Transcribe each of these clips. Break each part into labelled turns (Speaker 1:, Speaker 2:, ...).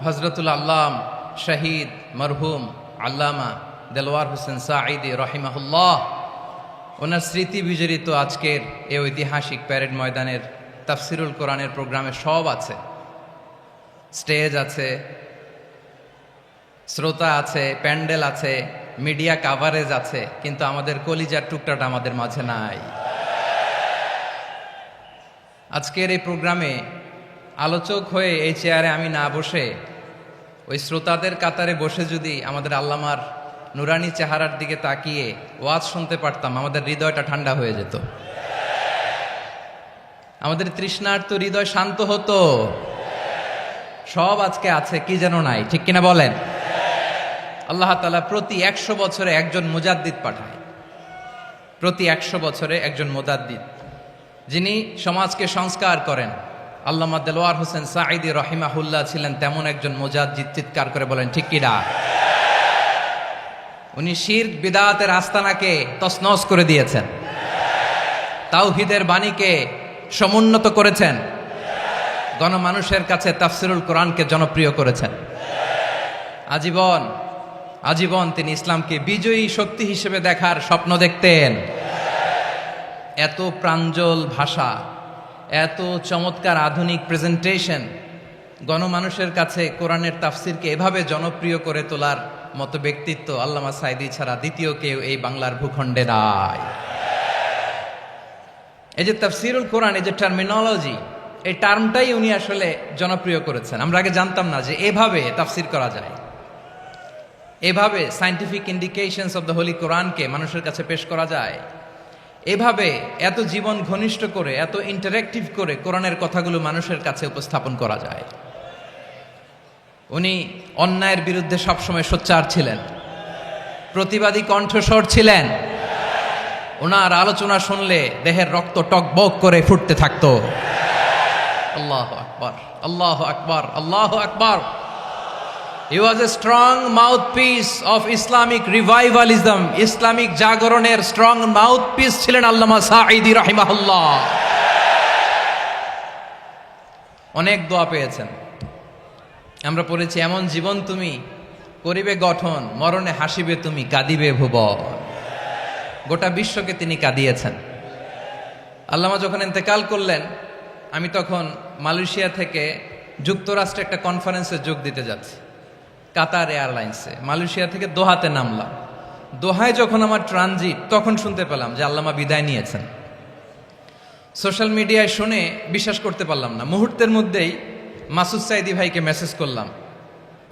Speaker 1: হযরতুল আল্লাম শহীদ মরহুম আল্লামা দেলওয়ার হোসেন সাঈদী রহিমাহুল্লাহ ওনার স্মৃতি বিজড়িত আজকের এই ঐতিহাসিক প্যারেড ময়দানের তাফসিরুল কোরআনের প্রোগ্রামে সব আছে। স্টেজ আছে, শ্রোতা আছে, প্যান্ডেল আছে, মিডিয়া কাভারেজ আছে, কিন্তু আমাদের কলিজার টুকটাটা আমাদের মাঝে নাই। আজকের এই প্রোগ্রামে আলোচক হয়ে এই চেয়ারে আমি না বসে ওই শ্রোতাদের কাতারে বসে যদি আমাদের আল্লামার নুরানি চেহারার দিকে তাকিয়ে ওয়াজ শুনতে পারতাম, আমাদের হৃদয়টা ঠান্ডা হয়ে যেত, আমাদের তৃষ্ণার্ত হৃদয় শান্ত হতো। সব আজকে আছে, কি যেন নাই, ঠিক কিনা বলেন? আল্লাহ তাআলা প্রতি 100 বছরে একজন মুজাদ্দিদ পাঠায়, প্রতি 100 বছরে একজন মুজাদ্দিদ, যিনি সমাজকে সংস্কার করেন। আল্লামা দেলওয়ার হোসেন সাঈদী রহিমাহুল্লাহ ছিলেন তেমন একজন মুজাদ্দিদ। চিৎকার করে বলেন ঠিক কিনা? উনি শিরক বিদআতের আস্তানাকে তছনছ করে দিয়েছেন, তাওহীদের বাণীকে সমুন্নত করেছেন, গণমানুষের কাছে তাফসিরুল কোরআনকে জনপ্রিয় করেছেন। আজীবন আজীবন তিনি ইসলামকে বিজয়ী শক্তি হিসেবে দেখার স্বপ্ন দেখতেন। এত প্রাঞ্জল ভাষা, এত চমৎকার আধুনিক প্রেজেন্টেশন, গণমানুষের কাছে কোরআনের তাফসিরকে এভাবে জনপ্রিয় করে তোলার মতো ব্যক্তিত্ব আল্লামা সাঈদী ছাড়া দ্বিতীয় কেউ এই বাংলার ভূখণ্ডে নাই। এই যে তাফসিরুল কোরআন, এই যে টার্মিনোলজি, এই টার্মটাই উনি আসলে জনপ্রিয় করেছেন। আমরা আগে জানতাম না যে এভাবে তাফসির করা যায়, এভাবে scientific indications of the Holi কোরআনকে মানুষের কাছে পেশ করা যায়, এভাবে এত জীবন ঘনিষ্ঠ করে, এত ইন্টারেক্টিভ করে কোরআনের কথাগুলো মানুষের কাছে উপস্থাপন করা যায়। উনি অন্যায়ের বিরুদ্ধে সবসময় সোচ্চার ছিলেন, প্রতিবাদী কণ্ঠস্বর ছিলেন। ওনার আলোচনা শুনলে দেহের রক্ত টকবক করে ফুটতে থাকতো। আল্লাহু আকবার, আল্লাহু আকবার, আল্লাহু আকবার। He was a strong mouthpiece of Islamic revivalism. Islamic জাগরণের স্ট্রং মাউথপিস ছিলেন আল্লামা সাঈদী রাহিমাহুল্লাহ। অনেক দোয়া পেয়েছেন, আমরা পড়েছি, এমন জীবন তুমি করিবে গঠন, মরণে হাসিবে তুমি, কাঁদিবে ভুবন। গোটা বিশ্বকে তিনি কাঁদিয়েছেন। আল্লামা যখন ইন্তেকাল করলেন, আমি তখন মালয়েশিয়া থেকে যুক্তরাষ্ট্রে একটা কনফারেন্সে যোগ দিতে যাচ্ছি, কাতার এয়ারলাইন্সে। মালয়েশিয়া থেকে দোহাতে নামলাম। দোহায় যখন আমার ট্রানজিট, তখন শুনতে পেলাম যে আল্লামা বিদায় নিয়েছেন। সোশ্যাল মিডিয়ায় শুনে বিশ্বাস করতে পারলাম না। মুহূর্তের মধ্যেই মাসুদ সাঈদী ভাইকে মেসেজ করলাম,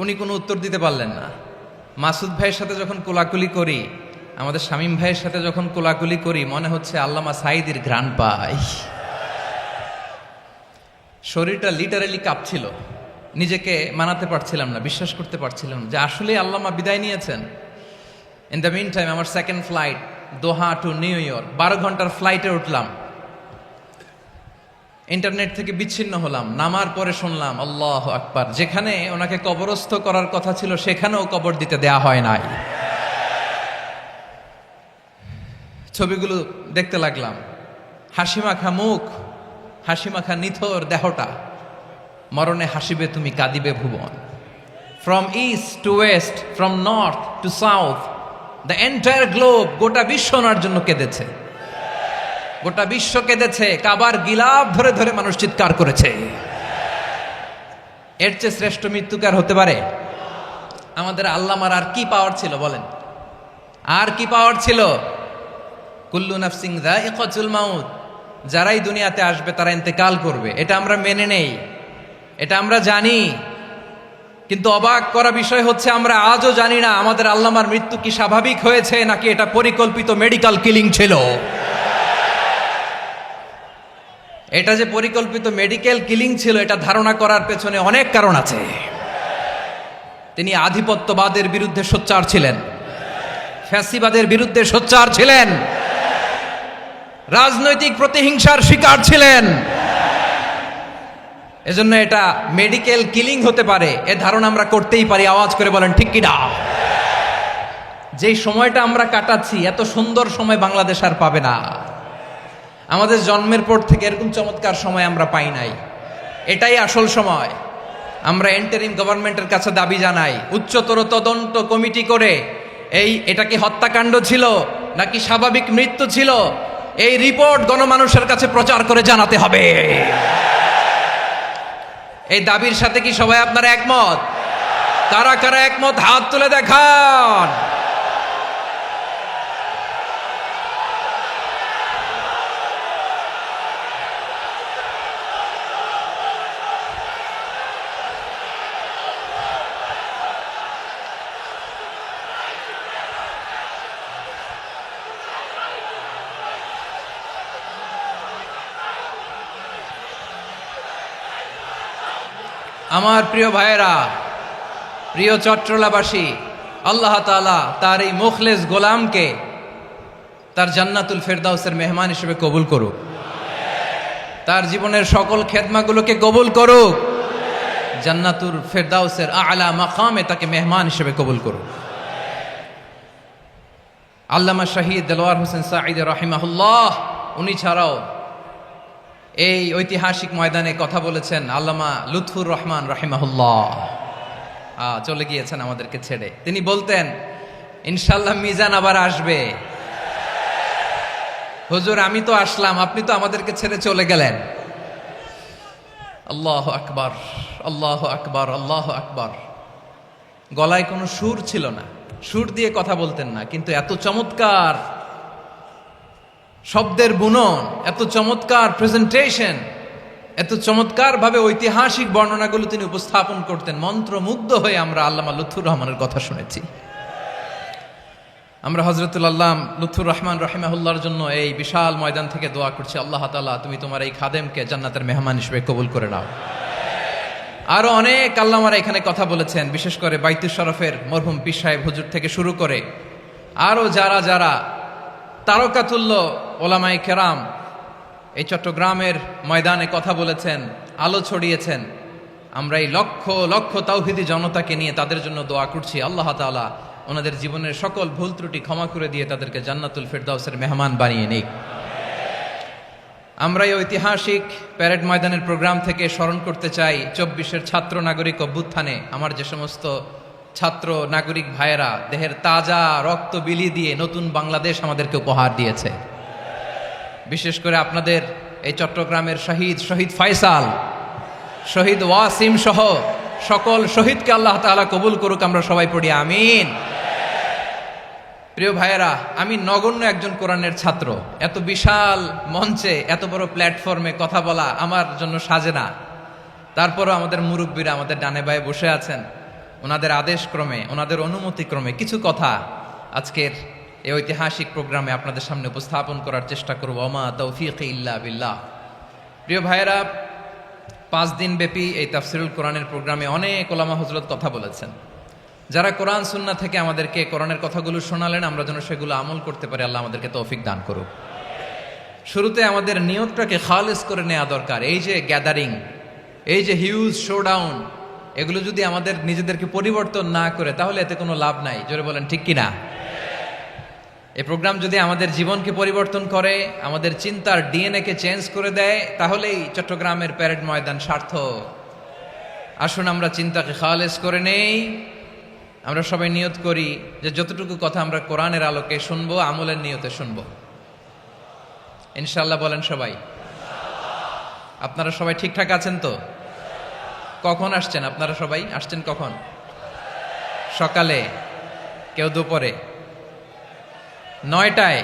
Speaker 1: উনি কোনো উত্তর দিতে পারলেন না। মাসুদ ভাইয়ের সাথে যখন কোলাকুলি করি, আমাদের শামীম ভাইয়ের সাথে যখন কোলাকুলি করি, মনে হচ্ছে আল্লামা সাঈদীর ঘ্রাণ পাই। শরীরটা লিটারালি কাঁপছিল, নিজেকে মানাতে পারছিলাম না, বিশ্বাস করতে পারছিলাম যে আসলে আল্লামা বিদায় নিয়েছেন। ইন দ্য মিন টাইম আমার সেকেন্ড ফ্লাইট, দোহা টু নিউ ইয়র্ক, 12 ঘন্টার ফ্লাইটে উঠলাম। ইন্টারনেট থেকে বিচ্ছিন্ন হলাম। নামার পরে শুনলাম আল্লাহু আকবার, যেখানে ওনাকে কবরস্থ করার কথা ছিল সেখানেও কবর দিতে দেয়া হয় নাই। ছবিগুলো দেখতে লাগলাম, হাসিমাখা মুখ, হাসিমাখা নিথর দেহটা, মরণে হাসিবে তুমি, কাঁদিবে ভুবন। From east to west, from north to south, the entire globe, গোটা বিশ্ব ওনার জন্য কেঁদেছে, গোটা বিশ্ব কেঁদেছে। কাবার গিলাফ ধরে ধরে মানুষ চিৎকার করেছে। এর চেয়ে শ্রেষ্ঠ মৃত্যুকার হতে পারে? আমাদের আল্লামার আর কি পাওয়ার ছিল বলেন? আর কি পাওয়ার ছিল? কুল্লু নাফসিন যায়িকাতুল মাউত, যারাই দুনিয়াতে আসবে তারা ইন্তেকাল করবে, এটা আমরা মেনে নেই, এটা আমরা জানি। কিন্তু অবাক করা বিষয় হচ্ছে আমরা আজও জানি না আমাদের আল্লামার মৃত্যু কি স্বাভাবিক হয়েছে নাকি এটা পরিকল্পিত মেডিকেল কিলিং ছিল। এটা যে পরিকল্পিত মেডিকেল কিলিং ছিল এটা ধারণা করার পেছনে অনেক কারণ আছে। তিনি আধিপত্যবাদের বিরুদ্ধে সোচ্চার ছিলেন, ফ্যাসিবাদের বিরুদ্ধে সোচ্চার ছিলেন, রাজনৈতিক প্রতিহিংসার শিকার ছিলেন। এজন্য এটা মেডিকেল কিলিং হতে পারে এ ধারণা আমরা করতেই পারি। আওয়াজ করে বলেন ঠিক কিনা? যেই সময়টা আমরা কাটাচ্ছি এত সুন্দর সময় বাংলাদেশ আর পাবে না। আমাদের জন্মের পর থেকে এরকম চমৎকার সময় আমরা পাই নাই। এটাই আসল সময়। আমরা ইন্টারিম গভর্নমেন্টের কাছে দাবি জানাই, উচ্চতর তদন্ত কমিটি করে এটা কি হত্যাকাণ্ড ছিল নাকি স্বাভাবিক মৃত্যু ছিল, এই রিপোর্ট গণমানুষের কাছে প্রচার করে জানাতে হবে। এই দাবির সাথে কি সবাই আপনারা একমত? কারা কারা একমত হাত তুলে দেখান। আমার প্রিয় ভাইয়েরা, প্রিয় চট্টলাবাসী, আল্লাহ তাআলা তার এই মুখলেস গোলামকে তার জান্নাতুল ফেরদাউসের মেহমান হিসেবে কবুল করুক, তার জীবনের সকল খেদমাগুলোকে কবুল করুক, জান্নাতুল ফেরদাউসের আলা মাকামে তাকে মেহমান হিসেবে কবুল করুক। আল্লামা শহীদ দেলোয়ার হোসেন সাঈদী রাহিমাহুল্লাহ, উনি ছাড়াও এই ঐতিহাসিক ময়দানে কথা বলেছেন আল্লামা লুৎফুর রহমান রাহিমাহুল্লাহ। চলে গিয়েছেন আমাদেরকে ছেড়ে। তিনি বলতেন, ইনশাল্লাহ মিজান আবার আসবে। হুজুর আমি তো আসলাম, আপনি তো আমাদেরকে ছেড়ে চলে গেলেন। আল্লাহু আকবার, আল্লাহু আকবার, আল্লাহু আকবার। গলায় কোনো সুর ছিল না, সুর দিয়ে কথা বলতেন না, কিন্তু এত চমৎকার শব্দের বুনন, এত চমৎকার প্রেজেন্টেশন, এত চমৎকার ভাবে ঐতিহাসিক বর্ণনাগুলো তিনি উপস্থাপন করতেন। মন্ত্রমুগ্ধ হয়ে আমরা আল্লামা লুৎফুর রহমানের কথা শুনেছি। আমরা হযরতুল আল্লাম লুৎফুর রহমান রাহিমাহুল্লাহর জন্য এই বিশাল ময়দান থেকে দোয়া করছি, আল্লাহ তাআলা তুমি তোমার এই খাদেমকে জান্নাতের মেহমান হিসেবে কবুল করে নাও। আরো অনেক আল্লামারা এখানে কথা বলেছেন, বিশেষ করে বাইতুল শরফের মরহুম পীর সাহেব হুজুর থেকে শুরু করে আরো যারা যারা তারকাতুল্য ওলামায়ে কেরাম এই চট্টগ্রামের ময়দানে কথা বলেছেন, আলো ছড়িয়েছেন। আমরা এই লক্ষ লক্ষ তাওহীদি জনতাকে নিয়ে তাদের জন্য দোয়া করছি, আল্লাহ তাআলা ওনাদের জীবনের সকল ভুল ত্রুটি ক্ষমা করে দিয়ে তাদেরকে জান্নাতুল ফেরদাউসের মেহমান বানিয়ে নিক। আমরা এই ঐতিহাসিক প্যারেড ময়দানের প্রোগ্রাম থেকে স্মরণ করতে চাই 24-এর ছাত্র নাগরিক অভ্যুত্থানে আমার যে সমস্ত ছাত্র নাগরিক ভাইয়েরা দেহের তাজা রক্ত বিলি দিয়ে নতুন বাংলাদেশ আমাদেরকে উপহার দিয়েছে। বিশেষ করে আপনাদের এই চট্টগ্রামের শহীদ ফয়সাল, শহীদ ওয়াসিম সহ সকল শহীদকে আল্লাহ তাআলা কবুল করুক। আমরা সবাই পড়ি আমিন। প্রিয় ভাইয়েরা, আমি নগণ্য একজন কোরআনের ছাত্র, এত বিশাল মঞ্চে এত বড় প্ল্যাটফর্মে কথা বলা আমার জন্য সাজে না। তারপরও আমাদের মুরব্বীরা আমাদের ডানে বায়ে বসে আছেন, ওনাদের আদেশ ক্রমে, ওনাদের অনুমতি ক্রমে কিছু কথা আজকের এই ঐতিহাসিক প্রোগ্রামে আপনাদের সামনে উপস্থাপন করার চেষ্টা করব। ওমা তৌফিক ইল্লা বিল্লাহ। প্রিয় ভাইয়েরা, 5 দিন ব্যাপী এই তাফসিরুল কোরআনের প্রোগ্রামে অনেক ওলামা হযরত কথা বলেছেন। যারা কোরআন সুন্নাহ থেকে আমাদেরকে কোরআনের কথাগুলো শোনালেন, আমরা যেন সেগুলো আমল করতে পারি, আল্লাহ আমাদেরকে তৌফিক দান করুক। শুরুতে আমাদের নিয়তটাকে খালেস করে নেওয়া দরকার। এই যে গ্যাদারিং, এই যে হিউজ শোডাউন, এগুলো যদি আমাদের নিজেদেরকে পরিবর্তন না করে তাহলে এতে কোনো লাভ নাই। জোরে বলেন ঠিক কিনা? এই প্রোগ্রাম যদি আমাদের জীবনকে পরিবর্তন করে, আমাদের চিন্তার ডিএনএ কে চেঞ্জ করে দেয়, তাহলেই চট্টগ্রামের প্যারেড ময়দান সার্থক। আসুন আমরা চিন্তাকে খালেস করে নেই। আমরা সবাই নিয়ত করি যে যতটুকু কথা আমরা কোরআনের আলোকে শুনবো, আমলের নিয়তে শুনবো ইনশাআল্লাহ। বলেন সবাই। আপনারা সবাই ঠিকঠাক আছেন তো? কখন আসছেন আপনারা? সবাই আসছেন কখন? সকালে, কেউ দুপুরে, 9টায়,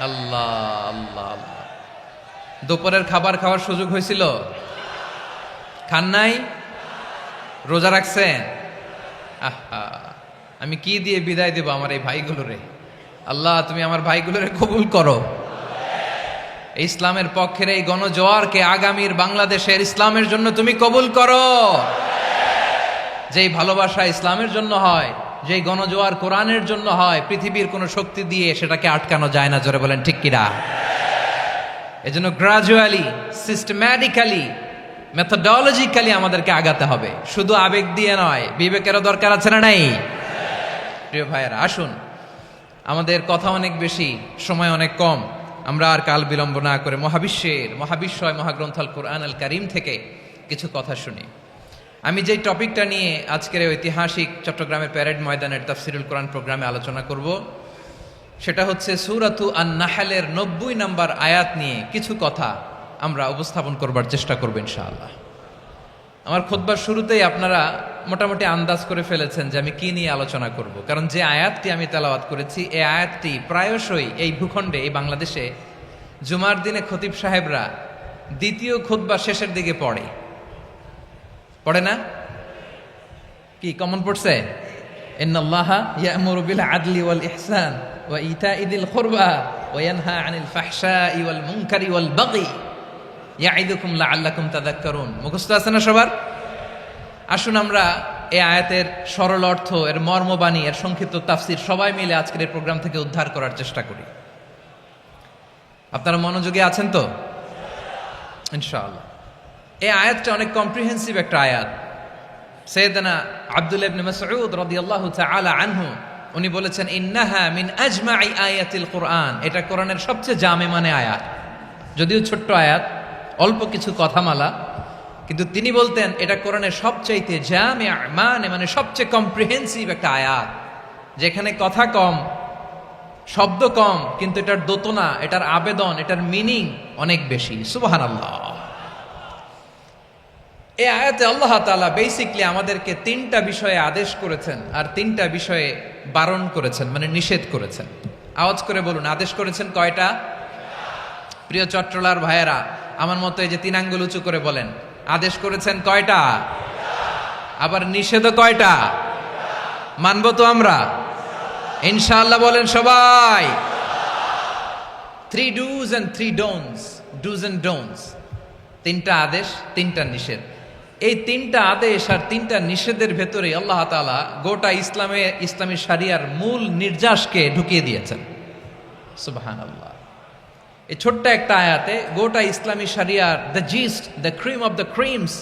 Speaker 1: আল্লাহ আল্লাহ আল্লাহ। দুপুরের খাবার খাওয়ার সুযোগ হয়েছিল? খান নাই? রোজা রাখছেন? আহা, আমি কি দিয়ে বিদায় দেব আমার এই ভাইগুলোরে? আল্লাহ তুমি আমার ভাইগুলোরে কবুল করো। ইসলামের পক্ষের এই গণজোয়ারকে আগামীর বাংলাদেশের ইসলামের জন্য তুমি কবুল করো। যেই ভালোবাসা ইসলামের জন্য হয়, যেই গণজোয়ার কোরআনের জন্য হয়, পৃথিবীর কোনো শক্তি দিয়ে সেটাকে আটকানো যায় না। জোরে বলেন ঠিক কিনা? এজন্য গ্রাজুয়ালি, সিস্টেম্যাটিক্যালি, মেথোডোলজিক্যালি আমাদেরকে আগাতে হবে, শুধু আবেগ দিয়ে নয়। বিবেকেরও দরকার আছে না নাই? প্রিয় ভাইয়েরা, আসুন, আমাদের কথা অনেক বেশি, সময় অনেক কম। আমরা আর কাল বিলম্ব না করে মহাবিশ্বয় মহাগ্রন্থ আল কোরআন আল কারীম থেকে কিছু কথা শুনি। আমি যেই টপিকটা নিয়ে আজকের ঐতিহাসিক চট্টগ্রামের প্যারেড ময়দানের তাফসিরুল কোরআন প্রোগ্রামে আলোচনা করব, সেটা হচ্ছে সূরাতু আন-নাহলের 90 নম্বর আয়াত নিয়ে কিছু কথা আমরা উপস্থাপন করবার চেষ্টা করব ইনশাআল্লাহ। আমার খুতবার শুরুতেই আপনারা মোটামুটি আন্দাজ করে ফেলেছেন যে আমি কি নিয়ে আলোচনা করব, কারণ যে আয়াতটি আমি তেলাওয়াত করেছি এই আয়াতটি প্রায়শই এই ভূখণ্ডে, এই বাংলাদেশে জুমার দিনে খতিব সাহেবরা দ্বিতীয় খুতবা শেষের দিকে পড়ে না? কি কমন পড়ছে? ইন্নাল্লাহা ইয়া'মুরু বিল আদলি ওয়াল ইহসান ওয়া ইতা'i যিল কুরবা ওয়া ইয়ানহা আনিল ফাহশাই ওয়াল মুনকারি ওয়াল বাগি ইয়া'iদুকুম লাআল্লাকুম তাযাক্কারুন। মুখস্থ আছে না সবার? আসুন আমরা এই আয়াতের সরল অর্থ, এর মর্মবাণী, এর সংক্ষিপ্ত তাফসীর সবাই মিলে আজকের এই প্রোগ্রাম থেকে উদ্ধার করার চেষ্টা করি। আপনারা মনোযোগী আছেন তো? ইনশাআল্লাহ। এই আয়াতটা অনেক কম্প্রিহেন্সিভ একটা আয়াত। সাইয়েদনা আব্দুল্লাহ ইবনে মাসউদ রাদিয়াল্লাহু তাআলা আনহু উনি বলেছেন, ইন্নাহা মিন আজমাই আয়াতিল কুরআন। এটা কোরআনের সবচেয়ে জামে মানে আয়াত। যদিও ছোট্ট আয়াত, অল্প কিছু কথামালা, কিন্তু তিনি বলতেন এটা কোরআনের সবচাইতে জামে মানে সবচেয়ে কম্প্রিহেন্সিভ একটা আয়াত, যেখানে কথা কম, শব্দ কম, কিন্তু এটার দোতনা, এটার আবেদন, এটার মিনিং অনেক বেশি। সুবহানাল্লাহ। এই আয়াতে আল্লাহ তাআলা বেসিকলি আমাদেরকে 3টা বিষয়ে আদেশ করেছেন আর 3টা বিষয়ে বারণ করেছেন, মানে নিষেধ করেছেন। আওয়াজ করে বলুন, আদেশ করেছেন কয়টা? প্রিয় চট্টলার ভাইয়েরা, আমার মতো এই যে 3 আঙ্গুল উঁচু করে বলেন, আদেশ করেছেন কয়টা? আবার নিষেধও কয়টা? মানবো তো আমরা ইনশাআল্লাহ? বলেন সবাই। 3 do's and 3 don'ts, do's and don'ts। 3টা আদেশ, 3টা নিষেধ। এই 3টা আদেশ আর 3টা নিষেধের ভেতরে আল্লাহ তাআলা গোটা ইসলামী শরিয়ার মূল নির্যাসকে ঢুকিয়ে দিয়েছেন। সুবহানাল্লাহ। এই ছোট্ট একটা আয়াতে গোটা ইসলামী শরিয়ার, the gist, the cream of the creams,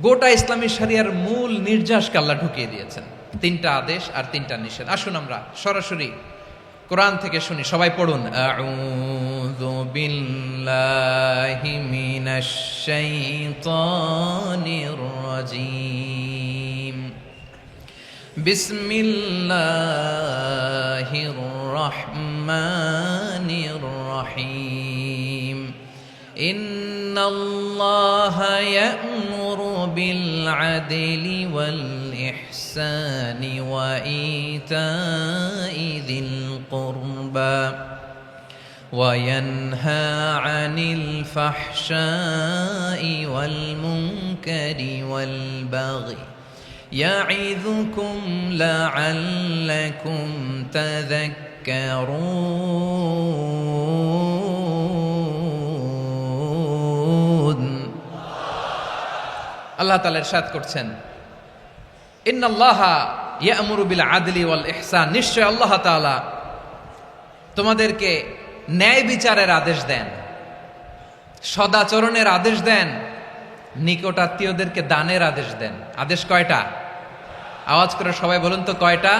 Speaker 1: গোটা ইসলামী শরিয়ার মূল নির্যাসকে আল্লাহ ঢুকিয়ে দিয়েছেন। 3টা আদেশ আর 3টা নিষেধ। আসুন আমরা সরাসরি কোরআন থেকে শুনি, সবাই পড়ুন। আউযু বিল্লাহি মিনাশ শাইতানির রাজীম। বিসমিল্লাহির রহমানির রহিম। ইন্নাল্লাহা ইয়া'মুরু বিল আদলি ওয়াল ইহসানি ওয়া ইতা'i যিল কুরবা ওয়া ইয়ানহা আনিল ফাহশাই ওয়াল মুনকারি ওয়াল বাগি ইয়া'ইযুকুম লা'আল্লাকুম তাযাক্কারুন। আল্লাহ তাআলা ইরশাদ করছেন, ইন্নাল্লাহা ইয়া'মুরু বিল আদলি ওয়াল ইহসান। নিশ্চয় আল্লাহ তাআলা তোমাদেরকে ন্যায় বিচারের আদেশ দেন, সদাচরণের আদেশ দেন, নিকটাত্মীয়দেরকে দানের আদেশ দেন। আদেশ কয়টা? আওয়াজ করে সবাই বলুন তো কয়টা?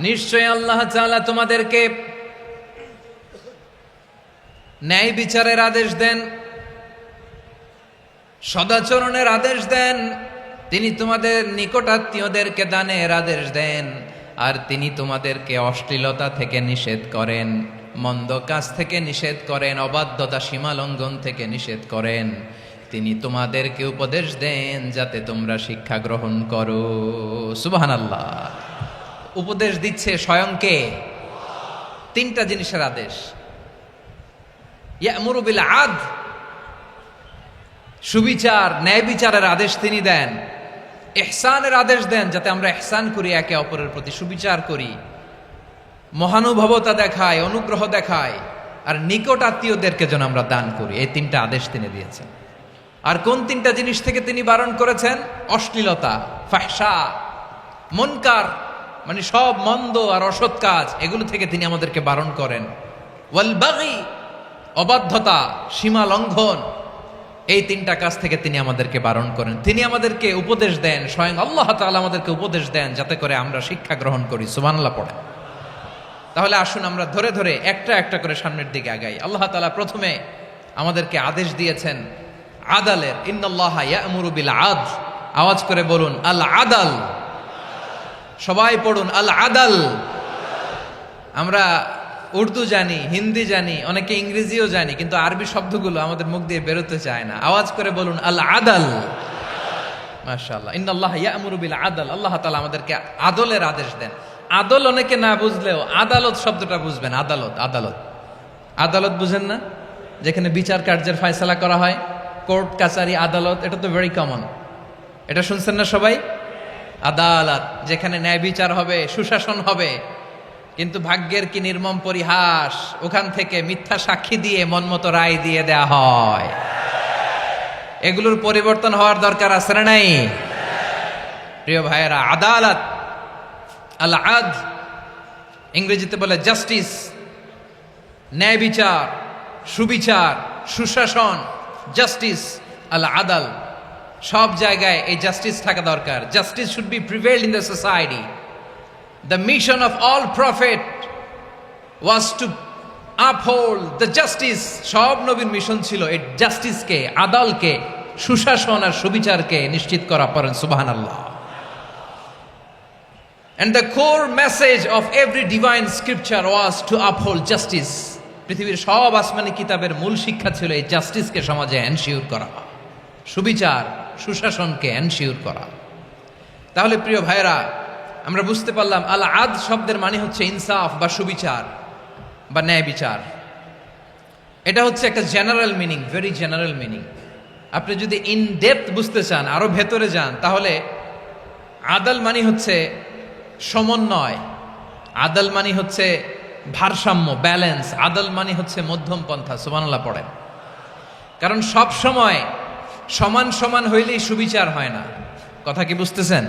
Speaker 1: নিশ্চয় আল্লাহ তাআলা তোমাদেরকে ন্যায় বিচারের আদেশ দেন, সদাচরণের আদেশ দেন, তিনি তোমাদের নিকটাত্মীয়দেরকে দানের আদেশ দেন, আর তিনি তোমাদেরকে অশ্লীলতা থেকে নিষেধ করেন, মন্দ কাজ থেকে নিষেধ করেন, অবাধ্যতা সীমা লঙ্ঘন থেকে নিষেধ করেন। তিনি তোমাদেরকে উপদেশ দেন যাতে তোমরা শিক্ষা গ্রহণ করো। সুবহানাল্লাহ। উপদেশ দিচ্ছে স্বয়ং কে? তিনটা জিনিসের আদেশ। ইয়ামুরু বিল আদল, সুবিচার ন্যায় বিচারের আদেশ তিনি দেন। ইহসানের আদেশ দেন, যাতে আমরা ইহসান করি, একে অপরের প্রতি সুবিচার করি, মহানুভবতা দেখায়, অনুগ্রহ দেখায়, আর নিকট আত্মীয়দেরকে যেন আমরা দান করি। এই তিনটা আদেশ তিনি দিয়েছেন। আর কোন তিনটা জিনিস থেকে তিনি বারণ করেছেন? অশ্লীলতা, ফাহশা, মুনকার, মানে সব মন্দ আর অসৎ কাজ, এগুলো থেকে তিনি আমাদেরকে বারণ করেন। ওয়াল বাগি, অবাধ্যতা, সীমা লঙ্ঘন, এই তিনটা কাজ থেকে তিনি আমাদেরকে বারণ করেন। তিনি আমাদেরকে উপদেশ দেন, স্বয়ং আল্লাহ তাআলা আমাদেরকে উপদেশ দেন, যাতে করে আমরা শিক্ষা গ্রহণ করি। সুবহানাল্লাহ পড়ে। তাহলে আসুন আমরা ধরে ধরে একটা একটা করে সামনের দিকে আগাই। আল্লাহ তাআলা প্রথমে আমাদেরকে আদেশ দিয়েছেন আদালের। ইন্নাল্লাহা ইয়া'মুরু বিল আদল। আওয়াজ করে বলুন আল আদাল। সবাই পড়ুন আল আদাল। আমরা উর্দু জানি, হিন্দি জানি, অনেকে ইংরেজিও জানি, কিন্তু আরবি শব্দগুলো আমাদের মুখ দিয়ে বেরোতে চায় না। আওয়াজ করে বলুন আল আদাল। মাশাআল্লাহ। ইন্নাল্লাহা ইয়া'মুরু বিল আদল। আল্লাহ তাআলা আমাদেরকে আদলের আদেশ দেন। আদল অনেকে না বুঝলেও আদালত শব্দটা বুঝবেন। আদালত, আদালত, আদালত বুঝেন না? যেখানে বিচার কার্যের ফয়সালা করা হয়, কোর্ট কাচারি আদালত, এটা তো ভেরি কমন। এটা শুনছেন না সবাই? আদালত, যেখানে ন্যায় বিচার হবে, সুশাসন হবে। কিন্তু ভাগ্যের কি নির্মম পরিহাস, ওখান থেকে মিথ্যা সাক্ষী দিয়ে মনমতো রায় দিয়ে দেয়া হয়। এগুলোর পরিবর্তন হওয়ার দরকার আছে না নাই? প্রিয় ভাইয়েরা, আদালত, আল আদল, ইংরেজিতে বলে জাস্টিস, ন্যায় বিচার, সুবিচার, সুশাসন, জাস্টিস, আল আদাল, সব জায়গায় এই জাস্টিস থাকা দরকার। Justice should be prevailed in the society. The mission of all prophet was to uphold the justice. সব নবীর মিশন ছিল এই জাস্টিসকে, আদালকে, সুশাসন আর সুবিচারকে নিশ্চিত করা। পড়েন সুবহানাল্লাহ। And the core message of every divine scripture was to uphold justice. পৃথিবীর সব আসমানি কিতাবের মূল শিক্ষা ছিল এই জাস্টিসকে সমাজে এনশিওর করা, সুবিচার, সুশাসনকে এনশিওর করা। তাহলে প্রিয় ভাইরা, আমরা বুঝতে পারলাম আল আদ শব্দের মানে হচ্ছে ইনসাফ বা সুবিচার বা ন্যায় বিচার। এটা হচ্ছে একটা general meaning, very general meaning. আপনি যদি ইন ডেপথ বুঝতে চান, আরো ভেতরে যান, তাহলে আদাল মানে হচ্ছে সমন্বয়, আদাল মানে হচ্ছে ভারসাম্য, ব্যালেন্স। আদাল মানে হচ্ছে মধ্যম পন্থা। সুবহানাল্লাহ পড়েন। কারণ সব সময় সমান সমান হইলেই সুবিচার হয় না। কথা কি বুঝতেছেন?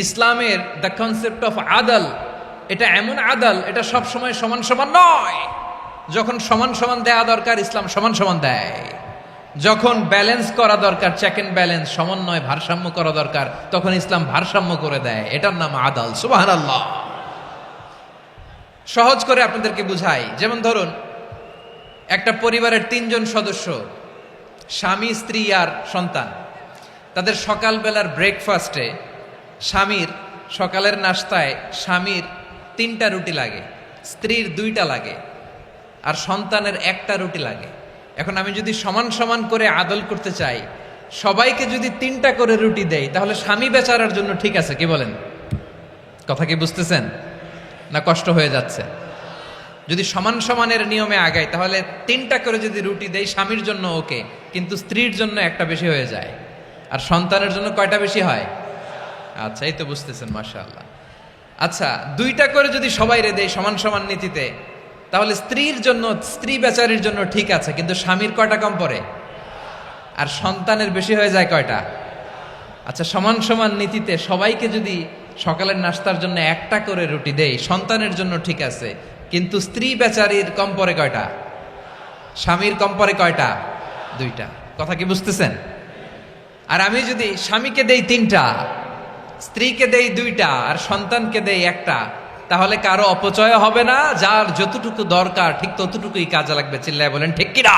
Speaker 1: ইসলামের দ্য কনসেপ্ট অফ আদাল, এটা এমন আদাল, এটা সব সময় সমান সমান নয়। যখন সমান সমান দেয়া দরকার, ইসলাম সমান সমান দেয়। যখন ব্যালেন্স করা দরকার, চেক এন্ড ব্যালেন্স, সমন্বয়, ভারসাম্য করা দরকার, তখন ইসলাম ভারসাম্য করে দেয়। এটার নাম আদাল। সুবহানাল্লাহ। সহজ করে আপনাদেরকে বুঝাই। যেমন ধরুন, একটা পরিবারের 3 জন সদস্য, স্বামী, স্ত্রী আর সন্তান। তাদের সকালবেলার ব্রেকফাস্টে, স্বামীর সকালের নাস্তায় স্বামীর 3টা রুটি লাগে, স্ত্রীর 2টা লাগে, আর সন্তানের 1টা রুটি লাগে। এখন আমি যদি সমান সমান করে আদল করতে চাই, সবাইকে যদি 3টা করে রুটি দেই, তাহলে স্বামী বেচারার জন্য ঠিক আছে? কি বলেন? কথা কি বুঝতেছেন না কষ্ট হয়ে যাচ্ছে? যদি সমান সমানের নিয়মে আগাই, তাহলে 3টা করে যদি রুটি দেই, স্বামীর জন্য ওকে, কিন্তু স্ত্রীর জন্য 1টা বেশি হয়ে যায়। আর সন্তানের জন্য কয়টা বেশি হয়? আচ্ছা, এই তো বুঝতেছেন, মাশাআল্লাহ। আচ্ছা, 2টা করে যদি সবাই রে দেয় সমান সমান নীতিতে, তাহলে স্ত্রীর জন্য, স্ত্রী বেচারির জন্য ঠিক আছে, কিন্তু স্বামীর কয়টা কম পড়ে? আর সন্তানের বেশি হয়ে যায় কয়টা? আচ্ছা, সমান সমান নীতিতে সবাইকে যদি সকালের নাস্তার জন্য 1টা করে রুটি দেই, সন্তানের জন্য ঠিক আছে, কিন্তু স্ত্রী বেচারির কম পড়ে কয়টা? স্বামীর কম পড়ে কয়টা? 2টা। কথা কি বুঝতেছেন? আর আমি যদি স্বামীকে দেই 3টা, স্ত্রীকে দেই 2টা, আর সন্তানকে দেই 1টা, তাহলে কারো অপচয় হবে না। যার যতটুকু দরকার ঠিক ততটুকুই কাজে লাগবে। চিল্লায় বলেন ঠিক কিনা?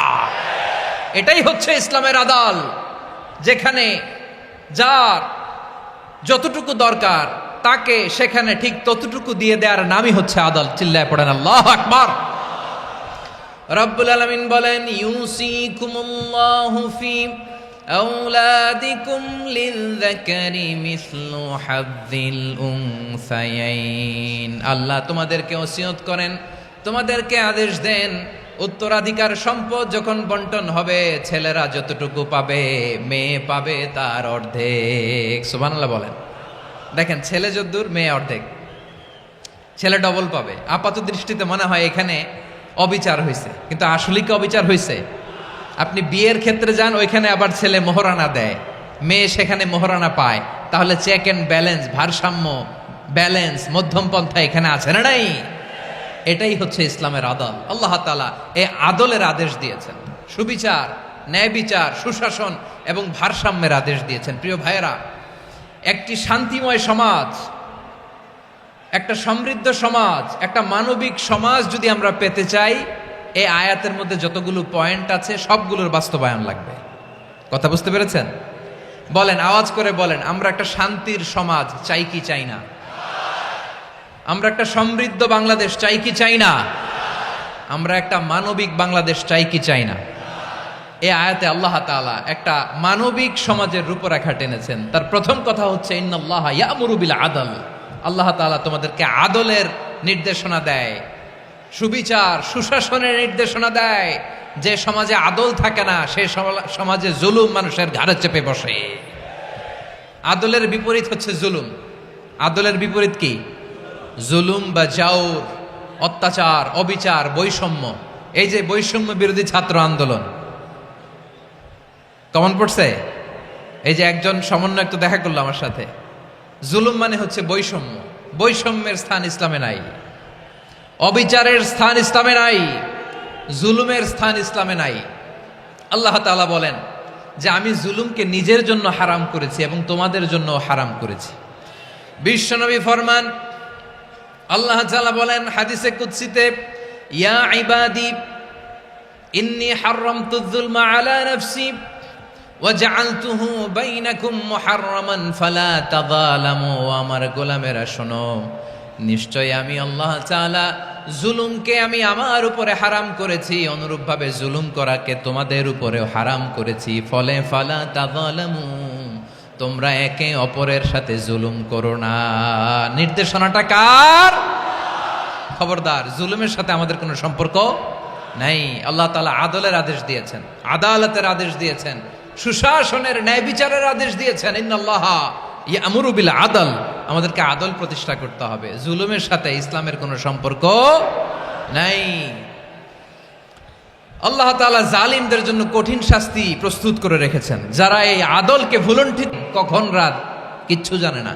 Speaker 1: এটাই হচ্ছে ইসলামের আদাল, যেখানে যার যতটুকু দরকার তাকে সেখানে ঠিক ততটুকু দিয়ে দেওয়ার নামই হচ্ছে আদাল। চিল্লায় পড়েন আল্লাহু আকবার। রব্বুল আলামিন বলেন, ইউসিকুমুল্লাহু ফি আওলাদিকুম লিযযাকারি মিসলু হাযযিল উনসায়াইন। আল্লাহ তোমাদেরকে ওসিয়ত করেন তোমাদেরকে আদেশ দেন উত্তরাধিকার সম্পদ যখন বন্টন হবে ছেলেরা যতটুকু পাবে মেয়ে পাবে তার অর্ধেক। সুবহানাল্লাহ বলেন। দেখেন ছেলে যদ্দূর মেয়ে অর্ধেক, ছেলে ডবল পাবে। আপাত দৃষ্টিতে মনে হয় এখানে অবিচার হয়েছে, কিন্তু আসলে কি অবিচার হয়েছে? আপনি বিয়ের ক্ষেত্রে যান, ওইখানে আবার ছেলে মোহরানা দেয়, মেয়ে সেখানে মোহরানা পায়। তাহলে চেক এন্ড ব্যালেন্স, ভারসাম্য, ব্যালেন্স, মধ্যম পন্থা এখানে আছে না নাই? এটাই হচ্ছে ইসলামের আদল। আল্লাহ তাআলা এই আদলের আদেশ দিয়েছেন, সুবিচার, ন্যায় বিচার, সুশাসন এবং ভারসাম্যের আদেশ দিয়েছেন। প্রিয় ভাইয়েরা, একটি শান্তিময় সমাজ, একটা সমৃদ্ধ সমাজ, একটা মানবিক সমাজ যদি আমরা পেতে চাই, এই আয়াতের মধ্যে যতগুলো পয়েন্ট আছে সবগুলোর বাস্তবায়ন লাগবে। কথা বুঝতে পেরেছেন? বলেন, আওয়াজ করে বলেন, আমরা একটা শান্তির সমাজ চাই কি চাই না? আমরা একটা সমৃদ্ধ বাংলাদেশ চাই কি চাই না? আমরা একটা মানবিক বাংলাদেশ চাই কি চাই না? এই আয়াতে আল্লাহ তাআলা একটা মানবিক সমাজের রূপরেখা টেনেছেন। তার প্রথম কথা হচ্ছে ইন্নাল্লাহা ইয়ামুরু বিল আদল। আল্লাহ তাআলা তোমাদেরকে আদলের নির্দেশনা দেয়, সুবিচার, সুশাসনের নির্দেশনা দেয়। যে সমাজে আদল থাকে না সেই সমাজে জুলুম মানুষের ঘাড়ে চেপে বসে। আদলের বিপরীত হচ্ছে জুলুম। আদলের বিপরীত কি? জুলুম বা জাওর, অত্যাচার, অবিচার, বৈষম্য। এই যে বৈষম্য বিরোধী ছাত্র আন্দোলন কমন পড়ছে? এই যে একজন সমন্বয়ক তো দেখা করলো আমার সাথে। জুলুম মানে হচ্ছে বৈষম্য। বৈষম্যের স্থান ইসলামে নাই, অবিচারের স্থান ইসলামে নাই, জুলুমের স্থান ইসলামে নাই। আল্লাহ তাআলা বলেন যে আমি জুলুমকে নিজের জন্য হারাম করেছি এবং তোমাদের জন্য হারাম করেছি। বিশ্বনবী ফরমান, আল্লাহ তাআলা বলেন হাদিসে কুদসিতে, ইয়া ইবাদি ইন্নী হারামতু যুলমা আলা নাফসি ওয়া জাআলতুহু বাইনাকুম মুহাররামান ফালা তাযালামু। আমার গোলামেরা শোনো, নিশ্চয় আমি আল্লাহ তাআলা জুলুমকে আমি আমার উপরে হারাম করেছি, অনুরূপভাবে জুলুম করাকে তোমাদের উপরেও হারাম করেছি। ফলে ফালা তাযালামু, তোমরা একে অপরের সাথে জুলুম করো না। নির্দেশনাটা কার? খবরদার, জুলুমের সাথে আমাদের কোনো সম্পর্ক নাই। আল্লাহ তাআলা আদলের আদেশ দিয়েছেন, আদালতের আদেশ দিয়েছেন, সুশাসনের, ন্যায় বিচারের আদেশ দিয়েছেন। ইন্নাল্লাহা ইয়ামুরু বিল আদল, আমাদেরকে আদল প্রতিষ্ঠা করতে হবে। জুলুমের সাথে ইসলামের কোনো সম্পর্ক নাই। আল্লাহ তাআলা জালিমদের জন্য কঠিন শাস্তি প্রস্তুত করে রেখেছেন। যারা এই আদলকে ভুলুণ্ঠিত, কখন রাত কিচ্ছু জানে না,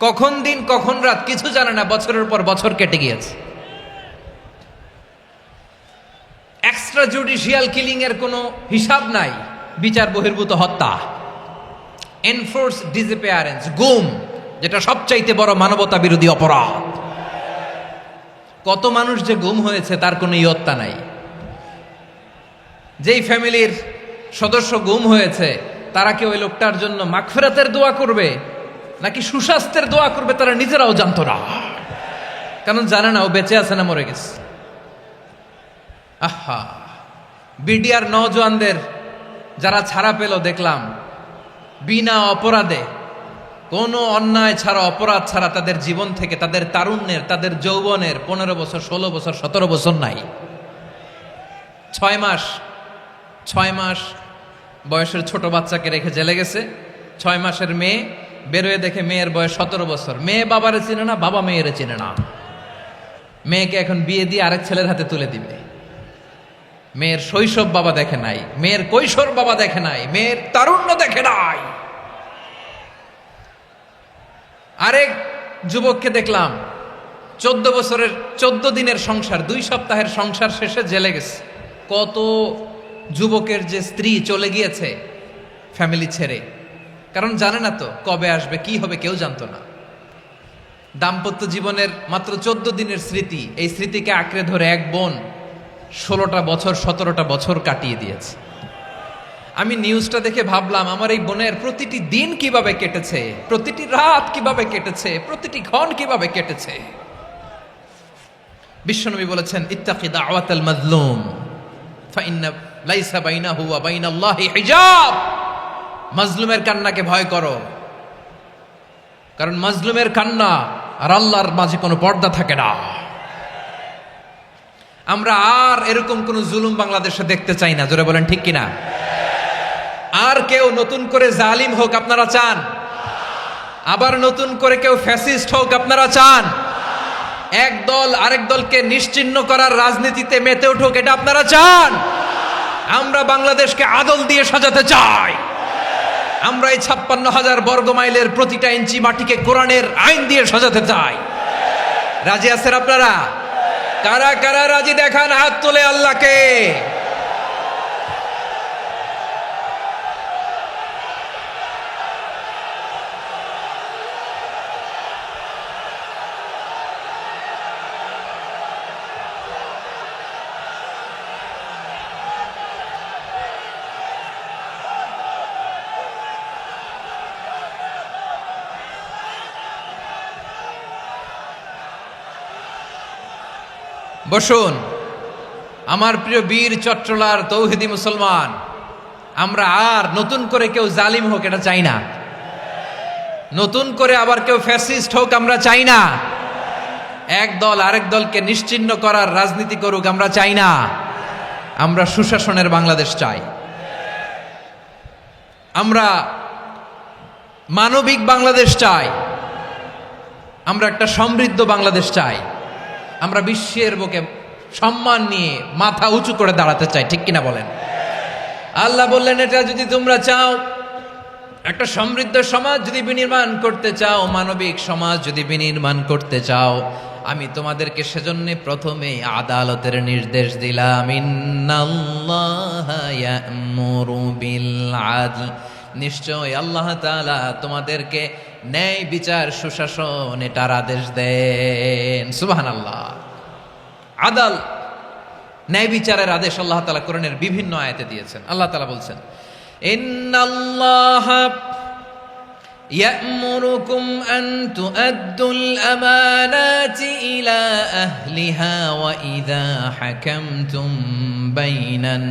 Speaker 1: কখন দিন কখন রাত কিছু জানে না, বছরের পর বছর কেটে গিয়েছে। এক্সট্রা জুডিশিয়াল কিলিং এর কোনো হিসাব নাই, বিচার বহির্ভূত হত্যা, এনফোর্স ডিসঅ্যাপিয়ারেন্স, গুম, যেটা সবচাইতে বড় মানবতা বিরোধী অপরাধ। কত মানুষ যে গুম হয়েছে তার কোনো ইয়ত্তা নাই। যেই ফ্যামিলির সদস্য গুম হয়েছে তারা কি ওই লোকটার জন্য মাগফিরাতের দোয়া করবে নাকি সুস্বাস্থ্যের দোয়া করবে তারা নিজেরাও জানতো না, কারণ জানে না ও বেঁচে আছে না মরে গেছে। আহা, বিডিআর নওজোয়ানদের যারা ছাড়া পেল দেখলাম, বিনা অপরাধে, কোনো অন্যায় ছাড়া, অপরাধ ছাড়া তাদের জীবন থেকে, তাদের তারুণ্যের, তাদের যৌবনের 15 বছর, 16 বছর, 17 বছর নাই। 6 মাস বয়সের ছোট বাচ্চাকে রেখে জেলে গেছে। 6 মাসের মেয়ে বেরোয় দেখে মেয়ের বয়স 17 বছর। মেয়ে বাবারে চিনে না, বাবা মেয়েরে চিনে না। মেয়েকে এখন বিয়ে দিয়ে আরেক ছেলের হাতে তুলে দিবে। মেয়ের শৈশব বাবা দেখে নাই, মেয়ের কৈশোর বাবা দেখে নাই, মেয়ের তারুণ্য দেখে নাই। আরেক যুবককে দেখলাম 14 বছরের 14 দিনের সংসার, 2 সপ্তাহের সংসার শেষে জেলে গেছে। কত যুবকের যে স্ত্রী চলে গিয়েছে ফ্যামিলি ছেড়ে, কারণ জানে না তো কবে আসবে, কি হবে, কেউ জানতো না। দাম্পত্য জীবনের মাত্র 14 দিনের স্মৃতি, এই স্মৃতিকে আঁকড়ে ধরে এক বোন 16টা বছর, 17টা বছর কাটিয়ে দিয়েছে। আমি নিউজটা দেখে ভাবলাম, আমার এই বোনের প্রতিটি দিন কিভাবে কেটেছে, প্রতিটি রাত কিভাবে কেটেছে, প্রতিটি ক্ষণ কিভাবে কেটেছে। বিশ্বনবী বলেছেন, ইত্তাকি দাওয়াতাল মাজলুম ফাইন্না লাইসা বাইনাহু ওয়া বাইনাল্লাহি হিজাব। মাজলুমের কান্নাকে ভয় করো, কারণ মাজলুমের কান্না আর আল্লাহর মাঝে কোনো পর্দা থাকে না। আমরা আর এরকম কোন জুলুম বাংলাদেশে দেখতে চাই না, জোরে বলেন ঠিক কিনা? আর কেউ নতুন করে জালিম হোক আপনারা চান? আবার নতুন করে কেউ ফ্যাসিস্ট হোক আপনারা চান? এক দল আরেক দলকে নিশ্চিহ্ন করার রাজনীতিতে মেতে উঠুক, এটা আপনারা চান? আমরা বাংলাদেশকে আদল দিয়ে সাজাতে চাই। আমরা এই 56,000 বর্গ মাইলের প্রতিটা ইঞ্চি মাটিকে কোরআনের আইন দিয়ে সাজাতে চাই। রাজি আছেন আপনারা? কারা কারা রাজি দেখান হাত তুলে আল্লাহকে। বসুন আমার প্রিয় বীর চট্টলার তৌহিদি মুসলমান, আমরা আর নতুন করে কেউ জালিম হোক এটা চাই না। নতুন করে আবার কেউ ফ্যাসিস্ট হোক আমরা চাই না। এক দল আরেক দলকে নিশ্চিহ্ন করার রাজনীতি করুক আমরা চাই না। আমরা সুশাসনের বাংলাদেশ চাই। আমরা মানবিক বাংলাদেশ চাই। আমরা একটা সমৃদ্ধ বাংলাদেশ চাই। আমরা বিশ্বের বুকে সম্মান নিয়ে মাথা উঁচু করে দাঁড়াতে চাই, ঠিক কিনা বলেন? আল্লাহ বললেন, এটা যদি তোমরা চাও, একটা সমৃদ্ধ সমাজ যদি বিনির্মাণ করতে চাও, মানবিক সমাজ যদি বিনির্মাণ করতে চাও, আমি তোমাদেরকে সেজন্য প্রথমে আদালতের নির্দেশ দিলাম। ইন্নাল্লাহা ইয়া'মুরু বিল আদল, নিশ্চয় আল্লাহ তাআলা তোমাদেরকে ন্যায় বিচার সুশাসন এটার আদেশ দেন। সুবহানাল্লাহ। আদাল, ন্যায় বিচারের আদেশ আল্লাহ তাআলা কোরআনের বিভিন্ন আয়াতে দিয়েছেন। আল্লাহ তাআলা বলছেন, ইন্নাল্লাহা ইয়া'মুরুকুম আন তুআদ্দুল আমানাতি ইলা আহলিহা ওয়া ইযা হাকামতুম বাইনান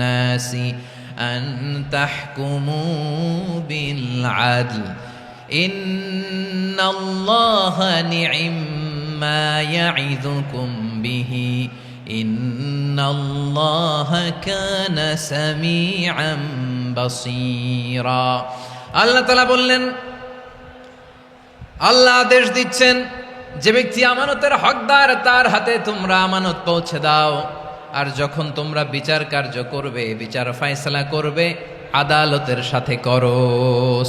Speaker 1: নাসি আন তাহকুমু বিল আদল ইন্নাল্লাহা নি'ম্মা ইয়া'iযুকুম বিহি ইন্নাল্লাহা কানা সামিআন বাসীরা। আল্লাহ তাআলা বললেন, আল্লাহ আদেশ দিচ্ছেন, যে ব্যক্তি আমানতের হকদার তার হাতে তোমরা আমানত পৌঁছে দাও। আর যখন তোমরা বিচার কার্য করবে, বিচার ফয়সালা করবে, আদালতের সাথে করো।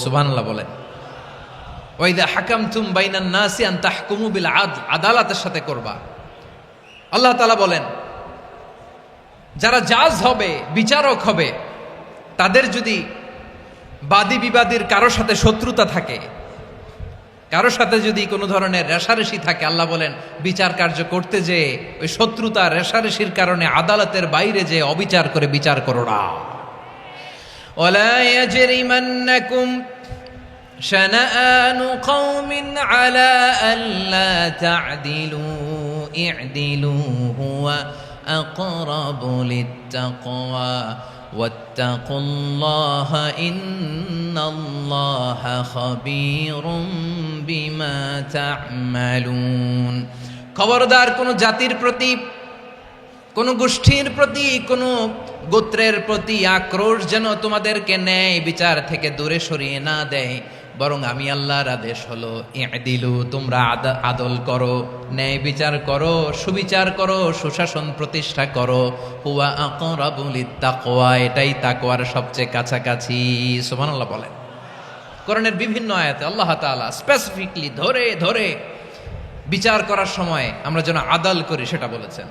Speaker 1: সুবহানাল্লাহ বলেন। ওয়া ইযা হাকামতুম বাইনান নাসি আন তাহকুমু বিল আদল, আদালতের সাথে করবা। আল্লাহ তাআলা বলেন, যারা জাজ হবে, বিচারক হবে, তাদের যদি বাদী বিবাদীর কারো সাথে শত্রুতা থাকে, কারো সাথে যদি কোনো ধরনের রেষারেষি থাকে, আল্লাহ বলেন বিচার কার্য করতে যে ওই শত্রুতা রেষারেষির কারণে আদালতের বাইরে যে অবিচার করে বিচার করো না। ওয়ালা ইয়াজরিমান্নাকুম শানাআনু কওমিন আলা আল্লা তা'দিলু ই'দিলু হুয়া আকরাবু লিত্তাকওয়া ওয়াত্তাকুল্লাহা ইন্নাল্লাহা খাবীরুম বিমা তা'মালুন। খবরদার কোন জাতির প্রতি, কোন গোষ্ঠীর প্রতি, কোন গোত্রের প্রতি আক্রোশ যেন তোমাদেরকে ন্যায় বিচার থেকে দূরে সরিয়ে না দেয়, বরং আমি আল্লাহর আদেশ হলো ই'দিলু, তোমরা আদল করো, ন্যায় বিচার করো, সুবিচার করো, সুশাসন প্রতিষ্ঠা করো। হুয়া আকরাবু লিত্তাকওয়া, এটাই তাকওয়ার সবচেয়ে কাছাকাছি। সুবহানাল্লাহ বলেন। কোরআনের বিভিন্ন আয়াতে আল্লাহ তাআলা স্পেসিফিকলি ধরে ধরে বিচার করার সময় আমরা যেন আদল করি সেটা বলেছেন।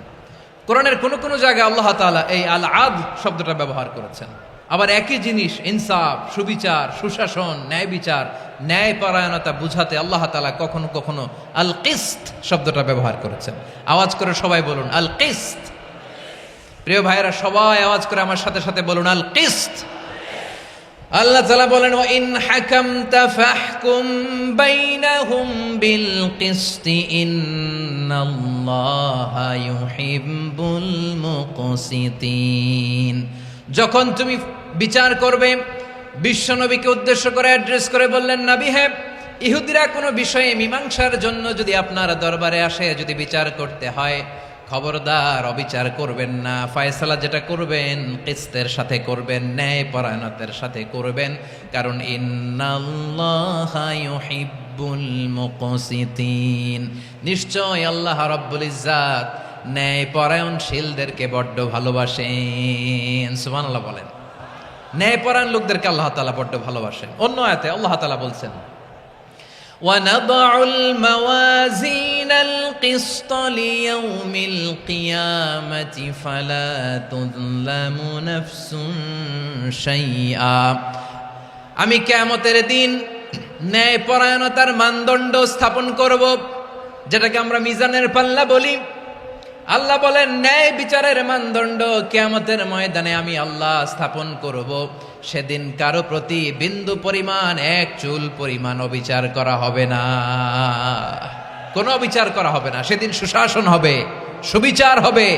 Speaker 1: কোরআনের কোন কোন জায়গায় আল্লাহ তাআলা এই আল আদল শব্দটা ব্যবহার করেছেন। আবার একই জিনিস ইনসাফ, সুবিচার, সুশাসন, ন্যায় বিচার, ন্যায় পরায়ণতা বুঝাতে আল্লাহ তাআলা কখনো কখনো আল কিসত শব্দটা ব্যবহার করেছেন। আওয়াজ করে সবাই বলুন আল কিসত। প্রিয় ভাইরা, সবাই আওয়াজ করে আমার সাথে সাথে বলুন আল কিসত। আল্লাহ তাআলা বলেন, ওয়া ইন হাকামতা ফাহকুম বাইনাহুম বিল কিসতি ইন্নাল্লাহা ইউহিব্বুল মুকসিতিন। যখন তুমি বিচার করবে, বিশ্বনবীকে উদ্দেশ্য করে অ্যাড্রেস করে বললেন, নবী হে, ইহুদিরা কোনো বিষয়ে মীমাংসার জন্য যদি আপনার দরবারে আসে, যদি বিচার করতে হয়, খবরদার অবিচার করবেন না, ফয়সালা যেটা করবেন কিসতের সাথে করবেন, ন্যায় পরায়ণতার সাথে করবেন, কারণ ইন্নাল্লাহা ইউহিব্বুল মুকসিতিন, নিশ্চয় আল্লাহ রাব্বুল ইজ্জাত ন্যায় পরায়ণশীলদেরকে বড্ড ভালোবাসেন। সুবহানাল্লাহ বলেন। ন্যায় পরায়ণ লোকদেরকে আল্লাহ তাআলা বড্ড ভালোবাসেন। অন্য আয়াতে আল্লাহ তাআলা বলছেন, وَنَضَعُ الْمَوَازِينَ الْقِسْطَ لِيَوْمِ الْقِيَامَةِ فَلَا تُظْلَمُ نَفْسٌ شَيْئًا, আমি কিয়ামতের দিন ন্যায় পরায়ণতার মানদণ্ড স্থাপন করব, যেটাকে আমরা মিজানের পাল্লা বলি। আল্লাহ বলেন ন্যায় বিচারের মানদণ্ড কিয়ামতের ময়দানে আমি আল্লাহ স্থাপন করব। সেদিন কারো প্রতি বিন্দু পরিমাণ, এক চুল পরিমাণ অবিচার করা হবে না, কোনো অবিচার করা হবে না। সেদিন সুশাসন হবে, সুবিচার হবে,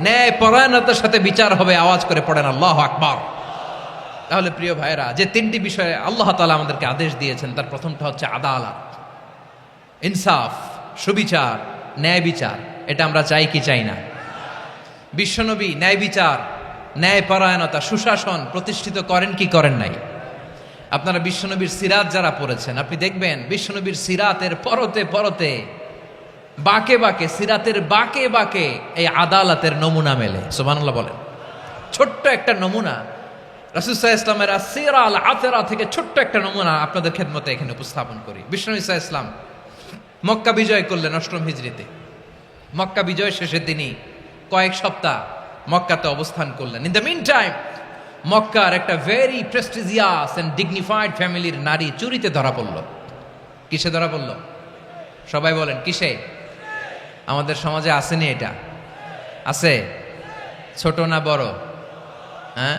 Speaker 1: ন্যায় পরায়ণতার সাথে বিচার হবে। আওয়াজ করে পড়েন আল্লাহু আকবার। তাহলে প্রিয় ভাইরা, যে তিনটি বিষয়ে আল্লাহ তাআলা আমাদেরকে আদেশ দিয়েছেন, তার প্রথমটা হচ্ছে আদালত, ইনসাফ, সুবিচার, ন্যায় বিচার। এটা আমরা চাই কি চাই না? বিশ্বনবী ন্যায় বিচার, ন্যায় পরায়ণতা, সুশাসন প্রতিষ্ঠিত করেন কি করেন নাই? আপনারা বিশ্বনবীর সিরাত যারা পড়েছেন, আপনি দেখবেন বিশ্বনবীর সিরাতের পরতে পরতে, বাঁকে বাঁকে, সিরাতের বাঁকে বাঁকে এই আদালতের নমুনা মেলে। সুবহানাল্লাহ বলেন। ছোট্ট একটা নমুনা রাসূল সাল্লাল্লাহু আলাইহি ওয়াসাল্লামের আসসিরা আল আতেরা থেকে ছোট্ট একটা নমুনা আপনাদের খেদমতে এখানে উপস্থাপন করি। বিশ্বনবী সাল্লাল্লাহু আলাইহি ওয়াসাল্লাম মক্কা বিজয় করলেন ৮ম হিজরিতে। মক্কা বিজয় শেষে তিনি কয়েক সপ্তাহ মক্কাতে অবস্থান করলেন। ইন দ্য মিন টাইম মক্কার একটা ভেরি প্রেস্টিজিয়াস এন্ড ডিগনিফাইড ফ্যামিলির নারী চুরিতে ধরা পড়ল। কিসে ধরা পড়ল? সবাই বলেন কিসে? আমাদের সমাজে আসেনি এটা? আছে? ছোট না বড়? হ্যাঁ,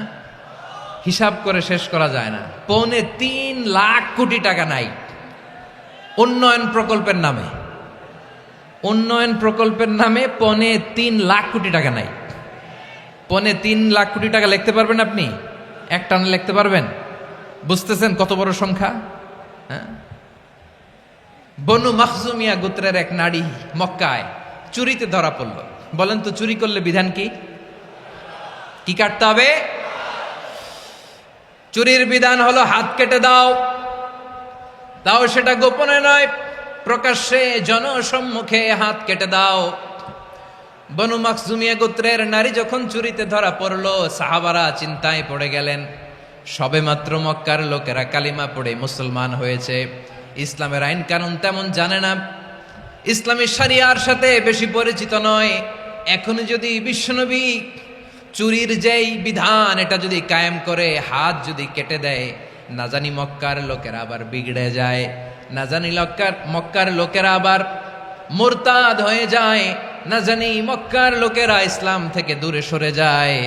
Speaker 1: হিসাব করে শেষ করা যায় না। ৩.৫ লাখ কোটি টাকা নাই উন্নয়ন প্রকল্পের নামে। উন্নয়ন প্রকল্পের নামে ৩.৫ লাখ কোটি টাকা নাই। ৩.৫ লাখ কোটি টাকা লিখতে পারবেন আপনি? এক টানে লিখতে পারবেন? বুঝতেছেন কত বড় সংখ্যা? হ্যাঁ, বনু মাখজুমিয়া গোত্রের এক নারী মক্কায় চুরিতে ধরা পড়ল। বলেন তো চুরি করলে বিধান কি? কি কাটতে হবে? চুরির বিধান হলো হাত কেটে দাও। তাও সেটা গোপনে নয়, প্রকাশ্যে জনসম্মুখে হাত কেটে দাও। বনু মাখজুমিয়া গোত্রের নারী যখন চুরিতে ধরা পড়লো, সাহাবারা চিন্তায় পড়ে গেলেন। সবেমাত্র মক্কার লোকেরা কালিমা পড়ে মুসলমান হয়েছে, ইসলামের আইন কানুন তেমন জানে না, ইসলামী শরিয়ার সাথে বেশি পরিচিত নয়। এখন যদি বিশ্বনবী চুরির যেই বিধান এটা যদি কায়েম করে হাত যদি কেটে দেয়, না জানি মক্কার লোকেরা আবার বিগড়ে যায়, না জানি মক্কার লোকেরা আবার মুরতাদ হয়ে যায়, না জানি মক্কার লোকেরা ইসলাম থেকে দূরে সরে যায়।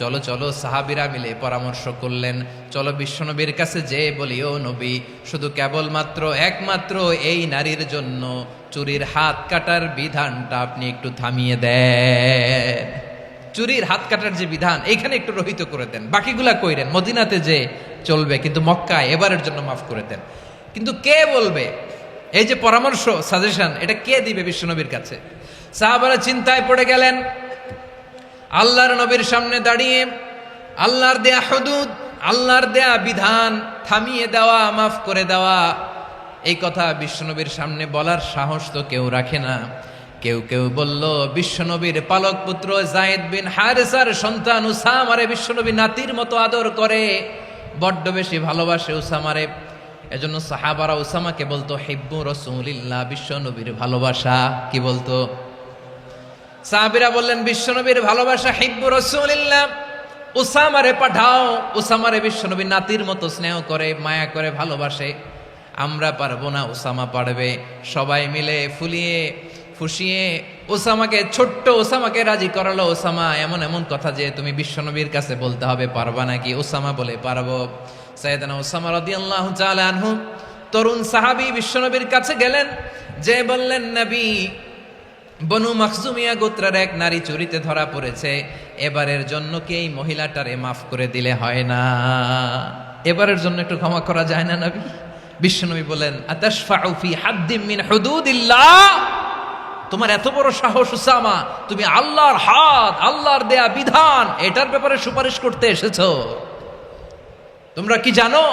Speaker 1: চলো চলো, সাহাবীরা মিলে পরামর্শ করলেন, চলো বিশ্বনবীর কাছে যে বলি, ও নবী, শুধু কেবলমাত্র একমাত্র এই নারীর জন্য চুরির হাত কাটার বিধানটা আপনি একটু থামিয়ে দেন। চুরির হাত কাটার যে বিধান এখানে একটু রহিত করে দেন, বাকিগুলা কইরেন মদিনাতে যে চলবে, কিন্তু মক্কায় এবারের জন্য মাফ করে দেন। কিন্তু কে বলবে? এই যে পরামর্শ, সাজেশন, এটা কে দিবে বিশ্বনবীর কাছে? সাহাবারা চিন্তায় পড়ে গেলেন। আল্লাহর নবীর সামনে দাঁড়িয়ে আল্লাহর দেয়া হুদুদ, আল্লাহর দেয়া বিধান থামিয়ে দেওয়া, মাফ করে দেওয়া, এই কথা বিশ্বনবীর সামনে বলার সাহস তো কেউ রাখে না। কেউ কেউ বলল, বিশ্বনবীর পালক পুত্র যায়েদ বিন হারেসার সন্তান উসামারে বিশ্বনবী নাতির মতো আদর করে, বড্ড বেশি ভালোবাসে উসামারে। এজন্য সাহাবারা উসামাকে বলতো হিব্বু রাসূলিল্লাহ, বিশ্বনবীর ভালোবাসা। কি বলতো? সাহাবীরা বললেন বিশ্বনবীর ভালোবাসা হিব্বু রাসূলিল্লাহ, উসামারে পাঠাও। উসামারে বিশ্বনবী নাতির মতো স্নেহ করে, মায়া করে, ভালোবাসে। আমরা পারবো না, উসামা পারবে। সবাই মিলে ফুলিয়ে ফুসিয়ে ওসামাকে, ছোট্ট ওসামাকে রাজি করালো। ওসামা, এমন এমন কথা যে তুমি বিশ্বনবীর কাছে বলতে হবে, পারবা নাকি? ওসামা বলে, পারবো। সাইয়েদনা ওসামা রাদিয়াল্লাহু তাআলা আনহু তরুণ সাহাবী বিশ্বনবীর কাছে গেলেন, যে বললেন, নবী, বনু মাখজুমিয়া গোত্রের এক নারী চুরিতে ধরা পড়েছে, এবারের জন্য কি এই মহিলাটারে মাফ করে দিলে হয় না? এবারের জন্য একটু ক্ষমা করা যায় না নবী? বিশ্বনবী বলেন, আতাশফাউ ফি হাদ্দিম মিন হুদুদিল্লাহ, তোমার এত বড় সাহস উসামা, তুমি আল্লাহর হাত, আল্লাহর দেয়া বিধান এটার ব্যাপারে সুপারিশ করতে এসেছো? তোমরা কি জানো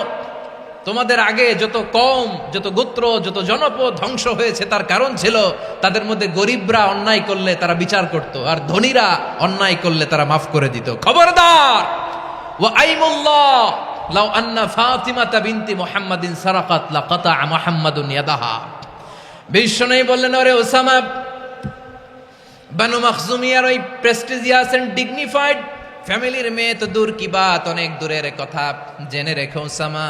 Speaker 1: তোমাদের আগে যত কওম, যত গোত্র, যত জনপদ ধ্বংস হয়েছে তার কারণ ছিল তাদের মধ্যে গরিবরা অন্যায় করলে তারা বিচার করত, আর ধনীরা অন্যায় করলে তারা মাফ করে দিত। খবরদার! ওয়া আইমুল্লাহ লাউ আন্না ফাতিমাতা বিনতি মুহাম্মাদিন সারাকাত লাকাতা মুহাম্মাদুন ইয়াদাহা। বিশ্বনবী বললেন, ওরে ওসামা, বানু মাখজুমিয়ার ওই প্রেস্টিজিয়াস এন্ড ডিগনিফাইড ফ্যামিলির মেয়ে তো দূর কি বাত, অনেক দূরের কথা। জেনে রেখো ওসামা,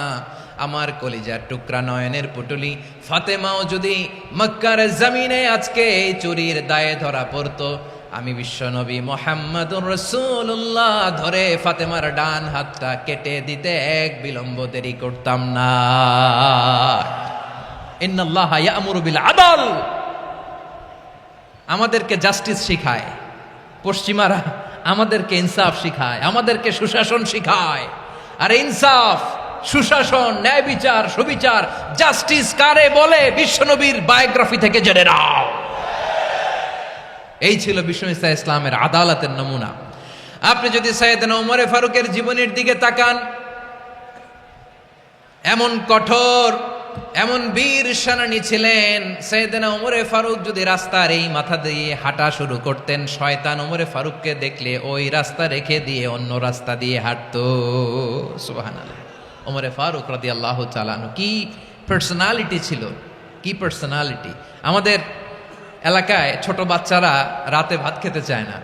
Speaker 1: আমার কলিজার টুকরা নয়নের পুটুলি ফাতেমাও যদি মক্কার জমিনে আজকে এই চুরির দায়ে ধরা পড়তো, আমি বিশ্বনবী মুহাম্মাদুর রাসূলুল্লাহ ধরে ফাতেমার ডান হাতটা কেটে দিতে এক বিলম্ব দেরি করতাম না। ইন্নাল্লাহা ইয়া'মুরু বিল আদল। আমাদেরকে জাস্টিস শিখায় পশ্চিমারা, আমাদেরকে ইনসাফ শিখায়, আমাদেরকে সুশাসন শিখায়। আর ইনসাফ, সুশাসন, ন্যায় বিচার, সুবিচার, জাস্টিস কারে বলে বিশ্বনবীর বায়োগ্রাফি থেকে জেনে নাও। এই ছিল বিশ্বনবী ইসলামের আদালতের নমুনা। আপনি যদি সাইয়েদনা ওমর ফারুকের জীবনের দিকে তাকান, এমন কঠোর, এমন বীর সেনানী ছিলেন। সাইয়েদনা ওমর ফারুক যদি রাস্তার এই মাথা দিয়ে হাঁটা শুরু করতেন, শয়তান ওমর ফারুককে দেখলে ওই রাস্তা রেখে দিয়ে অন্য রাস্তা দিয়ে হাঁটতো। সুবহানাল্লাহ। ওমর ফারুক রাদিয়াল্লাহু তাআলা আনহু কি পার্সোনালিটি ছিল, কি পার্সোনালিটি! আমাদের এলাকায় ছোট বাচ্চারা রাতে ভাত খেতে চায় না,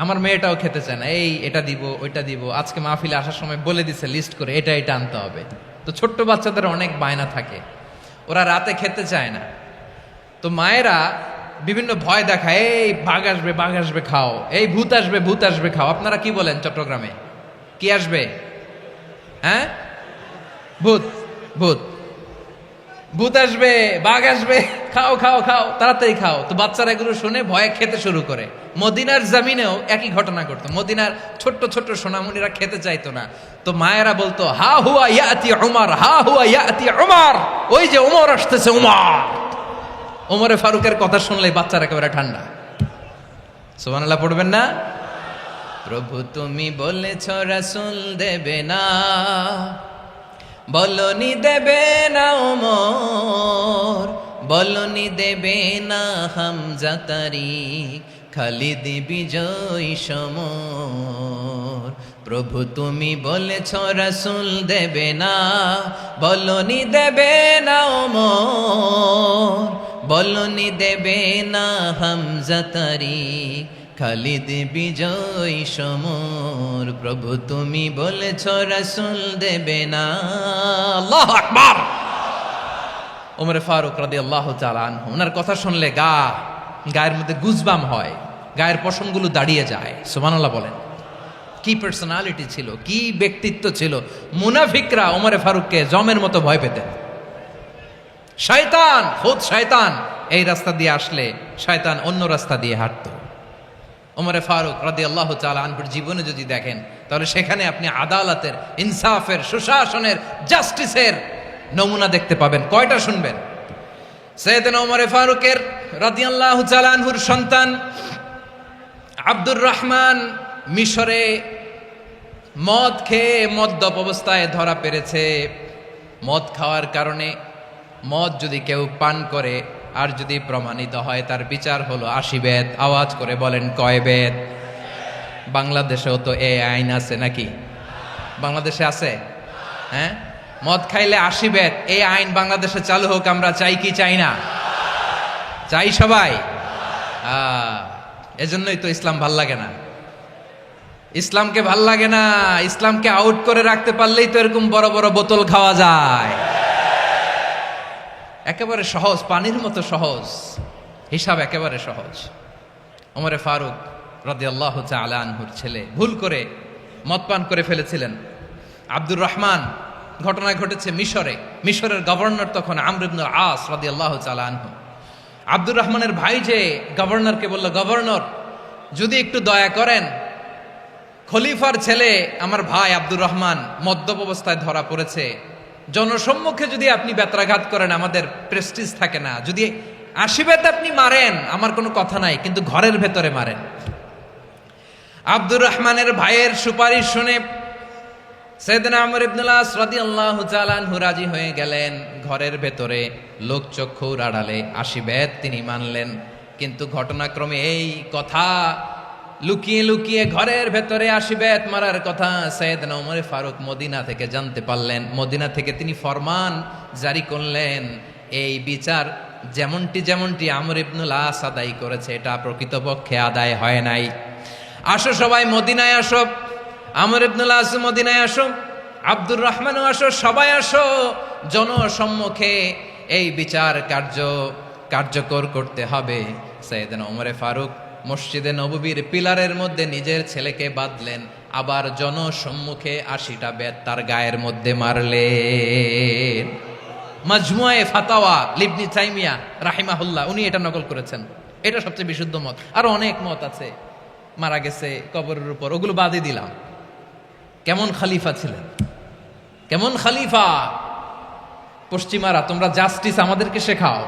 Speaker 1: আমার মেয়েটাও খেতে চায় না। এই এটা দিব, ওইটা দিব, আজকে মাহফিলে আসার সময় বলে দিছে লিস্ট করে এটা এটা আনতে হবে। তো ছোট্ট বাচ্চাদের অনেক বায়না থাকে, ওরা রাতে খেতে চায় না। তো মায়েরা বিভিন্ন ভয় দেখায়, এই বাঘ আসবে, বাঘ আসবে খাও, এই ভূত আসবে, ভূত আসবে খাও। আপনারা কি বলেন চট্টগ্রামে? কি আসবে? হ্যাঁ, ভূত, ভূত, ভূত আসবে, বাঘ আসবে, খাও খাও খাও, তাড়াতাড়ি খাও। তো বাচ্চারা এগুলো শুনে ভয়ে খেতে শুরু করে। মদিনার জমিনেও একই ঘটনা করতো। মদিনার ছোট্ট ছোট্ট সোনামণিরা খেতে চাইতো না, তো মায়েরা বলতো, হা হুয়া ইয়াতি উমর, হা হুয়া ইয়াতি উমর, ওই যে উমর আসতেছে, উমর। ওমরে ফারুকের কথা শুনলে বাচ্চারা একেবারে ঠান্ডা। সুবহানাল্লাহ পড়বেন না? প্রভু তুমি বলেছ রাসূল দেবে না, বলনি দেবে না ওমর, বলনি দেবে না হামজা তারিক, খালিদ বিজয় সমর। প্রভু তুমি বলেছ রাসূল দেবে না, বলনি দেবে না ওমর, বলনি দেবে না হামজা তারিক, খালিদ বিজয় সমর। প্রভু তুমি বলেছ রাসূল দেবে না। আল্লাহু আকবার। ওমর ফারুক রাদিয়াল্লাহু তাআলা আনহু, ওনার কথা শুনলে গায়ের মধ্যে গুজবাম হয়, গায়ের পশমগুলো দাঁড়িয়ে যায়। সুবহানাল্লাহ বলেন। কি পার্সোনালিটি ছিল, কি ব্যক্তিত্ব ছিল! মুনাফিকরা ওমর ফারুককে জমের মতো ভয় পেতেন। শয়তান, খুদ শয়তান এই রাস্তা দিয়ে আসলে শয়তান অন্য রাস্তা দিয়ে হাঁটতো। ওমর ফারুক রাদিয়াল্লাহু তাআলা আনহুর জীবনে যদি দেখেন, তাহলে সেখানে আপনি আদালতের, ইনসাফের, সুশাসনের, জাস্টিসের নমুনা দেখতে পাবেন। কয়টা শুনবেন? সাইয়েদনা ওমর ফারুকের রাদিয়াল্লাহু তাআলা আনহুর সন্তান আব্দুর রহমান মিশরে মদ খেয়ে মদ্যপ অবস্থায় ধরা পড়েছে। মদ খাওয়ার কারণে, মদ যদি কেউ পান করে আর যদি প্রমাণিত হয়, তার বিচার হলো 80 বেত। আওয়াজ করে বলেন কয় বেত? বাংলাদেশেও তো এই আইন আছে নাকি? বাংলাদেশে আছে? হ্যাঁ, মদ খাইলে 80 বেত, এই আইন বাংলাদেশে চালু হোক। আমরা চাই কি চাই না? চাই সবাই। এজন্যই তো ইসলাম ভাল লাগে না। ইসলামকে ভাল লাগে না। ইসলামকে আউট করে রাখতে পারলেই তো এরকম বড় বড় বোতল খাওয়া যায়। একেবারে সহজ, পানির মতো সহজ, হিসাব একেবারে সহজ। ওমর ফারুক রাদিয়াল্লাহু তাআলা আনহুর ছেলে ভুল করে মদ পান করে ফেলেছিলেন। আব্দুর রহমান, ঘটনা ঘটেছে মিশরে। মিশরের গভর্নর তখন আমর ইবনে আস রাদিয়াল্লাহু তাআলা আনহু। আব্দুর রহমানের ভাই যে গভর্নরকে বলল, গভর্নর যদি একটু দয়া করেন, খলিফার ছেলে আমার ভাই আব্দুর রহমান মদ্যপ অবস্থায় ধরা পড়েছে, জনসম্মুখে যদি আপনি বেত্রাঘাত করেন আমাদের প্রেস্টিজ থাকে না, যদি আশিবেত আপনি মারেন, আমার কোনো কথা নাই, কিন্তু ঘরের ভেতরে মারেন। আব্দুর রহমানের ভাইয়ের সুপারিশ শুনে সাইয়েদনা আমর ইবনুল আস রাদিয়াল্লাহু তাআলা আনহু রাজি হয়ে গেলেন। ঘরের ভেতরে লোকচক্ষুর আড়ালে আশিবেত তিনি মানলেন। কিন্তু ঘটনাক্রমে এই কথা লুকিয়ে লুকিয়ে ঘরের ভেতরে আশিবেত মারার কথা সাইয়েদনা ওমর ফারুক মদিনা থেকে জানতে পারলেন। মদিনা থেকে তিনি ফরমান জারি করলেন, এই বিচার যেমনটি আমর ইবনুল আস আদায় করেছে, এটা প্রকৃতপক্ষে আদায় হয় নাই। আসো সবাই মদিনায় আসো, আমর ইবনুল আস মদিনায় আসো, আব্দুর রহমানও আসো, সবাই আসো, জনসম্মুখে এই বিচার কার্যকর করতে হবে। সাইয়েদনা ওমর ফারুক মসজিদে নববীর পিলারের মধ্যে নিজের ছেলেকে বাঁধলেন, আবার জনসম্মুখে ৮০টা বেত তার গায়ের মধ্যে মারলেন। মাজমুয়ে ফাতাওয়া ইবনে তাইমিয়া রাহিমাহুল্লাহ উনি এটা নকল করেছেন। এটা সবচেয়ে বিশুদ্ধ মত। আরো অনেক মত আছে, মারা গেছে কবরের উপর, ওগুলো বাদই দিলাম। কেমন খলিফা ছিলেন, কেমন খলিফা! পশ্চিমারা তোমরা জাস্টিস আমাদেরকে শেখাও,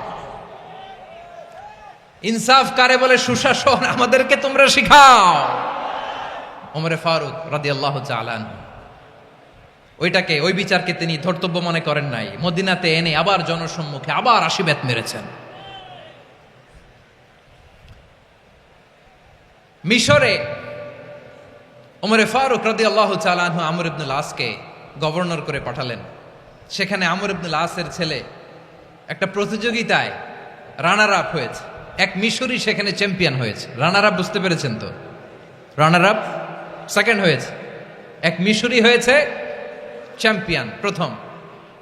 Speaker 1: ইনসাফ কারে বলে সুশাসন আমাদেরকে তোমরা শিখাও। ওমর ফারুক রাদিয়াল্লাহু তাআলা আনহু ওই বিচারকে তিনি ধর্তব্য মনে করেন নাই। মদিনাতে এনে আবার জনসম্মুখে আবার ৮০ বেত মেরেছেন। মিশরে ওমর ফারুক রাদিয়াল্লাহু তাআলা আনহু আমর ইবনুল আসকে গভর্নর করে পাঠালেন। সেখানে আমর ইবনুল আসের ছেলে একটা প্রতিযোগিতায় রানার আপ হয়েছে। এক মিশরি সেখানে চ্যাম্পিয়ন হয়েছে। রানার আপ বুঝতে পেরেছেন তো? রানার আপ সেকেন্ড হয়েছে, এক মিশরি হয়েছে চ্যাম্পিয়ন প্রথম।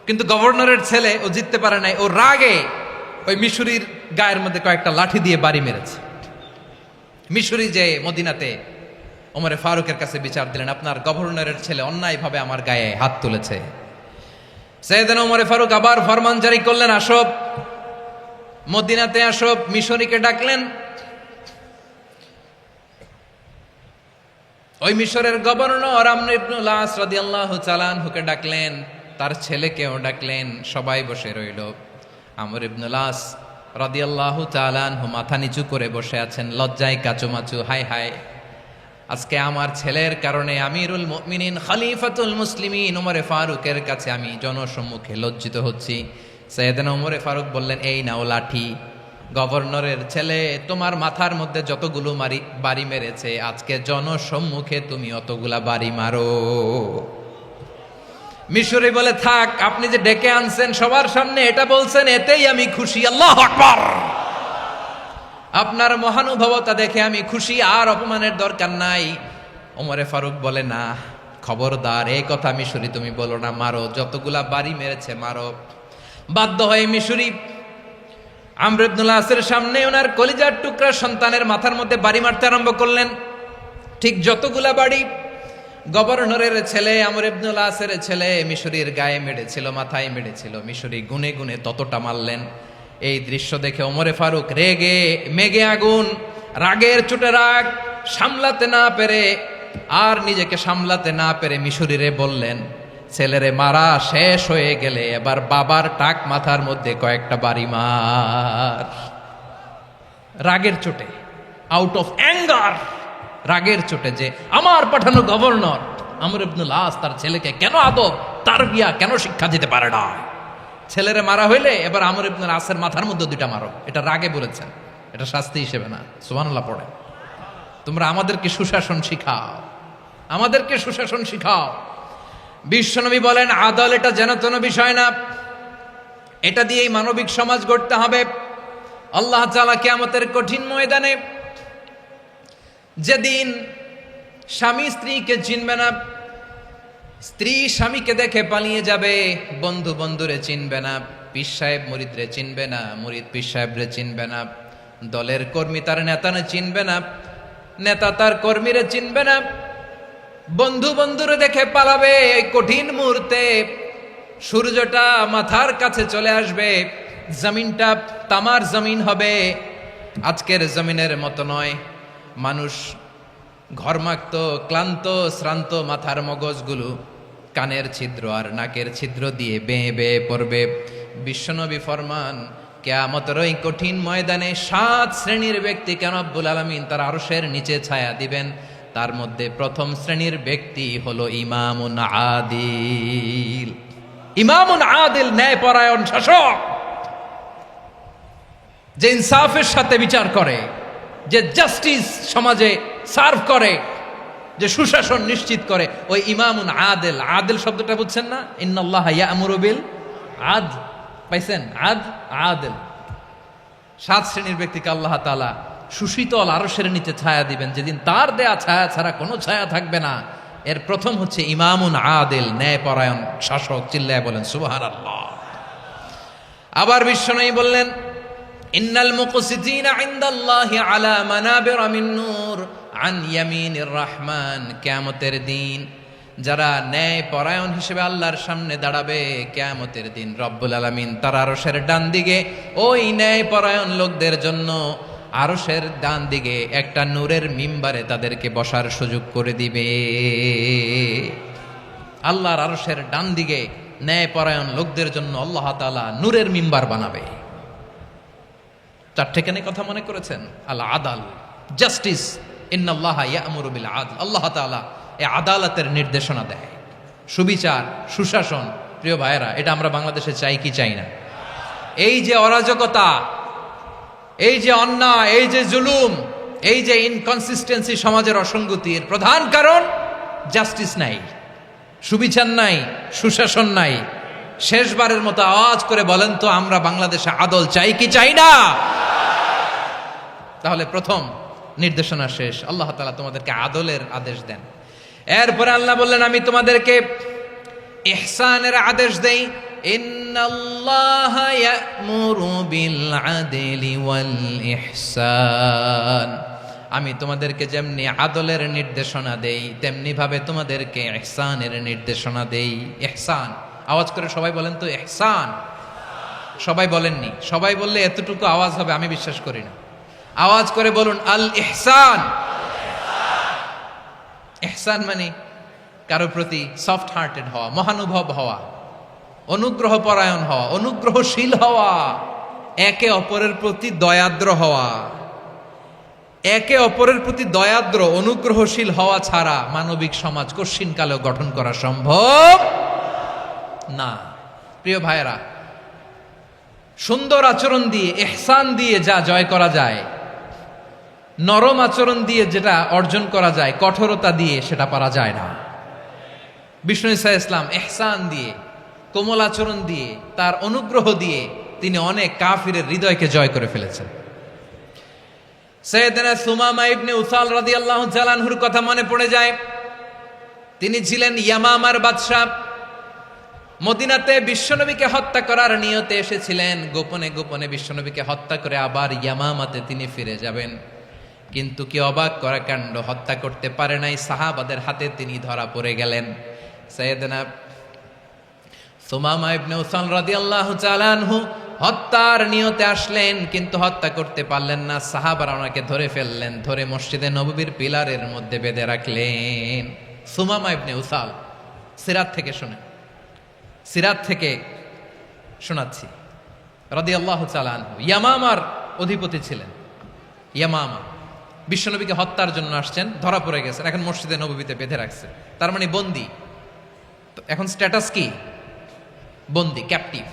Speaker 1: কিন্তু গভর্নরের ছেলে ও জিততে পারে নাই। ও রাগে ওই মিশরির গায়ের মধ্যে কয়েকটা লাঠি দিয়ে বাড়ি মেরেছে। মিশরি যে মদিনাতে ওমর ফারুকের কাছে বিচার দিলেন, আপনার গভর্নরের ছেলে অন্যায়ভাবে আমার গায়ে হাত তুলেছে। সাইয়েদনা ওমর ফারুক আবার ফরমান জারি করলেন, আসো মদিনাতে আসো। মিশরীকে ডাকলেন। ওই মিশরের গভর্নর আমর ইবনুল আস রাদিয়াল্লাহু তাআলা আনহুকে ডাকলেন, তার ছেলেকেও ডাকলেন। সবাই বসে রইল। আমর ইবনুল আস রাদিয়াল্লাহু তাআলা আনহু মাথা নিচু করে বসে আছেন, লজ্জায় কাচুমাচু। হায় হায়, আজকে আমার ছেলের কারণে আমিরুল মুমিনিন খলিফাতুল মুসলিমিন ওমর ফারুকের কাছে আমি জনসম্মুখে লজ্জিত হচ্ছি। সাইয়েদনা ওমর ফারুক বললেন, এই নাও লাঠি। গভর্নরের ছেলে তোমার মাথার মধ্যে যতগুলো বাড়ি মেরেছে, আজকে জনসম্মুখে তুমি অতগুলা বাড়ি মারো। মিশরি বলে, থাক, আপনি যে ডেকে আনছেন সবার সামনে এটা বলছেন, এতেই আমি খুশি। আল্লাহু আকবার! আপনার মহানুভবতা দেখে আমি খুশি, আর অপমানের দরকার নাই। ওমর ফারুক বলে, না, খবরদার, এই কথা মিশরি তুমি বলো না, মারো, যতগুলা বাড়ি মেরেছে মারো। বাধ্য হয়ে মিশরি আমর ইবনুল আসের সামনে ওনার কলিজার টুকরা সন্তানের মাথার মধ্যে বাড়ি মারতে আরম্ভ করলেন। ঠিক যতগুলা বাড়ি গভর্নরের ছেলে আমর ইবনুল আসের ছেলে মিশরির গায়ে মেরেছিল, মাথায় মেরেছিল, মিশরি গুনে গুনে ততটা মারলেন। এই দৃশ্য দেখে ওমর ফারুক রেগে মেগে আগুন, রাগের চোটে রাগ সামলাতে না পেরে, আর নিজেকে সামলাতে না পেরে মিশরিরে বললেন, ছেলেরে মারা শেষ হয়ে গেলে এবার বাবার টাক মাথার মধ্যে কয়েকটা বাড়ি মার। রাগের চোটে, আউট অফ অ্যাঙ্গার, রাগের চোটে, যে আমার পাঠানো গভর্নর আমর ইবনুল আস তার ছেলেকে কেন আদব তারবিয়া কেন শিক্ষা দিতে পারে না। ছেলেরে মারা হইলে এবার আমর ইবনুল আসের মাথার মধ্যে দুইটা মারো। এটা রাগে বলেছেন, এটা শাস্তি হিসেবে না। সুবহানাল্লাহ পড়ে। তোমরা আমাদেরকে সুশাসন শিখাও, আমাদেরকে সুশাসন শিখাও। বিশ্বনবী বলেন, আদল এটা যেন তেন বিষয় না, এটা দিয়েই মানবিক সমাজ গড়তে হবে। আল্লাহ তাআলা কিয়ামতের কঠিন ময়দানে, যেদিন স্বামী স্ত্রীকে চিনবে না, স্ত্রী স্বামীকে দেখে পালিয়ে যাবে, বন্ধু বন্ধুরে চিনবে না, পীর সাহেব মুরিদরে চিনবে না, মুরিদ পীর সাহেবরে চিনবে না, দলের কর্মী তার নেতারে চিনবে না, নেতা তার কর্মীরে চিনবে না, বন্ধু বন্ধুরে দেখে পালাবে। এই কঠিন মুহূর্তে সূর্যটা মাথার কাছে চলে আসবে, জমিনটা তামার জমিন হবে। আজকের জমিনের মতো নয়। মানুষ ঘর্মাক্ত, ক্লান্ত, শ্রান্ত মাথার মগজগুলো কানের ছিদ্র আর নাকের ছিদ্র দিয়ে বেয়ে বেয়ে পড়বে। বিশ্বনবী ফরমান, কিয়ামতের ওই কঠিন ময়দানে 7 শ্রেণীর ব্যক্তিকে রব্বুল আলামিন তার আরশের নিচে ছায়া দিবেন। তার মধ্যে প্রথম শ্রেণীর ব্যক্তি হলো ইমামুন আদিল। ইমামুন আদিল, ন্যায়পরায়ণ শাসক, যে ইনসাফের সাথে বিচার করে, যে জাস্টিস সমাজে সার্ভ করে, যে সুশাসন নিশ্চিত করে, ওই ইমামুন আদিল। আদিল শব্দটা বুঝছেন না? ইন্নাল্লাহা ইয়া'মুরু বিল আদল, পাইছেন? আদিল। 7 শ্রেণীর ব্যক্তিকে আল্লাহ তাআলা সুশীতল আরশের নিচে ছায়া দিবেন, যেদিন তার দেয়া ছায়া ছাড়া কোনো ছায়া থাকবে না। এর প্রথম হচ্ছে ইমামুন আদিল, ন্যায়পরায়ণ শাসক। চিল্লায় বলেন সুবহানাল্লাহ। আবার বিশ্বনবী বললেন, ইন্নাল মুকসিতিনা ইনদাল্লাহি আলা মানাবিরা মিন নূর আন ইয়ামিনির রহমান। কিয়ামতের দিন যারা ন্যায়পরায়ণ হিসেবে আল্লাহর সামনে দাঁড়াবে, কিয়ামতের দিন রব্বুল আলামিন তার আরশের ডান দিকে ওই ন্যায়পরায়ণ লোকদের জন্য আরশের ডান দিকে একটা নূরের মিম্বারে তাদেরকে বসার সুযোগ করে দিবে। আল্লাহর আরশের ডান দিকে ন্যায়পরায়ণ লোকদের জন্য আল্লাহ তাআলা নূরের মিম্বার বানাবে। 4টেখানে কথা মনে করেছেন? আল আদাল, জাস্টিস। ইন্নাল্লাহা ইয়া'মুরু বিল আদল। আল্লাহ তাআলা এই আদালতের নির্দেশনা দেয়, সুবিচার, সুশাসন। প্রিয় ভাইয়েরা, এটা আমরা বাংলাদেশে চাই কি চাই না? এই যে অরাজকতা, এই যে অন্যায়, এই যে জুলুম, এই যে ইনকনসিস্টেন্সি সমাজের অসঙ্গতির প্রধান কারণ জাস্টিস নাই, সুবিচার নাই, সুশাসন নাই। শেষবারের মতো আওয়াজ করে বলেন তো, আমরা বাংলাদেশে আদল চাই কি চাই না? তাহলে প্রথম নির্দেশনা শেষ। আল্লাহ তাআলা তোমাদেরকে আদলের আদেশ দেন। এরপরে আল্লাহ বললেন, আমি তোমাদেরকে ইহসানের আদেশ দেই। ইন্নাল্লাহা ইয়া'মুরু বিল আদলি ওয়াল ইহসান। আমি তোমাদেরকে যেমনি আদলের নির্দেশনা দেই, তেমনি ভাবে তোমাদেরকে ইহসানের নির্দেশনা দেই। ইহসান, আওয়াজ করে সবাই বলেন তো ইহসান। সবাই বলেননি, সবাই বললে এতটুকু আওয়াজ হবে আমি বিশ্বাস করি না। আওয়াজ করে বলুন আল ইহসান। ইহসান মানে কারো প্রতি সফট হার্টেড হওয়া, মহানুভব হওয়া, অনুগ্রহ পরায়ণ হওয়া, অনুগ্রহশীল হওয়া, একে অপরের প্রতি দয়াদ্র হওয়া। একে অপরের প্রতি দয়াদ্র, অনুগ্রহশীল হওয়া ছাড়া মানবিক সমাজ কশিনকালেও গঠন করা সম্ভব না। প্রিয় ভাইয়েরা, সুন্দর আচরণ দিয়ে, ইহসান দিয়ে যা জয় করা যায়, নরম আচরণ দিয়ে যেটা অর্জন করা যায়, কঠোরতা দিয়ে সেটা পারা যায় না। বিষ্ণু ঈসা ইসলাম ইহসান দিয়ে, কোমল আচরণ দিয়ে, তার অনুগ্রহ দিয়ে তিনি অনেক কাফিরের হৃদয়কে জয় করে ফেলেছেন। সাইয়েদনা সুমামা ইবনে উসাল রাদিয়াল্লাহু তাআলা আনহুর কথা মনে পড়ে যায়। তিনি ছিলেন ইয়ামামার বাদশা। মদিনাতে বিশ্বনবীকে হত্যা করার নিয়তে এসেছিলেন। গোপনে গোপনে বিশ্বনবীকে হত্যা করে আবার ইয়ামামাতে তিনি ফিরে যাবেন। কিন্তু কি অবাক করা কাণ্ড, হত্যা করতে পারে নাই, সাহাবাদের হাতে তিনি ধরা পড়ে গেলেন। সাইয়েদনা সুমামা ইবনে উসাল রাদিয়াল্লাহু তাআলা আনহু হত্যার নিয়তে আসলেন, কিন্তু হত্যা করতে পারলেন না। সাহাবারা ওনাকে ধরে ফেললেন, ধরে মসজিদে নববীর পিলারের মধ্যে বেঁধে রাখলেন। সুমামা ইবনে উসাল, সিরাত থেকে শোনেন, সিরাত থেকে শোনাচ্ছি। রাদিয়াল্লাহু তাআলা আনহু ইয়ামামার অধিপতি ছিলেন। ইয়ামামা বিশ্বনবীকে হত্যার জন্য আসছেন, ধরা পড়ে গেছেন, এখন মসজিদে নববীতে বেঁধে রাখছে, তার মানে বন্দী। এখন স্ট্যাটাস কি? বন্দী, ক্যাপটিভ।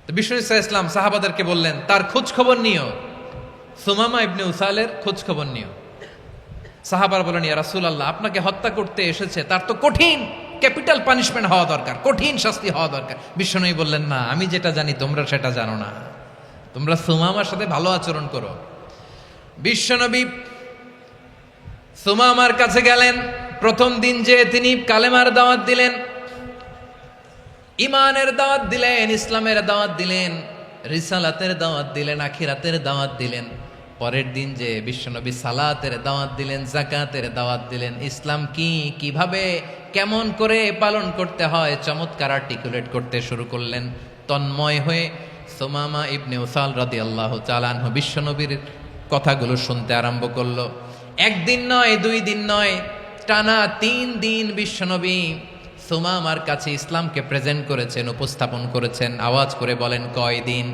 Speaker 1: তো বিষ্ণু ঈসা ইসলাম সাহাবাদেরকে বললেন, তার খোঁজ খবর নিও, সুমামা ইবনে উসালের খোঁজ খবর নিও। সাহাবারা বলেন, ইয়া রাসূলুল্লাহ, আপনাকে হত্যা করতে এসেছে, তার তো কঠিন ক্যাপিটাল পানিশমেন্ট হওয়া দরকার, কঠিন শাস্তি হওয়া দরকার। বিশ্বনবী বললেন, না, আমি যেটা জানি তোমরা সেটা জানো না, তোমরা সুমামার সাথে ভালো আচরণ করো। বিশ্বনবী সুমামার কাছে গেলেন। প্রথম দিন যে তিনি কালেমার দাওয়াত দিলেন, ইমানের দাওয়াত দিলেন, ইসলামের দাওয়াত দিলেন, রিসালাতের দাওয়াত দিলেন, আখিরাতের দাওয়াত দিলেন। পরের দিন যে বিশ্বনবী সালাতের দাওয়াত দিলেন, যাকাতের দাওয়াত দিলেন, ইসলাম কি, কিভাবে, কেমন করে পালন করতে হয় চমৎকার আর্টিকুলেট করতে শুরু করলেন। তন্ময় হয়ে সুমামা ইবনে উসাল রাদিয়াল্লাহু তাআলা আনহু বিশ্বনবীর কথাগুলো শুনতে আরম্ভ করলো। একদিন নয়, 2 দিন নয়, টানা 3 দিন বিশ্বনবী সুমামার কাছে ইসলামকে প্রেজেন্ট করেছেন, উপস্থাপন করেছেন। আওয়াজ করে বলেন, কয় দিন?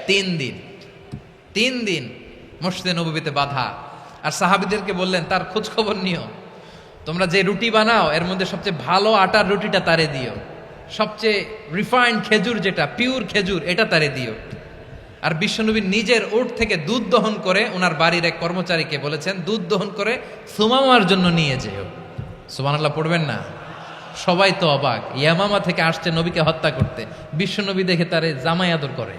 Speaker 1: তিন দিন মসজিদে নববীতে বাধা। আর সাহাবীদেরকে বললেন তার খোঁজ খবর নিও, তোমরা যে রুটি বানাও এর মধ্যে সবচেয়ে ভালো আটার রুটিটা তারে দিও, সবচেয়ে রিফাইন্ড খেজুর যেটা পিওর খেজুর এটা তারে দিও। আর বিশ্বনবী নিজের উট থেকে দুধ দহন করে ওনার বাড়ির এক কর্মচারীকে বলেছেন দুধ দহন করে সুমামার জন্য নিয়ে যেও। সুবহানাল্লাহ পড়বেন না? সবাই তো অবাক, ইয়ামামা থেকে আসছে নবীকে হত্যা করতে, বিশ্বনবী দেখে তারে জামাই আদর করে,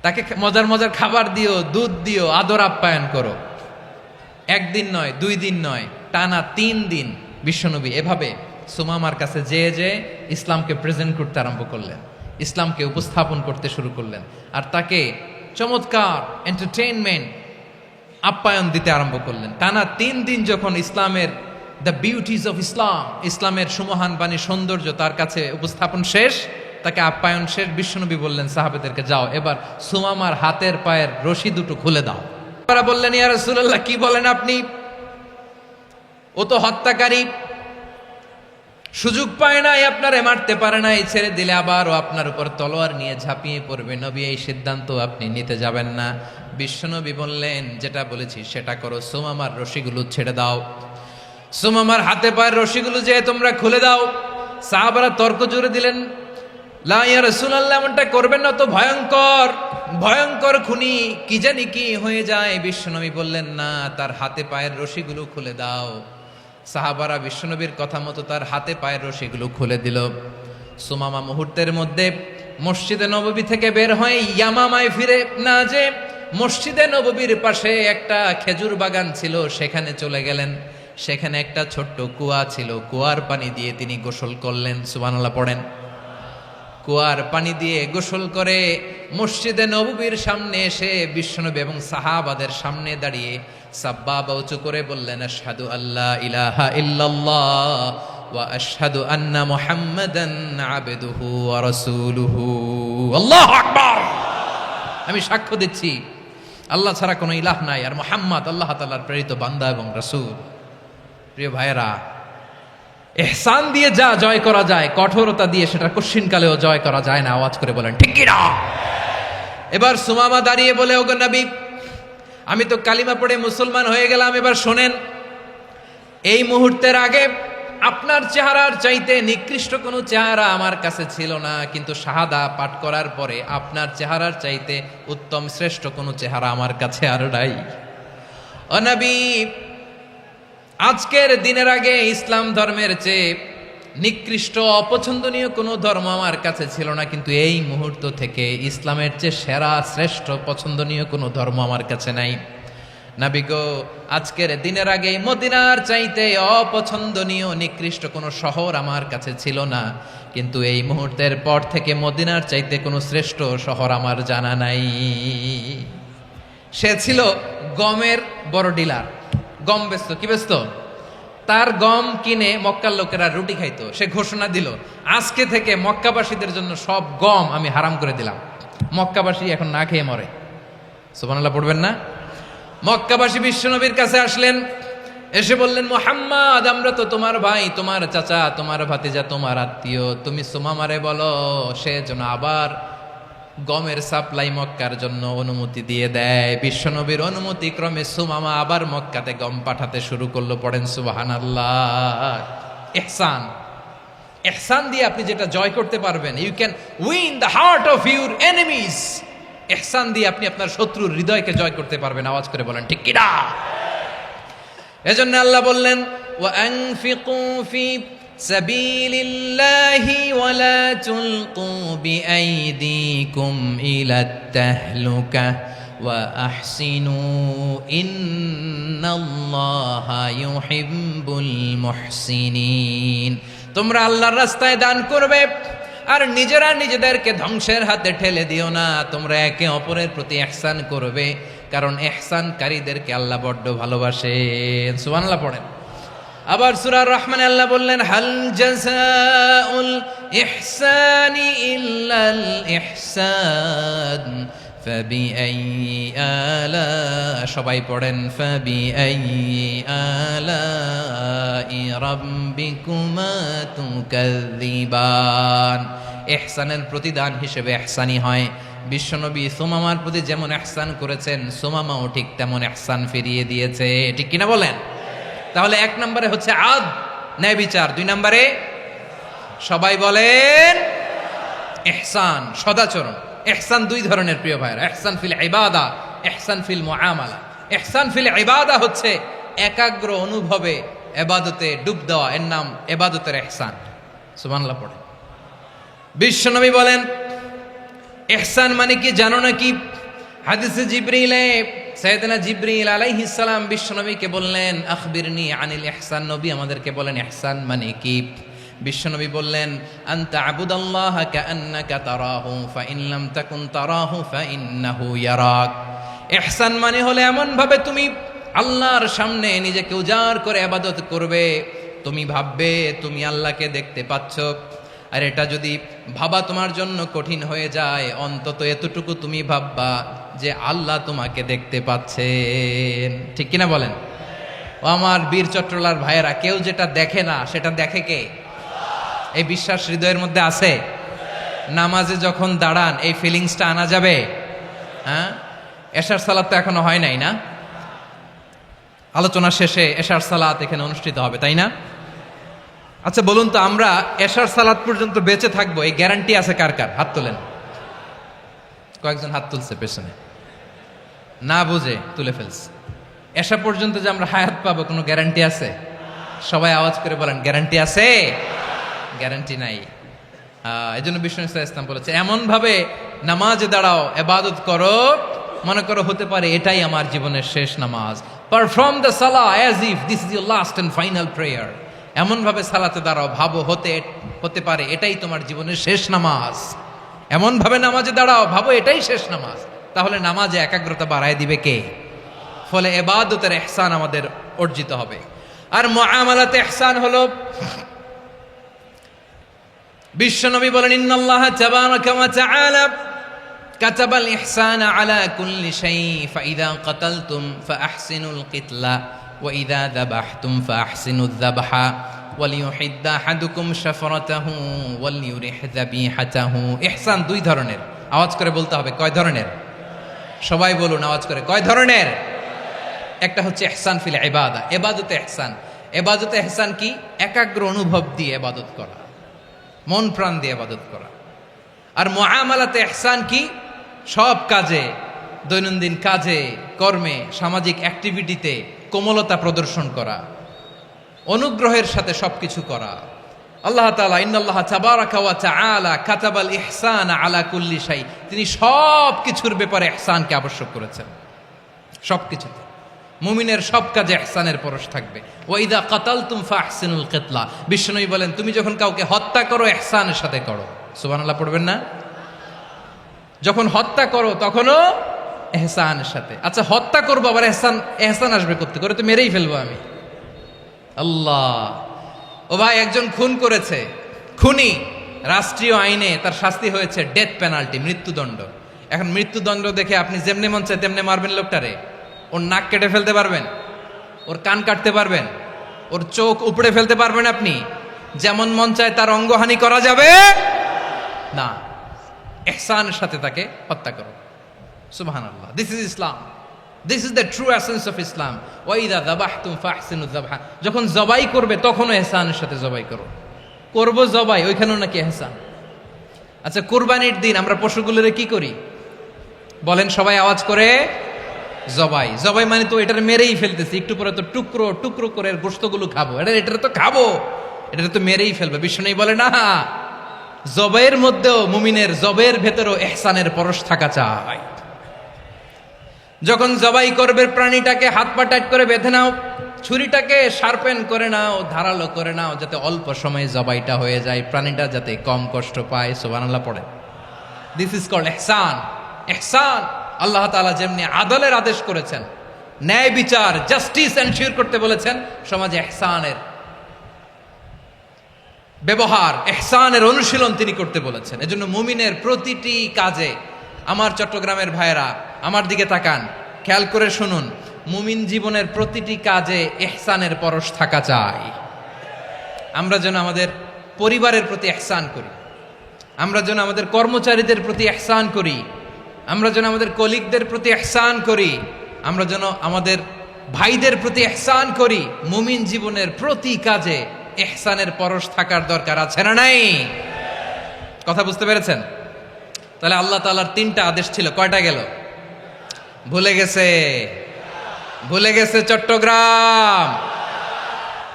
Speaker 1: তাকে মজার মজার খাবার দিও, দুধ দিও, আদর আপ্যায়ন করো। একদিন নয়, 2 দিন নয়, টানা 3 দিন বিশ্বনবী এভাবে সুমামার কাছে যেয়ে ইসলামকে প্রেজেন্ট করতে আরম্ভ করলেন, ইসলামকে উপস্থাপন করতে শুরু করলেন। আর তাকে চমৎকার এন্টারটেইনমেন্ট আপ্যায়ন দিতে আরম্ভ করলেন। টানা 3 দিন যখন ইসলামের দ্য বিউটিজ অফ ইসলামের সুমহান বাণী সৌন্দর্য তার কাছে উপস্থাপন শেষ, তাকে আপ্যায়ন শেষ, বিশ্বনবী বললেন সাহাবেদেরকে যাও এবার সুমামার হাতের পায়ের রশি দুটো খুলে দাও। তারা বললেন ইয়া রাসূলুল্লাহ কি বলেন আপনি, ও তো হত্যাকারী, সুযোগ পায় নাই, আপনারে মারতে পারে নাই, ছেড়ে দিলে আবার ও আপনার উপর তলোয়ার নিয়ে ঝাঁপিয়ে পড়বে। নবী এই সিদ্ধান্ত আপনি নিতে যাবেন না। বিশ্বনবী বললেন যেটা বলেছি সেটা করো, সুমামার রশিগুলো ছেড়ে দাও, সুমামার হাতে পায়ের রশিগুলো যে তোমরা খুলে দাও। সাহাবারা তর্ক জুড়ে দিলেন লা ইয়া রাসূলুল্লাহ এমনটা করবেন না, তো ভয়ঙ্কর খুনি, কি জানি কি হয়ে যায়। বিশ্বনবী বললেন না, তার হাতে পায়ের রশিগুলো খুলে দাও। সাহাবারা বিশ্বনবীর কথা মতো তার হাতে পায়ের রশিগুলো খুলে দিল। সুমামা মুহূর্তের মধ্যে মসজিদে নববী থেকে বের হয়ে ইয়ামামায় ফিরে না যে মসজিদে নববীর পাশে একটা খেজুর বাগান ছিল সেখানে চলে গেলেন। সেখানে একটা ছোট্ট কুয়া ছিল, কুয়ার পানি দিয়ে তিনি গোসল করলেন। সুবহানাল্লাহ পড়েন। কুয়ার পানি দিয়ে গোসল করে মসজিদে নববীর সামনে এসে বিশ্বনবী এবং সাহাবাদের সামনে দাঁড়িয়ে সাব্বাবা উঁচু করে বললেন আশহাদু আল্লা ইলাহা ইল্লাল্লাহ ওয়া আশহাদু আন্না মুহাম্মাদান আবদুহু ওয়া রাসূলুহু। আল্লাহু আকবার। আমি সাক্ষ্য দিচ্ছি আল্লাহ ছাড়া কোনো ইলাহ নাই, আর মুহাম্মদ আল্লাহ তাআলার প্রেরিত বান্দা এবং রাসূল। প্রিয় ভাইয়েরা, ইহসান দিয়ে যা জয় করা যায়, কঠোরতা দিয়ে সেটা কঠিনকালেও জয় করা যায় না। আওয়াজ করে বলেন ঠিক কি না? এবার সুমামা দাঁড়িয়ে বলে ওগো নবী, আমি তো কালিমা পড়ে মুসলমান হয়ে গেলাম, এবার শোনেন, এই মুহূর্তের আগে আপনার চেহারার চাইতে নিকৃষ্ট কোনো চেহারা আমার কাছে ছিল না, কিন্তু শাহাদা পাঠ করার পরে আপনার চেহারার চাইতে উত্তম শ্রেষ্ঠ কোনো চেহারা আমার কাছে আর নাই। ও নবী, আজকের দিনের আগে ইসলাম ধর্মের চেয়ে নিকৃষ্ট অপছন্দনীয় কোনো ধর্ম আমার কাছে ছিল না, কিন্তু এই মুহূর্ত থেকে ইসলামের চেয়ে সেরা শ্রেষ্ঠ পছন্দনীয় কোনো ধর্ম আমার কাছে নাই। নবী গো, আজকের দিনের আগে মদিনার চাইতে অপছন্দনীয় নিকৃষ্ট কোনো শহর আমার কাছে ছিল না, কিন্তু এই মুহূর্তের পর থেকে মদিনার চাইতে কোনো শ্রেষ্ঠ শহর আমার জানা নাই। সে ছিল গমের বড় ডিলার, গম বেচতো। কি বেচতো? তার গম কিনে মক্কার লোকেরা রুটি খাইতো। সে ঘোষণা দিল আজকে থেকে মক্কাবাসীদের জন্য সব গম আমি হারাম করে দিলাম, মক্কাবাসী এখন না খেয়ে মরে। সুবহানাল্লাহ পড়বেন না? মক্কাবাসী বিশ্বনবীর কাছে আসলেন, এসে বললেন মুহাম্মদ, আমরা তো তোমার ভাই, তোমার চাচা, তোমার ভাতিজা, তোমার আত্মীয়, তুমি সুমামারে বলো সে যেন আবার গমের সাপ্লাই মক্কার জন্য অনুমতি দিয়ে দেয়। বিশ্বনবীর অনুমতি ক্রমে সুমামা আবার মক্কাতে গম পাঠাতে শুরু করলো। পড়েন সুবহানাল্লাহ। ইহসান, ইহসান দিয়ে আপনি যেটা জয় করতে পারবেন, you can win the heart of your enemies. ইহসান দিয়ে আপনি আপনার শত্রুর হৃদয়কে জয় করতে পারবেন। আওয়াজ করে বলেন ঠিক কি না? এজন্য আল্লাহ বললেন ওয়া আনফিকু ফি সাবিলিল্লাহি ওয়া লা তুলকু বিআইদিকুম ইলাত তাহলুকা ওয়া আহসিনু ইন্নাল্লাহা ইউহিব্বুল মুহসিনিন। তোমরা আল্লাহর রাস্তায় দান করবে আর নিজেরা নিজেদেরকে ধ্বংসের হাতে ঠেলে দিও না। তোমরা একে অপরের প্রতি ইহসান করবে, কারণ ইহসানকারীদেরকে আল্লাহ বড্ড ভালোবাসেন। সুবহানাল্লাহ পড়েন। আবার সূরা রহমানে আল্লাহ বললেন হাল জাযাউল ইহসানি ইল্লাল ইহসান ফাবিআইয়ি আলা, সবাই পড়েন ফাবিআইয়ি আলাই রাব্বিকুমা তুকাযযিবান। ইহসানের প্রতিদান হিসেবে ইহসানি হয়। বিশ্বনবী সুমামার প্রতি যেমন ইহসান করেছেন, সুমামাও ঠিক তেমন ইহসান ফিরিয়ে দিয়েছে। ঠিক কিনা বলেন? তাহলে 1 নম্বরে হচ্ছে আদ, ন্যায় বিচার। 2 নম্বরে সবাই বলেন ইহসান, সদাচরণ। ইহসান 2 ধরনের প্রিয় ভাইরা, ইহসান ফিল ইবাদা, ইহসান ফিল মুআমালা। ইহসান ফিল ইবাদা হচ্ছে একাগ্র অনুভবে ইবাদতে ডুব দেওয়া, এর নাম ইবাদতের ইহসান। সুবহানাল্লাহ পড়ে। বিশ্বনবী বলেন ইহসান মানে কি জানো নাকি? হাদিসে জিবরিলে সাইয়েদনা জিবরিল আলাইহিস সালাম বিশ্বনবীকে বললেন আখবিরনি আনিল ইহসান। নবী আমাদেরকে বলেন ইহসান মানে কি? বিশ্বনবী বললেন আনতা আবুদাল্লাহা কাআন্নাকা তারাহু ফাইন লাম তাকুন তারাহু ফাইন্নাহু ইয়ারাক। ইহসান মানে হলো এমন ভাবে তুমি আল্লাহর সামনে নিজেকে উজাড় করে ইবাদত করবে, তুমি ভাববে তুমি আল্লাহকে দেখতে পাচ্ছ। আর এটা যদি ভাবা তোমার জন্য কঠিন হয়ে যায়, অন্তত এতটুকু তুমি ভাববা যে আল্লাহ তোমাকে দেখতে পাচ্ছেন। ঠিক কিনা বলেন? ও আমার বীর চট্টলার ভাইয়েরা, কেউ যেটা দেখে না সেটা দেখে কে? এই বিশ্বাস হৃদয়ের মধ্যে আছে? নামাজে যখন দাঁড়ান এই ফিলিংসটা আনা যাবে? হ্যাঁ, এশার সালাত তো এখনো হয় নাই না? আলোচনা শেষে এশার সালাত এখানে অনুষ্ঠিত হবে, তাই না? আচ্ছা বলুন তো, আমরা এশার সালাত পর্যন্ত বেঁচে থাকবো এই গ্যারান্টি আছে কার কার? হাত তোলেন। কয়েকজন হাত তুলছে পেছনে, না বুঝে তুলে ফেলছে। এশা পর্যন্ত যে আমরা হায়াত পাবো কোনো গ্যারান্টি আছে? সবাই আওয়াজ করে বলেন গ্যারান্টি আছে? গ্যারান্টি নাই। এই জন্য বিষ্ণু ইসলাম বলেছে এমন ভাবে নামাজে দাঁড়াও, ইবাদত করো, মনে করো হতে পারে এটাই আমার জীবনের শেষ নামাজ। Perform the salah as if this is your last and final prayer. এমন ভাবে সালাতে দাঁড়াও, ভাবো হতে পারে এটাই তোমার জীবনের শেষ নামাজ। এমন ভাবে নামাজে দাঁড়াও, ভাবো এটাই শেষ নামাজ। তাহলে নামাজে একাগ্রতা বাড়ায় দিবে কে? ফলে ইবাদতের ইহসান আমাদের অর্জিত হবে। আর মুআমালাতে ইহসান হলো, বিশ্বনবী বলেন ইন্নাল্লাহা তাবারাকা ওয়া তাআলা কাতাবাল ইহসানা আলা কুল্লি শাই ফাইদা কাতালতুম ফাআহসিনুল কিতলা ওয়া ইযা যাবাহতুম ফাআহসিনুয যাবহা ওয়ালিয়ুহিদ্দা আহাদুকুম শাফরাতাহু ওয়ালিয়ুরিহ যাবিহাতাহু। ইহসান 2 ধরনের। আওয়াজ করে বলতে হবে কয় ধরনের? সবাই বলুন আওয়াজ করে, কয় ধরনের? একটা হচ্ছে ইহসান ফিল ইবাদা, ইবাদতে ইহসান। ইবাদতে ইহসান কি? একাগ্র অনুভব দিয়ে ইবাদত করা, মন প্রাণ দিয়ে ইবাদত করা। আর মুআমালাতে ইহসান কি? সব কাজে, দৈনন্দিন কাজে, কর্মে, সামাজিক অ্যাক্টিভিটিতে কোমলতা প্রদর্শন করা, অনুগ্রহের সাথে সবকিছু করা। আল্লাহ তাআলা ইন্নাল্লাহা তাবারাকা ওয়া তাআলা কাতাবাল ইহসানা আলা কুল্লি শাই, তিনি সব কিছুর ব্যাপারে ইহসানকে আবশ্যক করেছেন। সবকিছুতে মুমিনের সব কাজে ইহসানের পরশ থাকবে। ওয়া ইযা কাতালতুম ফাহসিনুল কিতলা, বিশ্বনবী বলেন তুমি যখন কাউকে হত্যা করো ইহসানের সাথে করো। সুবহানাল্লাহ পড়বেন না? যখন হত্যা করো তখনও ইহসানের সাথে। আচ্ছা হত্যা করবো আবার ইহসান আসবে করতে করে, তো মেরেই ফেলবো আমি। আল্লাহ, ও ভাই একজন খুন করেছে, খুনি, রাষ্ট্রীয় আইনে তার শাস্তি হয়েছে ডেথ পেনাল্টি, মৃত্যুদণ্ড। এখন মৃত্যুদণ্ড দেখে আপনি যেমনি মন চায় তেমনি মারবেন লোকটারে? ওর নাক কেটে ফেলতে পারবেন? ওর কান কাটতে পারবেন? ওর চোখ উপড়ে ফেলতে পারবেন আপনি? যেমন মন চায় তার অঙ্গহানি করা যাবে না। ইহসানের সাথে তাকে হত্যা করো। সুবহানাল্লাহ, this is Islam, this is the true essence of Islam. ওয়া ইযা যাবাহতুম ফাহসিনুয যাবহা, যখন জবাই করবে তখনও ইহসানের সাথে জবাই করো। করব জবাই, ওইখানেও নাকি ইহসান। আচ্ছা কুরবানির দিন আমরা পশুগুলোরে কি করি বলেন সবাই আওয়াজ করে? জবাই। জবাই মানে তো এটার মেরেই ফেলতেছি, একটু পরে তো টুকরো টুকরো করে গোশতগুলো খাবো, এটা তো খাবো, এটা তো মেরেই ফেলবে। বিষ্ণু বলে না, জবাইয়ের মধ্যেও মুমিনের জবের ভেতরেও ইহসানের পরশ থাকা চাই। যখন জবাই করবে প্রাণীটাকে হাত পা টাইট করে বেঁধে নাও, ছুরিটাকে শার্পেন করে নাও, ধারালো করে নাও, যাতে অল্প সময়ে জবাইটা হয়ে যায়, প্রাণীটা যাতে কম কষ্ট পায়। সুবহানাল্লাহ পড়ে। দিস ইজ কল্ড ইহসান। ইহসান আল্লাহ তাআলা যেমনি আদলের আদেশ করেছেন, ন্যায় বিচার, জাস্টিস এনশিওর করতে বলেছেন, সমাজে ইহসানের ব্যবহার, ইহসানের অনুশীলন তিনি করতে বলেছেন। এজন্য মুমিনের প্রতিটি কাজে, আমার চট্টগ্রামের ভাইয়েরা আমার দিকে তাকান, খেয়াল করে শুনুন, মুমিন জীবনের প্রতিটি কাজে ইহসানের পরশ থাকা চাই। আমরা যেন আমাদের পরিবারের প্রতি ইহসান করি, আমরা যেন আমাদের কর্মচারীদের প্রতি ইহসান করি, আমরা যেন আমাদের কলিগদের প্রতি ইহসান করি, আমরা যেন আমাদের ভাইদের প্রতি ইহসান করি। মুমিন জীবনের প্রতি কাজে ইহসানের পরশ থাকার দরকার আছে না নাই? কথা বুঝতে পেরেছেন? তাহলে আল্লাহ তাআলার 3টা আদেশ ছিল, কয়টা গেল? ভুলে গেছে, ভুলে গেছে চট্টগ্রাম।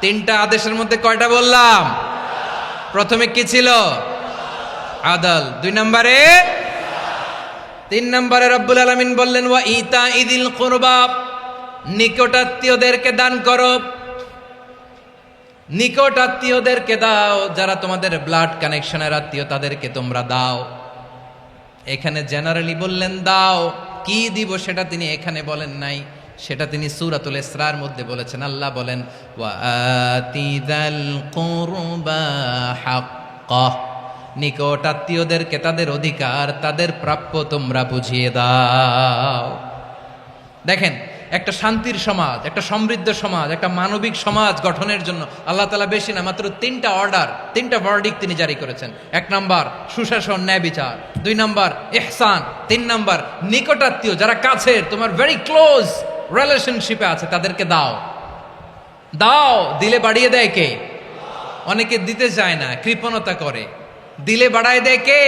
Speaker 1: 3টা আদেশের মধ্যে কয়টা বললাম? প্রথমে কি ছিল? আদল। 2 নম্বরে, 3 নম্বরে রব্বুল আলামিন বললেন ওয়া ইতা ইদিল কুরবা, নিকটাত্মীয়দেরকে দান করো, নিকটাত্মীয়দেরকে দাও, যারা তোমাদের ব্লাড কানেকশনের আত্মীয় তাদেরকে তোমরা দাও। এখানে জেনারেলি বললেন দাও, কি দিব সেটা তিনি এখানে বলেন নাই, সেটা তিনি সূরাতুল ইসরার মধ্যে বলেছেন। আল্লাহ বলেন ওয়া আতিযাল কুরবা হাক্কাহ, নিকটাত্মীয়দেরকে তাদের অধিকার, তাদের প্রাপ্য তোমরা বুঝিয়ে দাও। দেখেন, একটা শান্তির সমাজ, একটা সমৃদ্ধ সমাজ, একটা মানবিক সমাজ গঠনের জন্য আল্লাহ তাআলা বেশি না, মাত্র 3টা অর্ডার, 3টা ভার্ডিক্ট তিনি জারি করেছেন। 1 নাম্বার সুশাসন, ন্যায় বিচার। 2 নাম্বার ইহসান। 3 নাম্বার নিকটাত্মীয়, যারা কাছের, তোমার ভেরি ক্লোজ রিলেশনশিপে আছে, তাদেরকে দাও। দাও, দিলে বাড়িয়ে দেয় কে? অনেকে দিতে চায় না, কৃপণতা করে। দিলে বাড়ায় দেয় কে?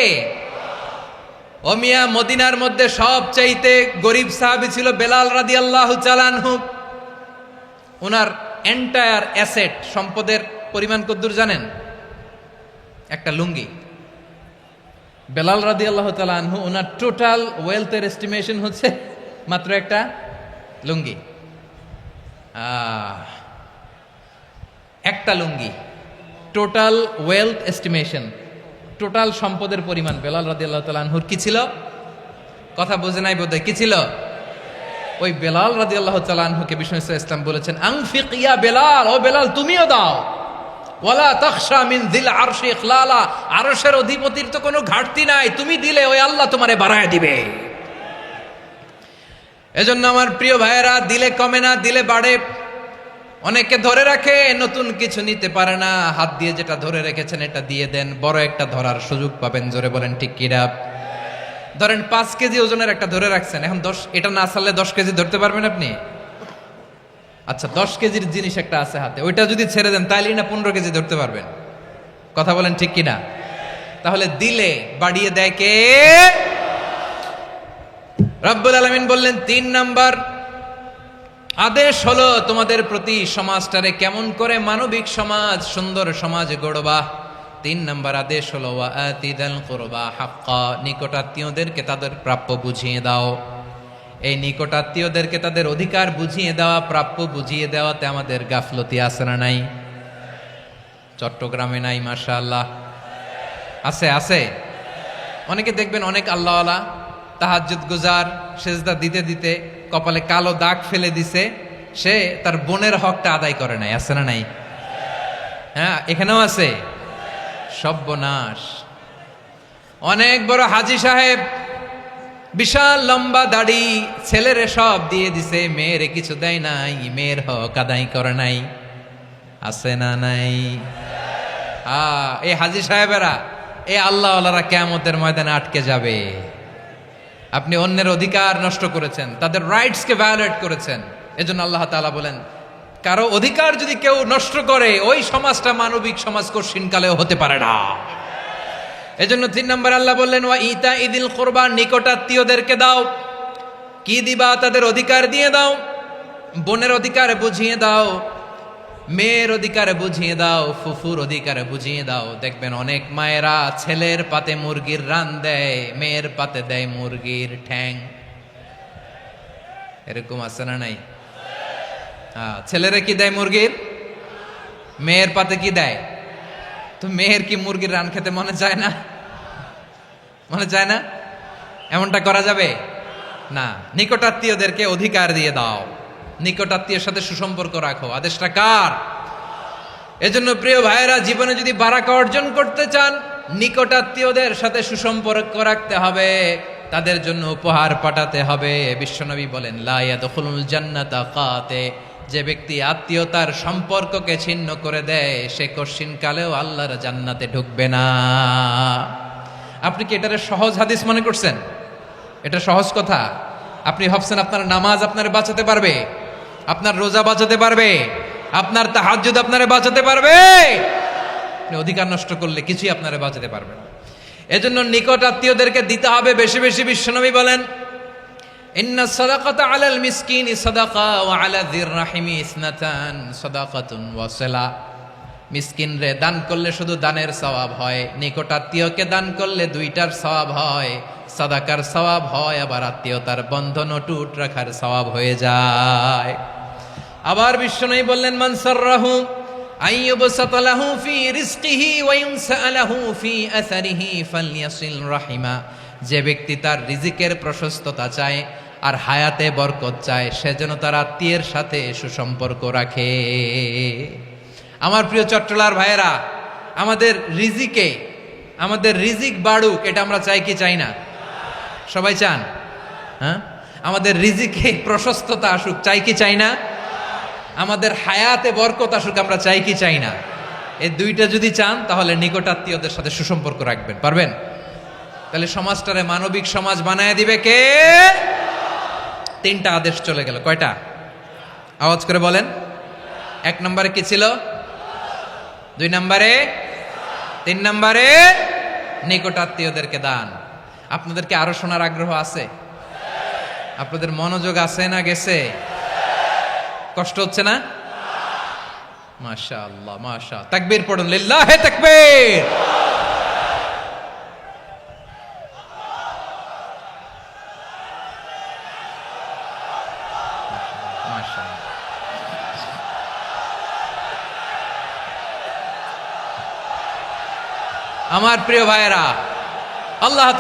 Speaker 1: ও মিয়া, মদিনার মধ্যে সবচাইতে গরিব সাহাবী ছিল বেলাল রাদিয়াল্লাহু তাআলা আনহু। ওনার এন্টায়ার অ্যাসেট, সম্পদের পরিমাণ কতদূর জানেন? একটা লুঙ্গি। বেলাল রাদিয়াল্লাহু তাআলা আনহু, ওনার টোটাল ওয়েলথের এস্টিমেশন হচ্ছে মাত্র একটা লুঙ্গি। একটা লুঙ্গি, টোটাল ওয়েলথ এস্টিমেশন, টোটাল সম্পদের পরিমাণ বেলাল রাদিয়াল্লাহু তাআলা আনহুর কি ছিল? কথা বোঝে নাই বোধহয়, কি ছিল? ওই বেলাল রাদিয়াল্লাহু তাআলা আনহুকে বিষ্ণু ইসলাম বলেছেন আনফিক ইয়া বেলাল, ও বেলাল তুমিও দাও। ওয়ালা তাখশা মিন যিল আরশি ইখলালা, আরশের অধিপতির তো কোনো ঘাটতি নাই, তুমি দিলে ওই আল্লাহ তোমারে বাড়ায় দিবে। এজন্য আমার প্রিয় ভাইয়েরা, দিলে কমে না, দিলে বাড়ে। অনেকে ধরে রাখে, নতুন কিছু নিতে পারে না, হাত দিয়ে যেটা ধরে রেখেছেন এটা দিয়ে দেন, বড় একটা ধরার সুযোগ পাবেন। জোরে বলেন ঠিক কিনা? ধরেন 5 কেজি ওজনের একটা ধরে রাখছেন, এখন 10, এটা না ছাড়লে 10 কেজি ধরতে পারবেন আপনি? আচ্ছা, 10 কেজির জিনিস একটা আছে হাতে, ওইটা যদি ছেড়ে দেন তাইলেই না 15 কেজি ধরতে পারবেন। কথা বলেন ঠিক কিনা? তাহলে দিলে বাড়িয়ে দেয় কে? রব্বুল আলামিন বললেন 3 নাম্বার আদেশ হলো তোমাদের প্রতি সমাজটারে কেমন করে মানবিক সমাজ, সুন্দর সমাজ গড়বা। 3 নাম্বার আদেশ হলো ওয়া আতিদাল কুরবা হাক্কা, নিকটাত্মীয়দেরকে তাদের প্রাপ্য বুঝিয়ে দাও। এই নিকটাত্মীয়দেরকে তাদের অধিকার বুঝিয়ে দেওয়া, প্রাপ্য বুঝিয়ে দেওয়াতে আমাদের গাফলতি আছে না নাই? চট্টগ্রামে নাই? মাশাআল্লাহ আছে, আছে। অনেকে দেখবেন অনেক আল্লাহওয়ালা, তাহাজ্জুদ গুজার, সেজদা দিতে দিতে কপালে কালো দাগ ফেলে দিছে, সে তার বোনের হকটা আদায় করে নাই। আছে না নাই? হ্যাঁ, এখানেও আছে। সর্বনাশ। অনেক বড় হাজী সাহেব, বিশাল লম্বা দাড়ি, ছেলেরে সব দিয়ে দিছে, মেয়েরে কিছু দেয় নাই, মেয়ের হক আদায় করে নাই। আছে না নাই? এই হাজী সাহেবেরা, এই আল্লাহওয়ালারা কিয়ামতের ময়দানে আটকে যাবে। আপনি অন্যের অধিকার নষ্ট করেছেন, তাদের রাইটসকে ভায়োলেট করেছেন। এজন্য আল্লাহ তাআলা বলেন, কারো অধিকার যদি কেউ নষ্ট করে, ওই সমাজটা মানবিক সমাজ কঠিনকালেও হতে পারে না। এজন্য 3 নম্বর আল্লাহ বললেন ওয়া ইতা ইদিল কুরবা, নিকটাত্মীয়দেরকে দাও। কি দিবা? তাদের অধিকার দিয়ে দাও। বোনের অধিকার বুঝিয়ে দাও, মেয়ের অধিকার বুঝিয়ে দাও, ফুফুর অধিকার বুঝিয়ে দাও। দেখবেন অনেক মায়েরা ছেলের পাতে মুরগির রান দেয়, মেয়ের পাতে দেয় মুরগির ঠ্যাং। এরকম আছে না নাই? ছেলেরা কি দেয়? মুরগির। মেয়ের পাতে কি দেয়? তো মেয়ের কি মুরগির রান খেতে মনে চায় না? মনে চায় না? এমনটা করা যাবে না। নিকটাত্মীয়দেরকে অধিকার দিয়ে দাও, নিকটাত্মীয়ের সাথে সুসম্পর্ক রাখো। আদেশটা কার? এজন্য প্রিয় ভাইয়েরা, জীবনে যদি বারাকা অর্জন করতে চান, নিকটাত্মীয়দের সাথে সুসম্পর্ক রাখতে হবে, তাদের জন্য উপহার পাঠাতে হবে। বিশ্বনবী বলেন লা ইয়াদখুলুল জান্নাতা কাতে, যে ব্যক্তি আত্মীয়তার সম্পর্ককে ছিন্ন করে দেয়, সে কশিন কালেও আল্লাহর জান্নাতে ঢুকবে না। আপনি কি এটারে সহজ হাদিস মনে করছেন? এটা সহজ কথা? আপনি ভাবছেন আপনার নামাজ আপনারে বাঁচাতে পারবে, আপনার রোজা বাঁচাতে পারবে, আপনার তাহাজ্জুদ আপনারে বাঁচাতে পারবে? আপনি অধিকার নষ্ট করলে কিছুই আপনারে বাঁচাতে পারবে না। এজন্য নিকট আত্মীয়দেরকে দিতে হবে বেশি বেশি। বিশ্বনবী বলেন, ইন্না সাদাকাতা আলাল মিসকিনি সাদাকা ওয়া আলা যির রাহিমি ইসনাতান সাদাকাতুন ওয়া সিলা। মিসকিন রে দান করলে শুধু দানের সওয়াব হয়, নিকট আত্মীয়কে দান করলে দুইটার সওয়াব হয়, সাদাকার সওয়াব হয়, আবার আত্মীয়তার বন্ধন অটুট রাখার সওয়াব হয়ে যায়। আবার বিশ্বনবী বললেন, মান সাররাহু আইয়ুবসাতা লাহু ফি রিজকিহি ওয়া ইউনসা লাহু ফি আসারিহি ফালইয়াসিল রাহিমা। যে ব্যক্তি তার রিজিকের প্রশস্ততা চায় আর হায়াতে বরকত চায়, সে যেন তার আত্মীয়ের সাথে সুসম্পর্ক রাখে। আমার প্রিয় চট্টলার ভাইয়েরা, আমাদের রিজিক বাড়ুক, এটা আমরা চাই কি চাই না? সবাই চান? হ্যাঁ, আমাদের রিজিকে প্রশস্ততা আসুক, চাই কি চাই না? আমাদের হায়াতে বরকত আসুক, আমরা চাই কি চাই না? এই দুইটা যদি চান তাহলে নিকট আত্মীয়দের সাথে সুসম্পর্ক রাখবেন, পারবেন? তাহলে সমাজটারে মানবিক সমাজ বানায় দিবে কে? তিনটা আদেশ চলে গেল। কয়টা? আওয়াজ করে বলেন। 1 নম্বরে কি ছিল? 2 নম্বরে, 3 নম্বরে নিকট আত্মীয়দেরকে দান। আপনাদেরকে আরো শোনার আগ্রহ আছে? আপনাদের মনোযোগ আছে না গেছে? কষ্ট হচ্ছে না? মাশাআল্লাহ, মাশাআল্লাহ। তাকবীর পড়ুন, লিল্লাহে তাকবীর। আমার প্রিয় ভাইয়েরা, আল্লাহ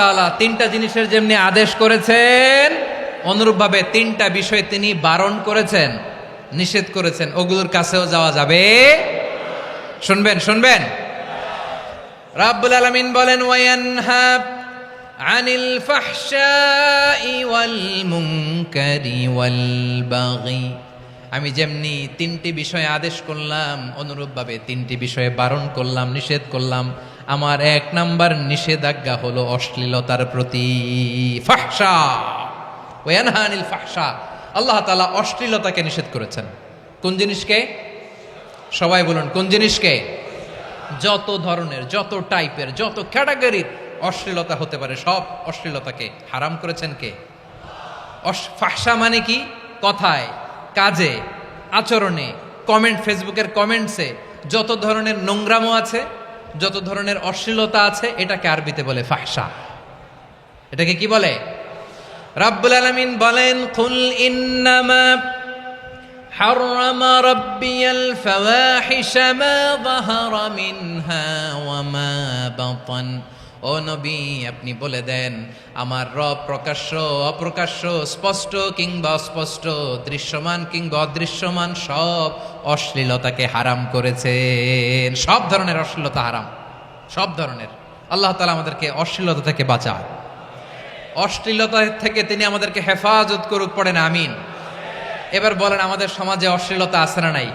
Speaker 1: তাআলা 3টা জিনিসের যেমনি আদেশ করেছেন, অনুরূপভাবে 3টা বিষয় তিনি বারণ করেছেন, নিষেধ করেছেন। ওগুলোর কাছেও যাওয়া যাবে। শুনবেন। রাব্বুল আলামিন বলেন, ওয়ায়ানহা আনিল ফাহশাই ওয়াল মুনকারি ওয়াল বাগি। আমি যেমনি 3টি বিষয়ে আদেশ করলাম, অনুরূপভাবে 3টি বিষয়ে বারণ করলাম, নিষেধ করলাম। আমার 1 নাম্বার নিষেধাজ্ঞা হলো অশ্লীলতার প্রতি। ফাহশা, ওয়ায়ানহা আনিল ফাহশা। আল্লাহ তাআলা অশ্লীলতাকে নিষেধ করেছেন। কোন জিনিসকে? সবাই বলুন, কোন জিনিসকে? যত ধরনের, যত টাইপের, যত ক্যাটাগরির অশ্লীলতা হতে পারে, সব অশ্লীলতাকে হারাম করেছেন কে? ফাহশা মানে কি? কথায়, কাজে, আচরণে, কমেন্ট, ফেসবুকের কমেন্টসে যত ধরনের নোংরামো আছে, যত ধরনের অশ্লীলতা আছে, এটাকে আরবিতে বলে ফাহশা। এটাকে কি বলে? রাব্বুল আলামিন বলেন, কুল ইন্নামা হাররামা রাব্বিয়াল ফাওয়াহিশা মা যাহারা মিনহা ওয়া মা বাতান। ও নবী, আপনি বলে দেন, আমার রব প্রকাশ্য, অপ্রকাশ্য, স্পষ্ট কিংবা অস্পষ্ট, দৃশ্যমান কিংবা অদৃশ্যমান সব অশ্লীলতাকে হারাম করেছেন। সব ধরনের অশ্লীলতা হারাম, সব ধরনের। আল্লাহ তাআলা আমাদেরকে অশ্লীলতা থেকে বাঁচান, অশ্লীলতা থেকে তিনি আমাদেরকে হেফাজত করুক। পড়েন আমিন। এবার বলেন, আমাদের সমাজে অশ্লীলতা আছে না নাই?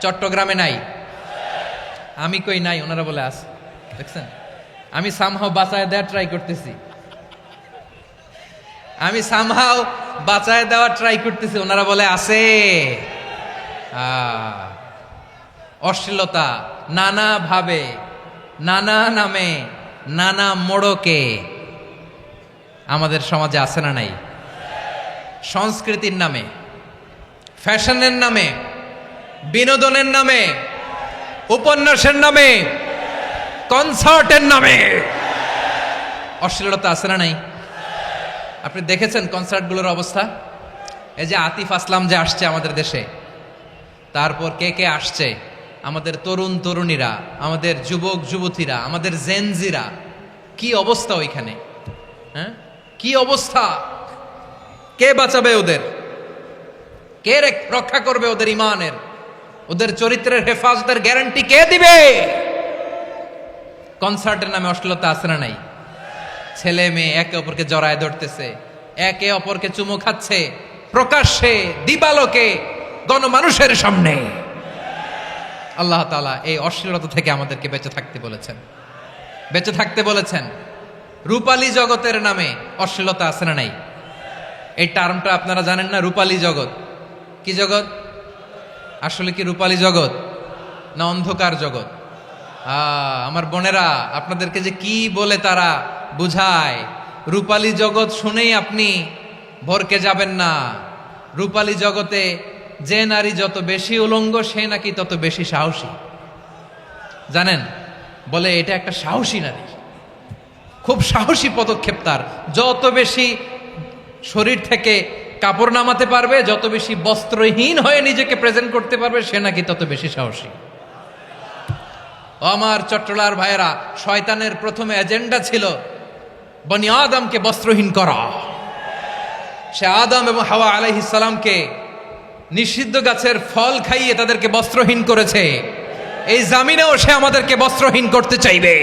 Speaker 1: চট্টগ্রামে নাই? আমি কই নাই, ওনারা বলে আছে। দেখছেন, আমি সামহাও বাঁচায় দেওয়ার ট্রাই করতেছি, ওনারা বলে আছে। অশ্লীলতা নানা ভাবে, নানা নামে, নানা মোড়কে আমাদের সমাজে আছে না নাই? সংস্কৃতির নামে, ফ্যাশনের নামে, বিনোদনের নামে, উপন্যাসের নামে, কনসার্টের নামে অশ্লীলতা আছে না নাই? আপনি দেখেছেন কনসার্টগুলোর অবস্থা? এই যে আতিফ আসলাম যে আসছে আমাদের দেশে, তারপর কে কে আসছে, আমাদের তরুণ তরুণীরা, আমাদের যুবক যুবতীরা, আমাদের জেনজিরা, কি অবস্থা ওইখানে? হ্যাঁ, কি অবস্থা? কে বাঁচাবে ওদের? কে রক্ষা করবে ওদের ইমানের, ওদের চরিত্রের হেফাজতের গ্যারান্টি কে দিবে? কনসার্টের নামে অশ্লীলতা আছে না নাই? ছেলে মেয়ে একে অপরকে জড়ায় ধরতেছে, একে অপরকে চুমু খাচ্ছে, প্রকাশ্যে, দিবালোকে, গণমানুষের সামনে। আল্লাহ তাআলা এই অশ্লীলতা থেকে আমাদেরকে বেঁচে থাকতে বলেছেন। বেঁচে থাকতে বলেছেন। রূপালী জগতের নামে অশ্লীলতা আছে না নাই? এই টার্মটা আপনারা জানেন না? রূপালী জগৎ কি জগৎ? আসলে কি রূপালী জগৎ না অন্ধকার জগৎ? আমার বোনেরা, আপনাদেরকে যে কি বলে তারা বুঝায়, রূপালী জগৎ শুনেই আপনি ভরকে যাবেন না। রূপালী জগতে যে নারী যত বেশি উলঙ্গ সে নাকি তত বেশি সাহসী। জানেন, বলে এটা একটা সাহসী নারী, খুব সাহসী পদক্ষেপ তার। যত বেশি শরীর থেকে কাপড় নামাতে পারবে, যত বেশি বস্ত্রহীন হয়ে নিজেকে প্রেজেন্ট করতে পারবে, সে নাকি তত বেশি সাহসী। আমার চট্টলার ভাইয়েরা, শয়তানের প্রথমে এজেন্ডা ছিল বনি আদমকে বস্ত্রহীন করা। সে আদম এবং হাওয়া আলাইহিস সালামকে নিষিদ্ধ গাছের ফল খাইয়ে তাদেরকে বস্ত্রহীন করেছে। এই জামিনেও সে আমাদেরকে বস্ত্রহীন করতে চাইবে।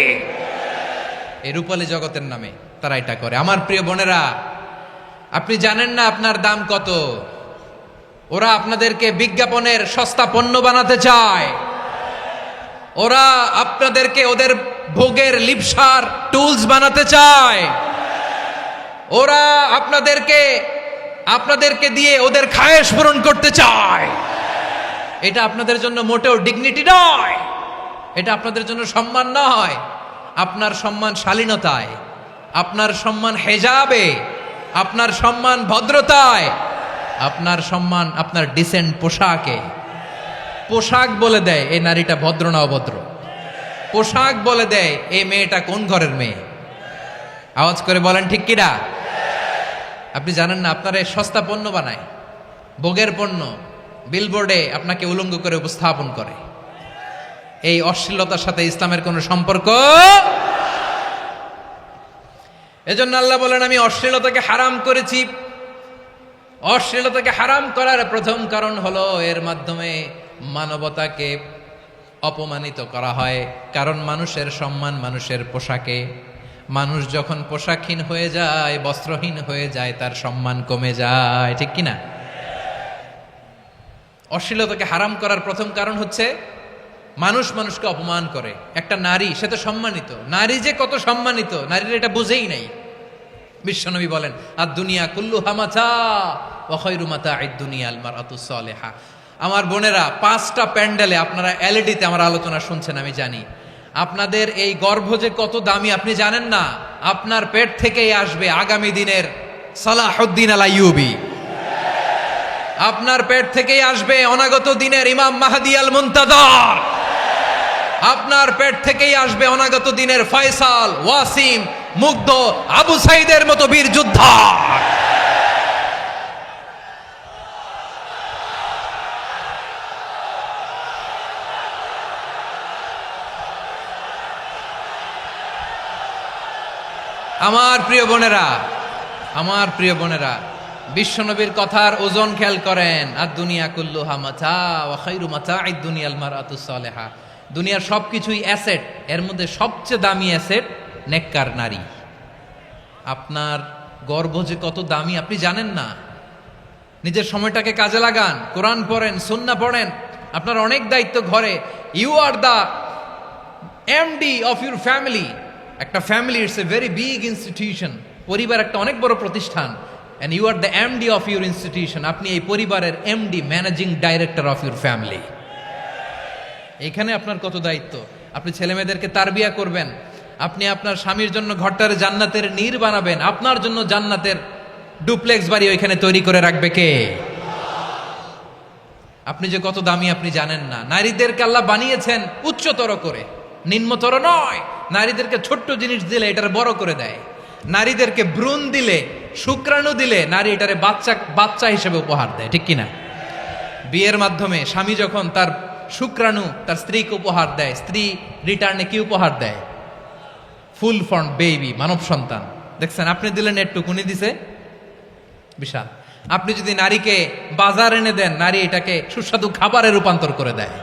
Speaker 1: এই রূপালী জগতের নামে তারা এটা করে। আমার প্রিয় বোনেরা, আপনি জানেন না আপনার দাম কত। ওরা আপনাদেরকে বিজ্ঞাপনের সস্তা পণ্য বানাতে চায়। ওরা আপনাদেরকে ওদের ভোগের লিপসার টুলস বানাতে চায়। ওরা আপনাদেরকে দিয়ে ওদের খায়েশ পূরণ করতে চায়। এটা আপনাদের জন্য মোটেও ডিগনিটি নয়, এটা আপনাদের জন্য সম্মান নয়। আপনার সম্মান শালীনতায়, আপনার সম্মান হেজাবে, আপনার সম্মান ভদ্রতায়, আপনার সম্মান আপনার ডিসেন্ট পোশাকে। পোশাক বলে দেয় এই নারীটা ভদ্র না অভদ্র। পোশাক বলে দেয় এই মেয়েটা কোন ঘরের মেয়ে। আওয়াজ করে বলেন ঠিক কিনা? আপনি জানেন না, আপনার এই সস্তা পণ্য বানায়, ভোগের পণ্য, বিলবোর্ডে আপনাকে উলঙ্গ করে উপস্থাপন করে। এই অশ্লীলতার সাথে ইসলামের কোনো সম্পর্ক। এজন্য আল্লাহ বলেন, আমি অশ্লীলতাকে হারাম করেছি। অশ্লীলতাকে হারাম করার প্রথম কারণ হলো এর মাধ্যমে মানবতাকে অপমানিত করা হয়। কারণ মানুষের সম্মান মানুষের পোশাকে। মানুষ যখন পোশাকহীন হয়ে যায়, বস্ত্রহীন হয়ে যায়, তার সম্মান কমে যায়। ঠিক কিনা? অশ্লীলতাকে হারাম করার প্রথম কারণ হচ্ছে মানুষ মানুষকে অপমান করে। একটা নারী, সে তো সম্মানিত। নারী যে কত সম্মানিত, নারীর এটা বুঝেই নাই। বিশ্বনবী বলেন, আর দুনিয়া কুল্লুহা মাতা ওয়া খায়রু মাতা'আদ দুনিয়া আল মারআতুস সালিহা। আমার বোনেরা, 5টা প্যান্ডেলে আপনারা এলইডিতে আমার আলোচনা শুনছেন, আমি জানি। আপনাদের এই গর্ভ যে কত দামি আপনি জানেন না। আপনার পেট থেকেই আসবে আগামী দিনের সালাহুদ্দিন আল আইয়ুবী। আপনার পেট থেকেই আসবে অনাগত দিনের ইমাম মাহদী আল মুনতাযর। আপনার পেট থেকেই আসবে অনাগত দিনের ফয়সাল, ওয়াসিম, মুগ্ধ, আবু সাইদের মতো বীর যোদ্ধা। আমার প্রিয় বোনেরা, আমার প্রিয় বোনেরা, বিশ্বনবীর কথার ওজন খেয়াল করেন। আর দুনিয়া কুল্লুহা মাতা ওয়া খায়রু মাতা'আদ দুনিয়া আল মারআতুস সালিহা। দুনিয়ার সবকিছুই অ্যাসেট, এর মধ্যে সবচেয়ে দামি অ্যাসেট নেককার নারী। আপনার গর্ভ যে কত দামি আপনি জানেন না। নিজের সময়টাকে কাজে লাগান, কোরআন পড়েন, সুন্নাহ পড়েন। আপনার অনেক দায়িত্ব ঘরে। You are the MD of your family. একটা family it's a very big institution. পরিবার একটা অনেক বড় প্রতিষ্ঠান। And you are the MD of your institution. আপনি এই পরিবারের MD, managing director of your family. এখানে আপনার কত দায়িত্ব। আপনি ছেলে মেয়েদেরকে তারবিয়া করবেন। আপনি আপনার স্বামীর জন্য ঘরটারে জান্নাতের নীর বানাবেন। আপনার জন্য জান্নাতের ডুপ্লেক্স বাড়ি ওইখানে তৈরি করে রাখবে কে? আপনি যে কত দামি আপনি জানেন না। নারীদেরকে আল্লাহ বানিয়েছেন উচ্চতর করে, নিম্নতর নয়। নারীদেরকে ছোট্ট জিনিস দিলে এটারে বড় করে দেয়। নারীদেরকে ভ্রূণ দিলে, শুক্রাণু দিলে নারী এটারে বাচ্চা হিসেবে উপহার দেয়। ঠিক কিনা? বিয়ের মাধ্যমে স্বামী যখন তার শুক্রাণু তার স্ত্রীকে উপহার দেয়, স্ত্রী রিটার্নে কি উপহার দেয়? ফুল ফর্ম বেবি, মানব সন্তান। দেখছেন, আপনি দিলেন একটুকুনি, দিছে বিশাল। আপনি যদি নারীকে বাজার এনে দেন, নারী এটাকে সুস্বাদু খাবারে রূপান্তর করে দেয়।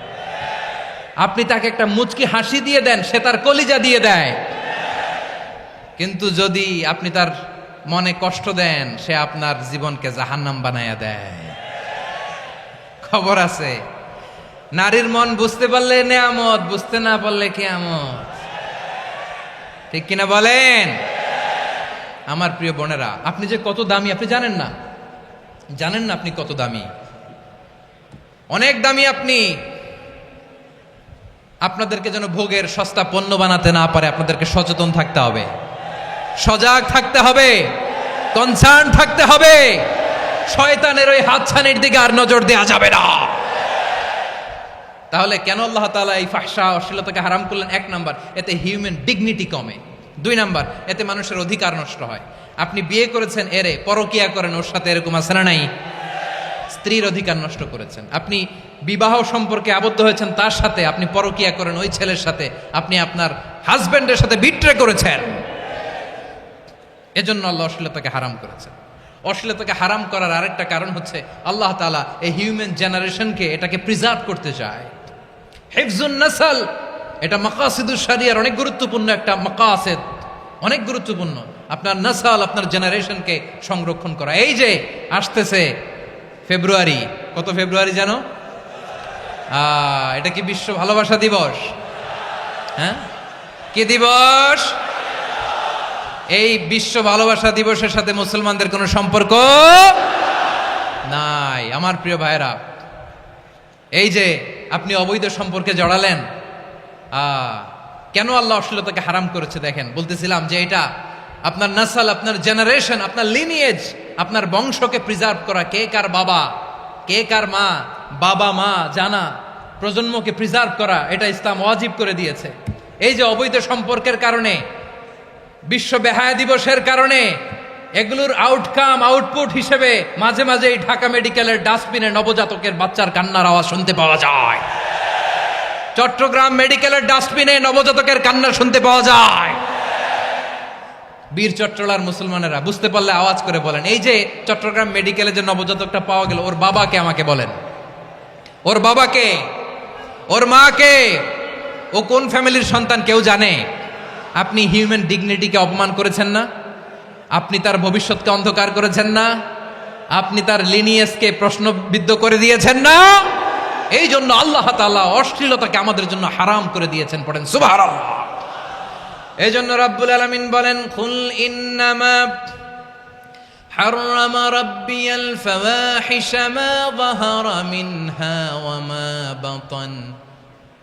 Speaker 1: আপনি তাকে একটা মুচকি হাসি দিয়ে দেন, সে তার কলিজা দিয়ে দেয়। কিন্তু যদি আপনি তার মনে কষ্ট দেন, সে আপনার জীবনকে জাহান্নাম বানায়া দেয়। খবর আছে, নারীর মন বুঝতে পারলে নেয়ামত, বুঝতে না পারলে কিয়ামত। ঠিক কিনা বলেন? আমার প্রিয় বোনেরা, আপনি যে কত দামি আপনি জানেন না, জানেন না আপনি কত দামি, অনেক দামি আপনি। আপনাদেরকে যেন ভোগের সস্তা পণ্য বানাতে না পারে আপনাদেরকে সচেতন থাকতে হবে, সজাগ থাকতে হবে, কনসার্ন থাকতে হবে। শয়তানের ওই হাতছানির দিকে আর নজর দেওয়া যাবে না। তাহলে কেন আল্লাহ তাআলা এই ফাহশা অশ্লীলতাকে হারাম করলেন? এক নাম্বার, এতে হিউম্যান ডিগনিটি কমে। দুই নাম্বার, এতে মানুষের অধিকার নষ্ট হয়। আপনি বিয়ে করেছেন এরে, পরকিয়া করেন ওর সাথে, এরকম আছে না নাই? স্ত্রীর অধিকার নষ্ট করেছেন। আপনি বিবাহ সম্পর্কে আবদ্ধ হয়েছেন তার সাথে, আপনি পরকিয়া করেন ওই ছেলের সাথে, আপনি আপনার হাজবেন্ডের সাথে বিট্রে করেছেন। এজন্য আল্লাহ অশ্লীলতাকে হারাম করেছেন। অশ্লীলতাকে হারাম করার আরেকটা কারণ হচ্ছে আল্লাহ তাআলা এই হিউম্যান জেনারেশনকে এটাকে প্রিজার্ভ করতে চায়। হিফজুন নাসল, এটা মাকাসিদুশ শরিয়ার অনেক গুরুত্বপূর্ণ একটা মাকাসিদ, অনেক গুরুত্বপূর্ণ। আপনার নাসল, আপনার জেনারেশনকে সংরক্ষণ করা। এই যে আসতেছে ফেব্রুয়ারি, কত ফেব্রুয়ারি জানো? এটা কি বিশ্ব ভালোবাসা দিবস? হ্যাঁ, কি দিবস? এই বিশ্ব ভালোবাসা দিবসের সাথে মুসলমানদের কোনো সম্পর্ক নাই। আমার প্রিয় ভাইরা, এই যে আপনি অবৈধ সম্পর্কে জড়ালেন, কেন আল্লাহ অশ্লীলতাকে হারাম করেছে দেখেন। বলতেছিলাম যে এটা আপনার নাসল, আপনার জেনারেশন, আপনার লিনিয়েজ, আপনার বংশকে প্রিজার্ভ করা। কে কার বাবা, কে কার মা, বাবা মা জানা, প্রজন্মকে প্রিজার্ভ করা, এটা ইসলাম ওয়াজিব করে দিয়েছে। এই যে অবৈধ সম্পর্কের কারণে, বিশ্ব বেহায়া দিবসের কারণে, এগুলোর আউটকাম, আউটপুট হিসেবে মাঝে মাঝে এই ঢাকা মেডিকেলের ডাস্টবিনে নবজাতকের বাচ্চার কান্নার আওয়াজ শুনতে পাওয়া যায়। চট্টগ্রাম মেডিকেলের ডাস্টবিনে নবজাতকের কান্না শুনতে পাওয়া যায়। বীর চট্টলার মুসলমানেরা বুঝতে পারলে আওয়াজ করে বলেন, এই যে চট্টগ্রাম মেডিকেলে যে নবজাতকটা পাওয়া গেল, ওর বাবাকে আমাকে বলেন, ওর বাবাকে, ওর মাকে, ও কোন ফ্যামিলির সন্তান কেউ জানে? আপনি হিউম্যান ডিগনিটিকে অপমান করেছেন না? আপনি তার ভবিষ্যৎকে অন্ধকার করেছেন না? আপনি তার লিনিয়েজকে প্রশ্নবিদ্ধ করে দিয়েছেন না? এই জন্য আল্লাহ তাআলা অশ্লীলতাকে আমাদের জন্য হারাম করে দিয়েছেন। পড়েন সুবহানাল্লাহ। এই জন্য রাব্বুল আলামিন বলেন, কুল ইন্নামা হাররামা রাব্বিয়াল ফাওয়াহিশা মা যাহারা মিনহা ওয়া মা বাতান।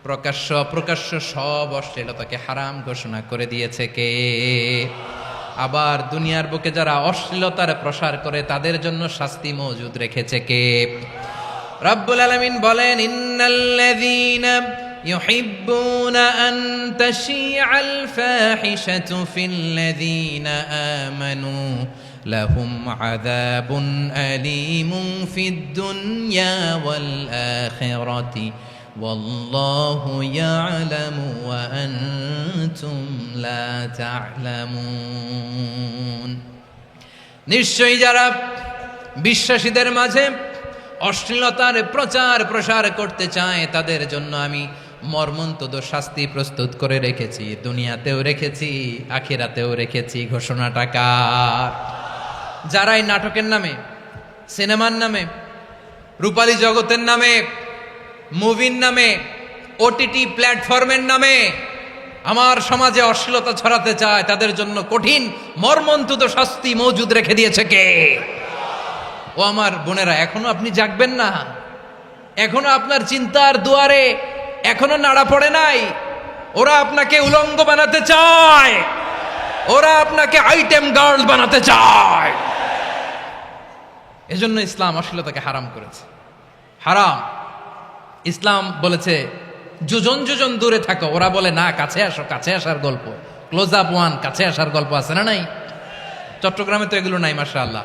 Speaker 1: প্রকাশ্য অপ্রকাশ্য সব অশ্লীলতাকে হারাম ঘোষণা করে দিয়েছে কে? আবার দুনিয়ার বুকে যারা অশ্লীলতার প্রসার করে তাদের জন্য শাস্তি মজুদ রেখেছে কে? রব্বুল আলামিন বলেন, ইন্নাল্লাযীনা ইউহিব্বুনা আন তাশিআল ফাহিশাতু ফিল্লাযীনা আমানু লাহুম আযাবুন আলীমুন ফিদ দুনিয়া ওয়াল আখিরাতি ওয়াল্লাহু ইয়ালামু ওয়া আনতুম লা তা'লামুন। নিশ্চয়ই যারা বিশ্বাসীদের মাঝে অশ্লীলতার প্রচার প্রসার করতে চায় তাদের জন্য আমি মর্মন্তুদ শাস্তি প্রস্তুত করে রেখেছি, দুনিয়াতেও রেখেছি, আখিরাতেও রেখেছি। ঘোষণাটা কার? যারাই নাটকের নামে, সিনেমার নামে, রূপালী জগতের নামে, মুভির নামে, ওটিটি প্ল্যাটফর্মের নামে আমার সমাজে অশ্লীলতা ছড়াতে চায় তাদের জন্য কঠিন মর্মন্তুদ শাস্তি মজুদ রেখে দিয়েছে কে? ও আমার বোনেরা, এখনো আপনি জাগবেন না? এখনো আপনার চিন্তার দুয়ারে এখনো নাড়া পড়ে নাই? ওরা আপনাকে উলঙ্গ বানাতে চায়, ওরা আপনাকে আইটেম গার্ল বানাতে চায়। এজন্য ইসলাম অশ্লীলতাকে হারাম করেছে। হারাম। ইসলাম বলেছে যোজন যোজন দূরে থাকো। ওরা বলে না, কাছে আসো, কাছে আসার গল্প, ক্লোজ আপ ওয়ান, কাছে আসার গল্প আছে না নাই? চট্টগ্রামে তো এগুলো নাই মাশাআল্লাহ।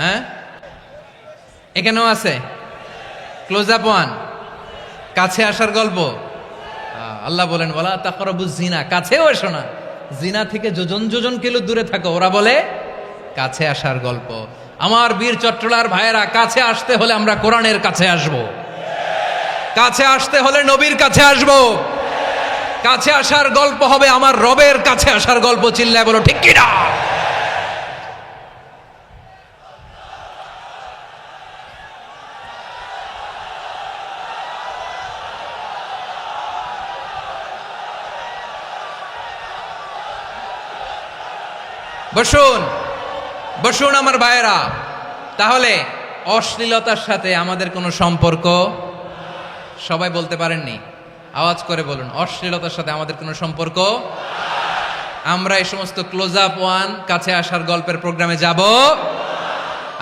Speaker 1: হ্যাঁ, এখানেও আছে ক্লোজ আপ ওয়ান, কাছে আসার গল্প। আল্লাহ বলেন, ওয়ালা তাকরাবুজ জিনা, কাছেও এসো না, জিনা থেকে যোজন যোজন কিলো দূরে থাকো। ওরা বলে কাছে আসার গল্প। আমার বীর চট্টলার ভাইয়েরা, কাছে আসতে হলে আমরা কোরআনের কাছে আসব, কাছে আসতে হলে নবীর কাছে আসব, কাছে আসার গল্প হবে আমার রবের কাছে আসার গল্প। চিল্লায় বলো ঠিক কিনা? বসুন, বসুন আমার ভাইয়েরা। তাহলে অশ্লীলতার সাথে আমাদের কোনো সম্পর্ক, সবাই বলতে পারেননি, আওয়াজ করে বলুন, অশ্লীলতার সাথে আমাদের কোনো সম্পর্ক। আমরা এই সমস্ত ক্লোজ আপ ওয়ান, কাছে আসার গল্পের প্রোগ্রামে যাব,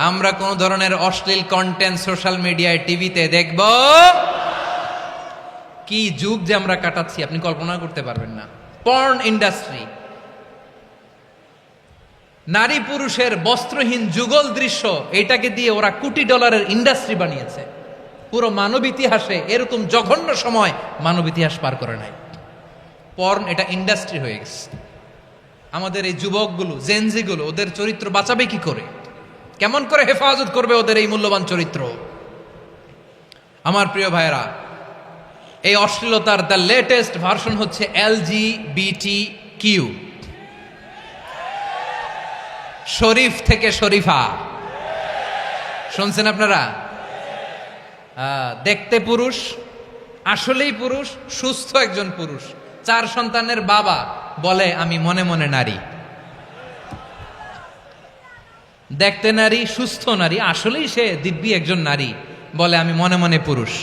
Speaker 1: আমরা কোন ধরনের অশ্লীল কন্টেন্ট সোশ্যাল মিডিয়ায়, টিভিতে দেখব। কি যুগ যে আমরা কাটাচ্ছি আপনি কল্পনা করতে পারবেন না। পর্ন ইন্ডাস্ট্রি, নারী পুরুষের বস্ত্রহীন যুগল দৃশ্য, এটাকে দিয়ে ওরা কোটি ডলারের ইন্ডাস্ট্রি বানিয়েছে। পুরো মানব ইতিহাসে এরকম জঘন্য সময় মানব ইতিহাস পার করে নাই। পর্ন এটা ইন্ডাস্ট্রি হয়ে গেছে। আমাদের এই যুবকগুলো, জেনজিগুলো, ওদের চরিত্র বাঁচাবে কি করে? কেমন করে হেফাজত করবে ওদের এই মূল্যবান চরিত্র? আমার প্রিয় ভাইয়েরা, এই অশ্লীলতার দ্য লেটেস্ট ভার্সন হচ্ছে LGBTQ, শরীফ থেকে শরীফা। শুনছেন আপনারা? দেখতে পুরুষ, আসলেই পুরুষ, সুস্থ একজন পুরুষ, 4 সন্তানের বাবা, বলে আমি মনে মনে নারী। দেখতে নারী, সুস্থ নারী, আসলেই সে দিব্যি একজন নারী, বলে আমি মনে মনে পুরুষ।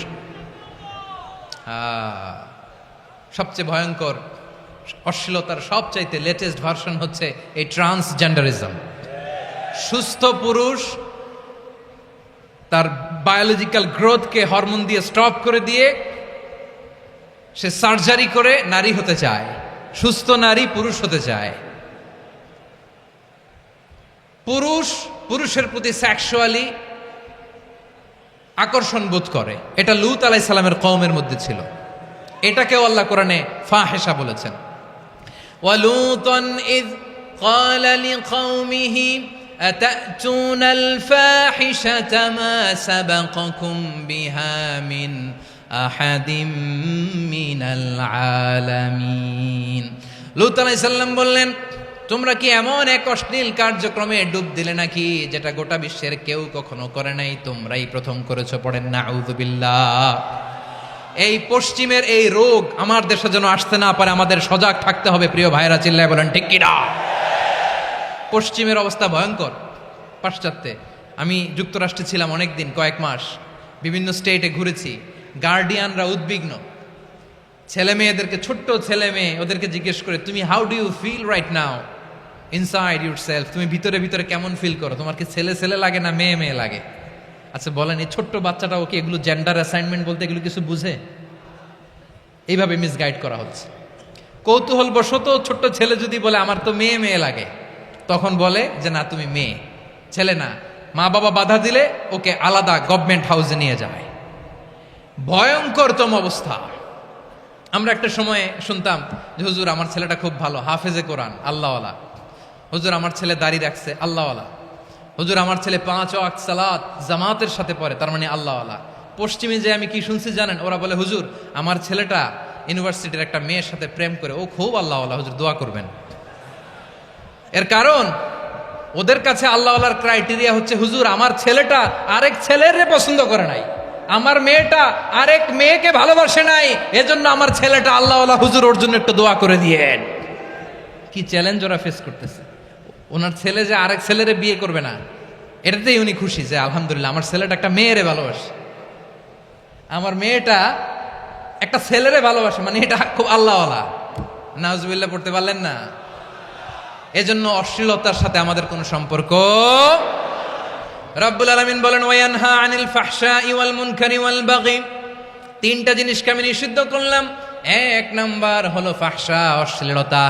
Speaker 1: সবচেয়ে ভয়ঙ্কর অশ্লীলতার সবচাইতে লেটেস্ট ভার্সন হচ্ছে এই ট্রান্সজেন্ডারিজম। সুস্থ পুরুষ তার বায়োলজিক্যাল গ্রোথকে হরমোন দিয়ে স্টপ করে দিয়ে সে সার্জারি করে নারী হতে চায়, সুস্থ নারী পুরুষ হতে চায়। পুরুষ পুরুষের প্রতি সেক্সুয়ালি আকর্ষণ বোধ করে, এটা লূত আলাইহিস সালামের কওমের মধ্যে ছিল। এটাকেও আল্লাহ কোরআনে ফাহিশা বলেছেন। ওয়ালুতান ইয ক্বালা লিকাওমিহি আতাতুনাল ফাহিশাতা মা সাবাকাকুম বিহা মিন আহাদিম মিনাল আলামিন। লূত আলাইহিস সালাম বললেন, তোমরা কি এমন এক অশ্লীল কার্যক্রমে ডুব দিলে নাকি যেটা গোটা বিশ্বের কেউ কখনো করে নাই, তোমরাই প্রথম করেছো? পড়েন নাউযুবিল্লাহ। এই পশ্চিমের এই রোগ আমার দেশে যেন আসতে না পারে, আমাদের সজাগ থাকতে হবে। প্রিয় ভাইরা, চিল্লায় বলেন ঠিক কিনা? পশ্চিমের অবস্থা ভয়ঙ্কর। পাশ্চাত্যে, আমি যুক্তরাষ্ট্রে ছিলাম অনেকদিন, কয়েক মাস, বিভিন্ন স্টেটে ঘুরেছি। গার্ডিয়ানরা উদ্বিগ্ন, ছেলে মেয়েদেরকে, ছোট্ট ছেলে মেয়ে, ওদেরকে জিজ্ঞেস করে, তুমি how do you feel right now inside yourself? তুমি ভিতরে ভিতরে কেমন ফিল করো? তোমার কি ছেলে ছেলে লাগে না মেয়ে মেয়ে লাগে? আচ্ছা বলেন, এই ছোট্ট বাচ্চাটা ওকে এগুলো জেন্ডার অ্যাসাইনমেন্ট বলতে এগুলো কিছু বুঝে? এইভাবে মিসগাইড করা হচ্ছে। কৌতূহল বশত ছোট্ট ছেলে যদি বলে আমার তো মেয়ে মেয়ে লাগে, তখন বলে যে না তুমি মেয়ে, ছেলে না। মা বাবা বাধা দিলে ওকে আলাদা গভর্নমেন্ট হাউসে নিয়ে যায়। ভয়ঙ্করতম অবস্থা। আমরা একটা সময়ে শুনতাম যে হুজুর আমার ছেলেটা খুব ভালো, হাফেজে কোরআন, আল্লাহওয়ালা। হুজুর আমার ছেলে দাড়ি রাখছে, আল্লাহওয়ালা। হুজুর আমার ছেলে 5 ওয়াক্ত সালাত জামাতের সাথে পড়ে, তার মানে আল্লাহওয়ালা। পশ্চিমে যে আমি কি শুনছি জানেন? ওরা বলে হুজুর আমার ছেলেটা ইউনিভার্সিটির একটা মেয়ের সাথে প্রেম করে, ও খুব আল্লাহওয়ালা, হুজুর দোয়া করবেন। এর কারণ ওদের কাছে আল্লাহওয়ালার ক্রাইটেরিয়া হচ্ছে হুজুর আমার ছেলেটা আরেক ছেলের পছন্দ করে নাই, আমার মেয়েটা আরেক মেয়েকে ভালোবাসে নাই, এজন্য আমার ছেলেটা আল্লাহওয়ালা, হুজুর ওর জন্য একটু দোয়া করে দিয়েন। কি চ্যালেঞ্জ ওরা ফেস করতেছে। ওনার ছেলে যে আরেক ছেলেরে বিয়ে করবে না, এটাতেই উনি খুশি যে আলহামদুলিল্লাহ আমার ছেলেটা একটা মেয়েরে ভালোবাসে, আমার মেয়েটা একটা ছেলেরে ভালোবাসে, মানে এটা খুব আল্লাহওয়ালা। নাউজুবিল্লাহ পড়তে পারলেন না? এজন্য অশ্লীলতার সাথে আমাদের কোনো সম্পর্ক। রব্বুল আলামিন বলেন ওয়ায়ানহা আনিল ফাহশাই ওয়াল মুনকারি ওয়াল বাগি, 3টা জিনিসকে আমি নিষিদ্ধ করলাম। 1 নাম্বার হলো ফাহশা, অশ্লীলতা।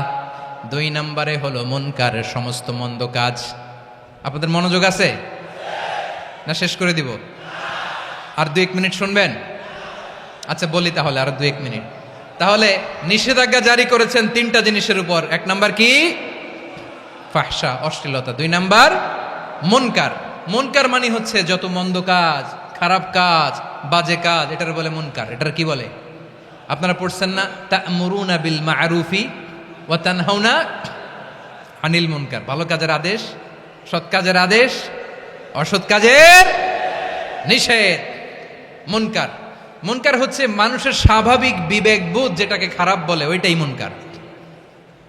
Speaker 1: 2 নম্বরে হলো মুনকারের সমস্ত মন্দ কাজ। আপনাদের মনোযোগ আছে না? শেষ করে দিব? আর 2-1 মিনিট শুনবেন? আচ্ছা বলি তাহলে, আর 2-1 মিনিট। তাহলে নিষেধাজ্ঞা জারি করেছেন 3টা জিনিসের উপর। 1 নাম্বার কি? ফাহশা, অশ্লীলতা। 2 নাম্বার মুনকার। মুনকার মানে হচ্ছে যত মন্দ কাজ, খারাপ কাজ, বাজে কাজ, এটার বলে মুনকার। এটার কি বলে? আপনারা পড়ছেন না? তা'মুরুনা বিল মা'রুফি ওয়া তানহাউনা আনিল মুনকার। ভালো কাজের আদেশ, সৎ কাজের আদেশ, অসৎ কাজের নিষেধ। মুনকার, মুনকার হচ্ছে মানুষের স্বাভাবিক বিবেকবোধ যেটাকে খারাপ বলে, ওইটাই মুনকার।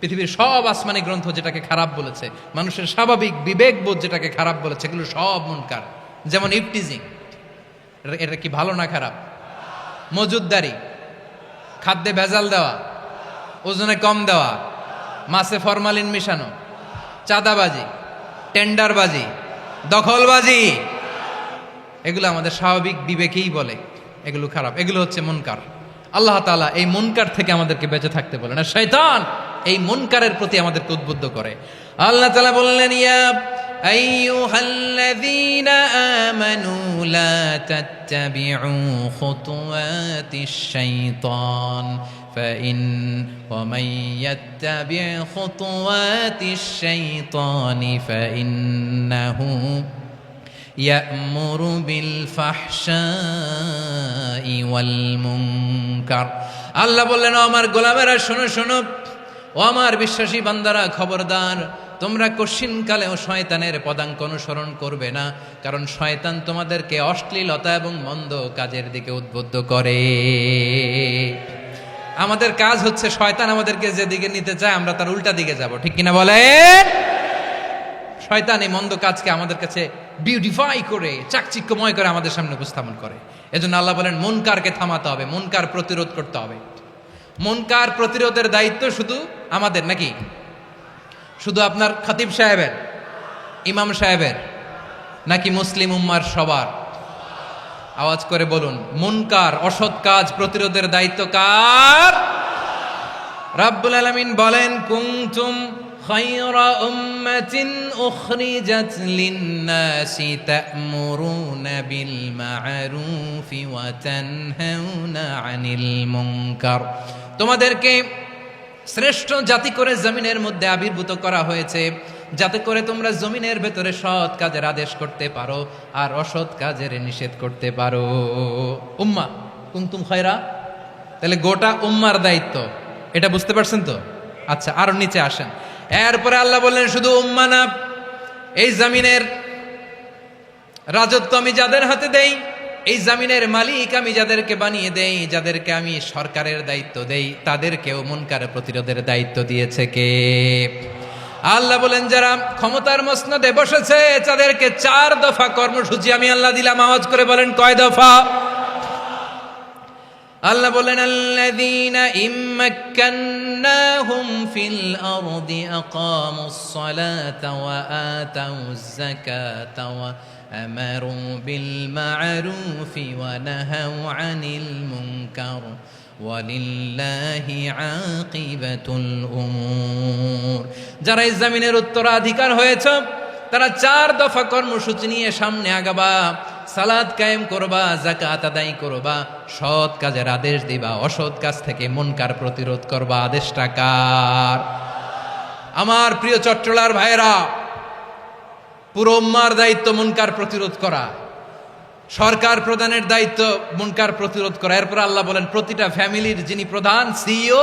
Speaker 1: পৃথিবীর সব আসমানি গ্রন্থ যেটাকে খারাপ বলেছে, মানুষের স্বাভাবিক বিবেকবোধ যেটাকে খারাপ বলেছে, এগুলো সব মুনকার। যেমন ইফটিজিং, এটা কি ভালো না খারাপ? মজুদদারি, খাদ্যে ভেজাল দেওয়া, ওজনে কম দেওয়া, মাছে ফরমালিন মিশানো, চাঁদাবাজি, টেন্ডারবাজি, দখলবাজি, এগুলো আমাদের স্বাভাবিক বিবেকেই বলে এগুলো খারাপ, এগুলো হচ্ছে মুনকার। আল্লাহ তাআলা এই মুনকার থেকে আমাদেরকে বেঁচে থাকতে বলেন, আর শয়তান এই মুনকারের প্রতি আমাদেরকে উদ্বুদ্ধ করে। আল্লাহ তাআলা বললেন, ইয়া আইয়ুহাল্লাযীনা আমানু লা তাত্তাবিউ খুতুওয়াতিশ শাইতান ফাইন ওয়া মান ইয়াত্তাবি' খুতুওয়াতিশ শাইতানি ফাইন্নাহু ইয়া'মুরু বিল ফাহশাই ওয়াল মুনকার। আল্লাহ বললেন, ও আমার গোলামেরা শোনো শোনো, ও আমার বিশ্বাসী বান্দারা খবরদার, তোমরা কশিনকালেও শয়তানের পদাঙ্ক অনুসরণ করবে না, কারণ শয়তান তোমাদেরকে অশ্লীলতা এবং মন্দ কাজের দিকে উদ্বুদ্ধ করে। আমাদের কাজ হচ্ছে শয়তান আমাদেরকে যেদিকে নিতে চায় আমরা তার উল্টা দিকে যাব, ঠিক কিনা বলেন? শয়তান এই মন্দ কাজকে আমাদের কাছে বিউটিফাই করে, চাকচিক্যময় করে আমাদের সামনে উপস্থাপন করে। এজন্য আল্লাহ বলেন, মুনকারকে থামাতে হবে, মুনকার প্রতিরোধ করতে হবে। মুনকার প্রতিরোধের দায়িত্ব শুধু আমাদের নাকি? শুধু আপনার খতিব সাহেবের, ইমাম সাহেবের, নাকি মুসলিম উম্মার সবার? আওয়াজ করে বলুন, মুনকার অসৎ কাজ প্রতিরোধের দায়িত্ব কার? রাব্বুল আলামিন বলেন, কুনতুম খায়রা উম্মাতিন উখরিজাত লিন-নাসি তা'মুরুনা বিল মা'রুফি ওয়া তানহাউনা আনিল মুনকার। তোমাদেরকে শ্রেষ্ঠ জাতি করে জমিনের মধ্যে আবির্ভূত করা হয়েছে, যাতে করে তোমরা জমিনের ভেতরে সৎ কাজের আদেশ করতে পারো আর অসৎ কাজের নিষেধ করতে পারো। উম্মাহ কুনতুম খায়রা, তাহলে গোটা উম্মার দায়িত্ব, এটা বুঝতে পারছেন তো? আচ্ছা, আরো নিচে আসেন। এরপরে আল্লাহ বললেন, শুধু উম্মাহ না, এই জমিনের রাজত্ব আমি যাদের হাতে দেই, এই জমিনের মালিক আমি যাদেরকে বানিয়ে দেই, যাদেরকে আমি সরকারের দায়িত্ব দেই, তাদেরকেও মুনকার প্রতিরোধের দায়িত্ব দিয়েছে কে? আল্লাহ বলেন, যারা ক্ষমতার মসনদে বসেছে তাদেরকে 4 দফা কর্মসূচি আমি আল্লাহ দিলাম। আওয়াজ করে বলেন, কয় দফা? আল্লাহ বলেন, আল্লাযীনা ইম্মাক্কান্নাহুম ফিল আরদি আকামুস সালাতা ওয়া আতাউয যাকাতা ওয়া আমারু বিল মা'রুফি ওয়া নাহাউ আনিল মুনকার ওয়ালিল্লাহি আকিবাতুল উমুর। যারা এই জমিনের উত্তরাধিকার হয়েছে তারা 4 দফা কর্মসূচি নিয়ে সামনে আগাবা। সালাত কায়েম করবা, যাকাত আদায় করবা, সৎ কাজের আদেশ দিবা, অসৎ কাজ থেকে মুনকার প্রতিরোধ করবা। আদেশটা কার? আমার প্রিয় চট্টলার ভাইয়েরা, পুরো উম্মার দায়িত্ব মুনকার প্রতিরোধ করা, সরকার প্রধানের দায়িত্ব মুনকার প্রতিরোধ করা। এরপর আল্লাহ বলেন, প্রতিটা ফ্যামিলির যিনি প্রধান সিইও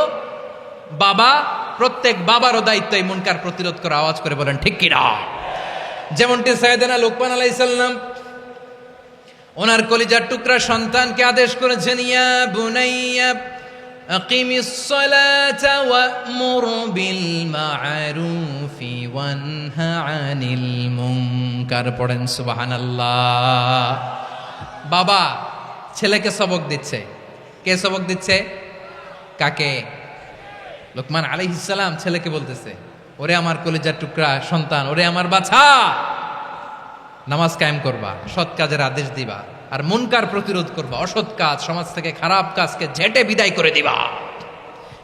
Speaker 1: বাবা, প্রত্যেক বাবারও দায়িত্ব এই মুনকার প্রতিরোধ করা। আওয়াজ করে বলেন, ঠিক কিনা? যেমনটি সাইয়েদনা লুকমান আলাইহিস সালাম ওনার কলিজার টুকরা সন্তানকে আদেশ করেছেন, ইয়া বুনাইয়া আকিমিস সালাতা ওয়া'মুর বিল মা'রুফি ওয়ানহা আনিল মুনকার। পড়েন সুবহানাল্লাহ। বাবা ছেলেকে সবক দিচ্ছে। কে সবক দিচ্ছে? কাকে? লুকমান আলাইহিস সালাম ছেলেকে বলতেছে, ওরে আমার কলিজার টুকরা সন্তান, ওরে আমার বাছা, নামাজ কায়েম করবা, সৎ কাজের আদেশ দিবা, আর মুনকার প্রতিরোধ করবা, অসৎ কাজ, সমাজ থেকে খারাপ কাজকে ঝেঁটে বিদায় করে দিবা।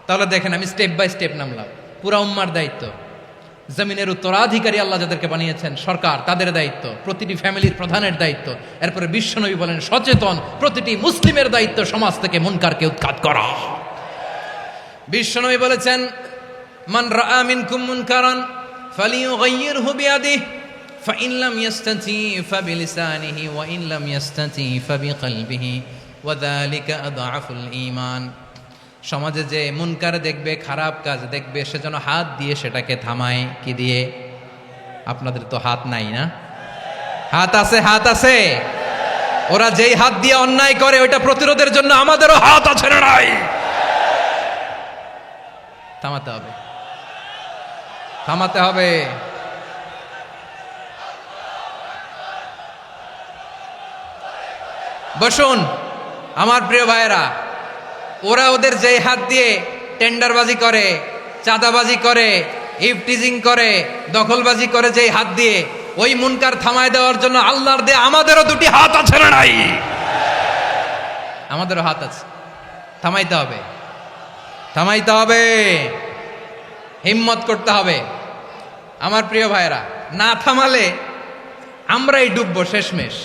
Speaker 1: তাহলে দেখেন, আমি স্টেপ বাই স্টেপ নামলাম। পুরা উম্মার দায়িত্ব, জমিনের উত্তরাধিকারী আল্লাহ যাদেরকে বানিয়েছেন সরকার, তাদের দায়িত্ব, প্রতিটি ফ্যামিলির প্রধানের দায়িত্ব। এরপরে বিশ্বনবী বলেন, সচেতন প্রতিটি মুসলিমের দায়িত্ব সমাজ থেকে মুনকারকে উৎখাত করা। বিশ্বনবী বলেছেন, মান রাআ মিনকুম মুনকারান ফালিয়ুগাইয়িরহু বিয়াদিহি ফাইন লাম ইয়াস্তাতি ফাবিলিসানিহি ওয়া ইন লাম ইয়াস্তাতি ফাবিকলবিহি ওয়া যালিকা আযআফুল ঈমান। সমাজে যে মুনকার দেখবে, খারাপ কাজ দেখবে, সে যেন হাত দিয়ে সেটাকে থামায়। কি দিয়ে? আপনাদের তো হাত নাই না? হাত আছে, হাত আছে। ওরা যেই হাত দিয়ে অন্যায় করে ওইটা প্রতিরোধের জন্য আমাদেরও হাত আছে না নাই? থামাতে হবে। থামাতে হবে। বসুন আমার প্রিয় ভাইয়েরা, ওরা ওদের যেই হাত দিয়ে টেন্ডারবাজি করে, চাঁদাবাজি করে, ইফটিজিং করে, দখলবাজি করে, যেই হাত দিয়ে, ওই মুনকার থামায় দেওয়ার জন্য আল্লাহর দিয়ে আমাদেরও দুটি হাত আছে না নাই? আমাদেরও হাত আছে, থামাইতে হবে, থামাইতে হবে, হিম্মত করতে হবে। আমার প্রিয় ভাইয়েরা, না থামালে আমরাই ডুববো শেষমেশ।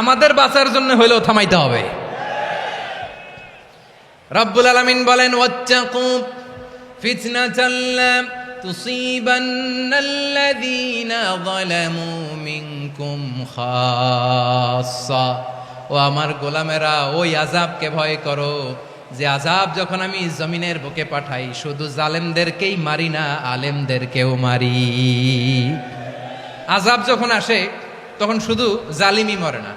Speaker 1: আমাদের বাঁচার জন্য হইলেও থামাইতে হবে। রব্বুল আলামিন বলেন, ওয়াত্তাকু ফিতনাতাল লা তুসিবান্নাল্লাযীনা যালামু মিনকুম খাসসা। ও আমার গোলামেরা, ওই আযাবকে ভয় করো যে আযাব যখন আমি জমিনের বুকে পাঠাই, শুধু জালেমদেরকেই মারি না, আলেমদেরকেও মারি। আযাব যখন আসে তখন শুধু জালিমই মরে না,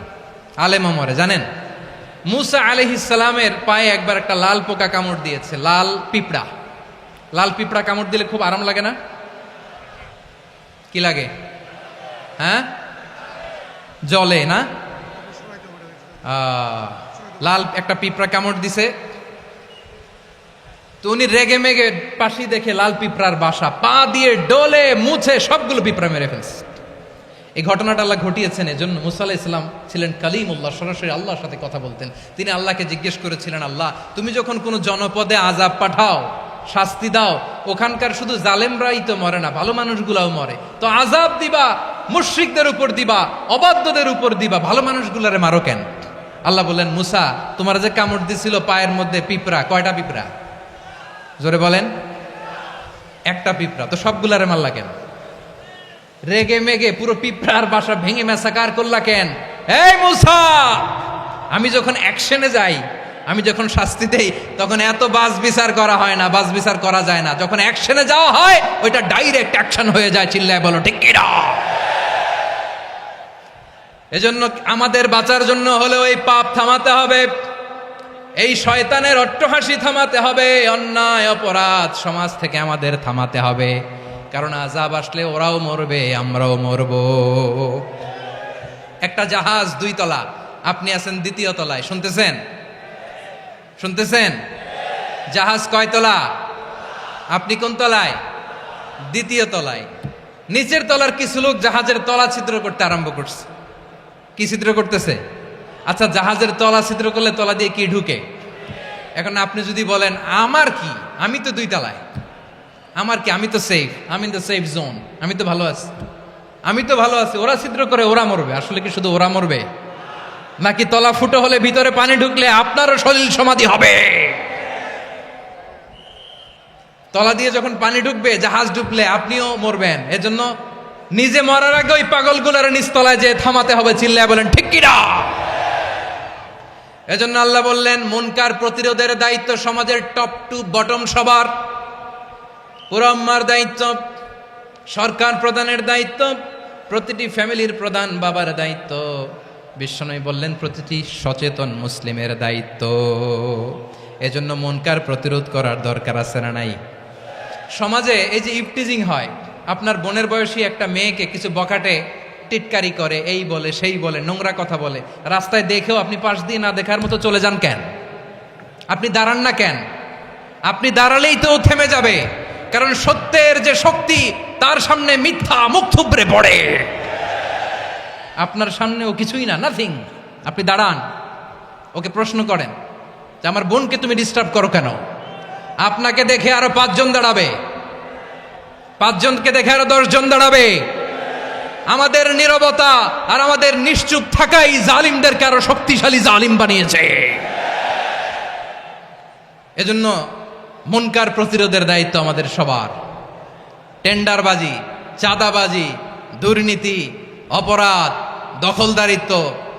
Speaker 1: আলেমও মরে। জানেন, মুসা আলাইহিস সালামের পায়ে একবার একটা লাল পোকা কামড় দিয়েছে, লাল পিঁপড়া। লাল পিঁপড়া কামড় দিলে খুব আরাম লাগে না? কি লাগে? হ্যাঁ, জলে না? লাল একটা পিঁপড়া কামড় দিছে, তো উনি রেগে মেগে পাশি দেখে লাল পিঁপড়ার বাসা, পা দিয়ে ডলে মুছে সবগুলো পিঁপড়া মেরে ফেলছে। এই ঘটনাটা আল্লাহ ঘটিয়েছেন। এজন্য মুসা আলাইহিস সালাম ছিলেন কালিমুল্লাহ, সরাসরি আল্লাহর সাথে কথা বলতেন। তিনি আল্লাহকে জিজ্ঞেস করেছিলেন, আল্লাহ তুমি যখন কোনো জনপদে আযাব পাঠাও, শাস্তি দাও, ওখানকার শুধু জালেমরাই তো মরে না, ভালো মানুষগুলাও মরে, তো আযাব দিবা মুশরিকদের উপর দিবা, অবাধ্যদের উপর দিবা, ভালো মানুষগুলারে মারো কেন? আল্লাহ বললেন, মুসা তোমার যে কামড় দিছিল পায়ের মধ্যে পিঁপড়া, কয়টা পিঁপড়া? জোরে বলেন। একটা পিঁপড়া, তো সবগুলারে মারলা কেন? রেগে মেগে পুরো পিঁপড়ার বাসা ভেঙে মেসাকার করলা কেন? এই মুসা, আমি যখন অ্যাকশনে যাই, আমি যখন শাস্তি দেই, তখন এত বাস বিচার করা হয় না, বাস বিচার করা যায় না। যখন অ্যাকশনে যাওয়া হয়, ওইটা ডাইরেক্ট অ্যাকশন হয়ে যায়। চিল্লায় বলো ঠিক কি না? এজন্য আমাদের বাঁচার জন্য হলেও এই পাপ থামাতে হবে, এই শয়তানের অট্টহাসি থামাতে হবে, অন্যায় অপরাধ সমাজ থেকে আমাদের থামাতে হবে। কারণ আযাব আসলে ওরাও মরবে, আমরাও মরব। একটা জাহাজ 2 তলা, আপনি আছেন 2য় তলায়, শুনতেছেন? শুনতেছেন? জাহাজ কয় তলা? আপনি কোন তলায়? 2য় তলায়। নিচের তলার কিছু লোক জাহাজের তলা ছিদ্র করতে আরম্ভ করছে। কি ছিদ্র করতেছে? আচ্ছা, জাহাজের তলা ছিদ্র করলে তলা দিয়ে কি ঢুকে? এখন আপনি যদি বলেন আমার কি, আমি তো 2 তলায়, আমার কি, আমি তো সেফ, আমি ইন দ্য সেফ জোন, আমি তো ভালো আছি, আমি তো ভালো আছি, ওরা ছিদ্র করে ওরা মরবে। আসলে কি শুধু ওরা মরবে, নাকি তলা ফুটো হলে ভিতরে পানি ঢুকলে আপনারও সলিল সমাধি হবে? তলা দিয়ে যখন পানি ঢুকবে, জাহাজ ঢুকলে আপনিও মরবেন। এজন্য নিজে মরার আগে ওই পাগলগুলোর নিচতলায় যে থামাতে হবে। চিল্লায় বলেন ঠিক কি না? এজন্য আল্লাহ বললেন, মুনকার প্রতিরোধের দায়িত্ব সমাজের টপ টু বটম সবার। পুরো আম্মার দায়িত্ব, সরকার প্রধানের দায়িত্ব, প্রতিটি ফ্যামিলির প্রধান বাবার দায়িত্ব, বিশ্বনবী বললেন প্রতিটি সচেতন মুসলিমের দায়িত্ব। এজন্য মুনকার প্রতিরোধ করার দরকার আছে না নাই? সমাজে এই যে ইফটিজিং হয়, আপনার বোনের বয়সী একটা মেয়েকে কিছু বকাটে টিটকারি করে, এই বলে সেই বলে, নোংরা কথা বলে, রাস্তায় দেখেও আপনি পাশ দিয়ে না দেখার মতো চলে যান কেন? আপনি দাঁড়ান না কেন? আপনি দাঁড়ালেই তো থেমে যাবে। কারণ সত্যের যে শক্তি, তার সামনে মিথ্যা মুখ থুবড়ে পড়ে। আপনার সামনে ও কিছুই না, নাথিং। আপনি দাঁড়ান, ওকে প্রশ্ন করেন যে আমার বোনকে তুমি ডিস্টার্ব করো কেন? আপনাকে দেখে আরো 5 জন দাঁড়াবে, 5 জনকে দেখে আরো 10 জন দাঁড়াবে। আমাদের নীরবতা আর আমাদের নিশ্চুপ থাকাই জালিমদেরকে আরো শক্তিশালী জালিম বানিয়েছে। এজন্য মুনকার প্রতিরোধের দায়িত্ব আমাদের সবার। টেন্ডারবাজি, চাঁদাবাজি, দুর্নীতি, অপরাধ, দখলদারিত্ব,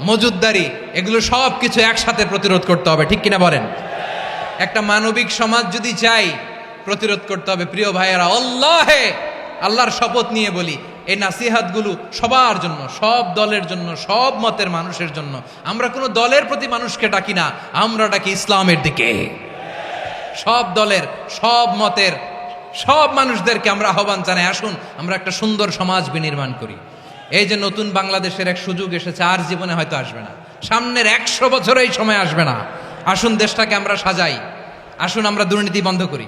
Speaker 1: মজুদদারি, এগুলো সব কিছু একসাথে প্রতিরোধ করতে হবে। ঠিক কিনা বলেন? একটা মানবিক সমাজ যদি চাই, প্রতিরোধ করতে হবে। প্রিয় ভাইয়েরা, আল্লাহর শপথ নিয়ে বলি, এই নাসিহাতগুলো সবার জন্য, সব দলের জন্য, সব মতের মানুষের জন্য। আমরা কোনো দলের প্রতি মানুষকে ডাকি না, আমরা ডাকি ইসলামের দিকে। সব দলের, সব মতের, সব মানুষদেরকে আমরা আহ্বান জানাই, আসুন আমরা একটা সুন্দর সমাজ বিনির্মাণ করি। এই যে নতুন বাংলাদেশের এক সুযোগ এসেছে, আর জীবনে হয়তো আসবে না, সামনের 100 বছর এই সময় আসবে না। আসুন দেশটাকে আমরা সাজাই, আসুন আমরা দুর্নীতি বন্ধ করি,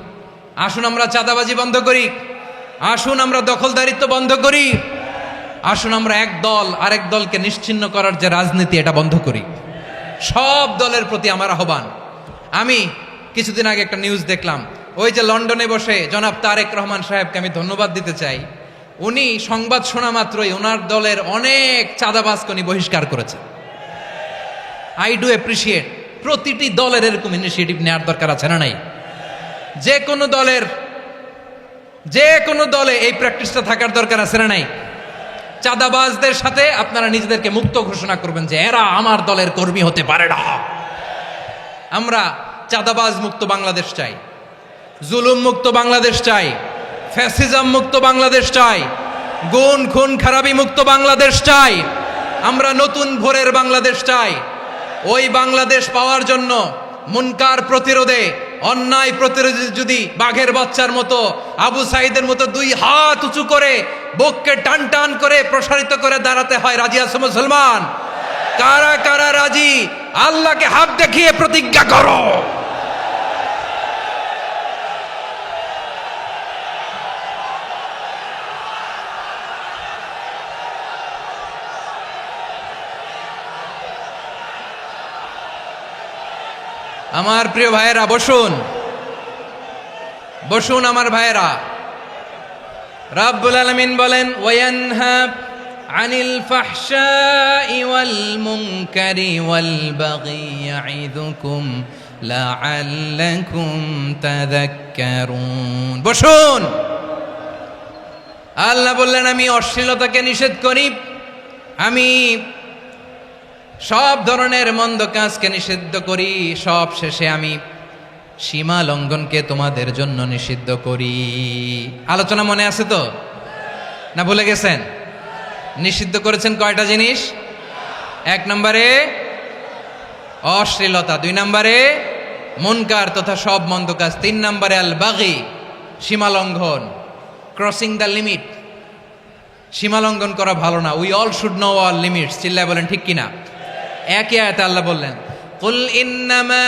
Speaker 1: আসুন আমরা চাঁদাবাজি বন্ধ করি, আসুন আমরা দখলদারিত্ব বন্ধ করি, আসুন আমরা এক দল আরেক দলকে নিশ্চিহ্ন করার যে রাজনীতি এটা বন্ধ করি। সব দলের প্রতি আমার আহ্বান। আমি কিছুদিন আগে একটা নিউজ দেখলাম, ওই যে লন্ডনে বসে জনাব তারেক রহমান সাহেবকে আমি ধন্যবাদ দিতে চাই। উনি সংবাদ শোনা মাত্রই ওনার দলের অনেক চাঁদাবাজকে উনি বহিষ্কার করেছে। I do appreciate. প্রতিটি দলের এরকম ইনিশিয়েটিভ নেওয়ার দরকার আছে না নাই? যে কোনো দলে এই প্র্যাকটিসটা থাকার দরকার আছে না নাই? চাঁদাবাজদের সাথে আপনারা নিজেদেরকে মুক্ত ঘোষণা করবেন যে এরা আমার দলের কর্মী হতে পারে না। আমরা চাঁদাবাজ মুক্ত বাংলাদেশ চাই, জুলুম মুক্ত বাংলাদেশ চাই, ফ্যাসিজম মুক্ত বাংলাদেশ চাই, গুণ খুন খারাপি মুক্ত বাংলাদেশ চাই। আমরা নতুন ভোরের বাংলাদেশ চাই। ওই বাংলাদেশ পাওয়ার জন্য মুনকার প্রতিরোধে, অন্যায় প্রতিরোধে যদি বাঘের বাচ্চার মতো, আবু সাইদের মতো 2 হাত উঁচু করে বুককে টান টান করে প্রসারিত করে দাঁড়াতে হয়, রাজি আছো মুসলমান? কারা কারা রাজি? আল্লাহকে হাত দেখিয়ে প্রতিজ্ঞা করো। আমার প্রিয় ভাইয়েরা, বসুন বসুন আমার ভাইয়েরা। রাব্বুল আলামিন বলেন, ওয়ায়ানহা আনিল ফাহশাই ওয়াল মুনকারি ওয়াল বাগি ইয়াইদুকুম লাআল্লাকুম তাযাক্কারুন। বসুন। আল্লাহ বললেন, আমি অশ্লীলতাকে নিষেধ করি, আমি সব ধরনের মন্দ কাজকে নিষিদ্ধ করি, সব শেষে আমি সীমা লঙ্ঘনকে তোমাদের জন্য নিষিদ্ধ করি। আলোচনা মনে আছে তো? না ভুলে গেছেন? নিষিদ্ধ করেছেন কয়টা জিনিস? 1 নম্বরে অশ্লীলতা, 2 নম্বরে মুনকার তথা সব মন্দ কাজ, 3 নম্বরে আল বাগি, সীমা লঙ্ঘন, ক্রসিং দ্য লিমিট। সীমা লঙ্ঘন করা ভালো না। We all should know our limits. চিল্লায় বলেন ঠিক কিনা? একই আয়াতে আল্লাহ বললেন, কুল ইন্নামা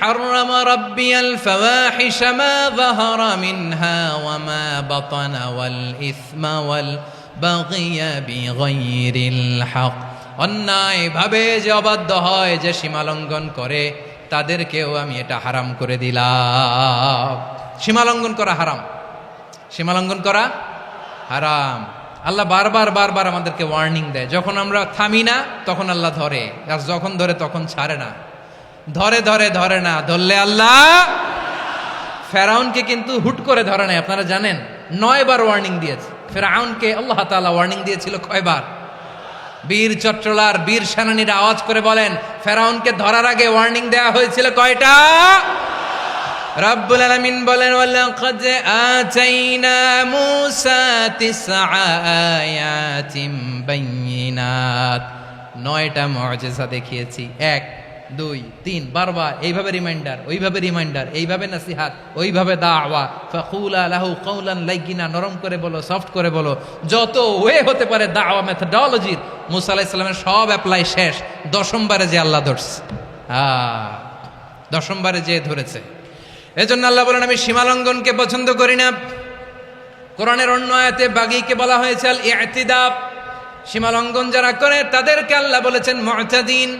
Speaker 1: হাররামা রাব্বিয়াল ফাওয়াহিশা মা যাহারা মিনহা ওয়া মা বাতানা ওয়াল ইসমা ওয়াল বাগিয়া বিগাইরিল হক। অন্যায় ভাবে যে অবাধ্য হয়, যে সীমা লঙ্ঘন করে, তাদেরকেও আমি এটা হারাম করে দিলাম। সীমা লঙ্ঘন করা হারাম, সীমা লঙ্ঘন করা হারাম। আল্লাহ বারবার বারবার আমাদেরকে ওয়ার্নিং দেয়। যখন আমরা থামি না তখন আল্লাহ ধরে, আর যখন ধরে তখন ছাড়ে না। ধরে ধরে ধরে না, ধরলে আল্লাহ। ফেরাউনকে কিন্তু হুট করে ধরে নাই, আপনারা জানেন 9 বার ওয়ার্নিং দিয়েছে। ফেরাউনকে আল্লাহ তাআলা ওয়ার্নিং দিয়েছিল কয়বার? বীর চট্টলার বীর সেনানীরা আওয়াজ করে বলেন, ফেরাউনকে ধরার আগে ওয়ার্নিং দেওয়া হয়েছিল কয়টা? রাব্বুল আলামিন বলেন, ওয়ালাকাদ আতাইনা মূসা 9 আয়াতিন বাইয়িনাত। 9টা মুআজিজা দেখিয়েছি। 1 2 3 বারবার এইভাবে রিমাইন্ডার, ওইভাবে রিমাইন্ডার, এইভাবে নসিহাত, ওইভাবে দাওয়া। ফাকুলা লাহু কাওলান লাইয়িনা, নরম করে বলো, সফট করে বলো, যত ওয়ে হতে পারে দাওয়া মেথডোলজির। মূসা আলাইহিস সালামের সব অ্যাপ্লাই শেষ। 10ম বারে যে আল্লাহ ধরছে, 10ম বারে যে ধরেছে। এজন্য আল্লাহ বলেন, আমি সীমালঙ্ঘনকে পছন্দ করি না। কোরআনের অন্য আয়াতে বাগীকে বলা হয়েছে আল ইতিদা। সীমালঙ্ঘন যারা করে তাদেরকে আল্লাহ বলেছেন মুতাদিন।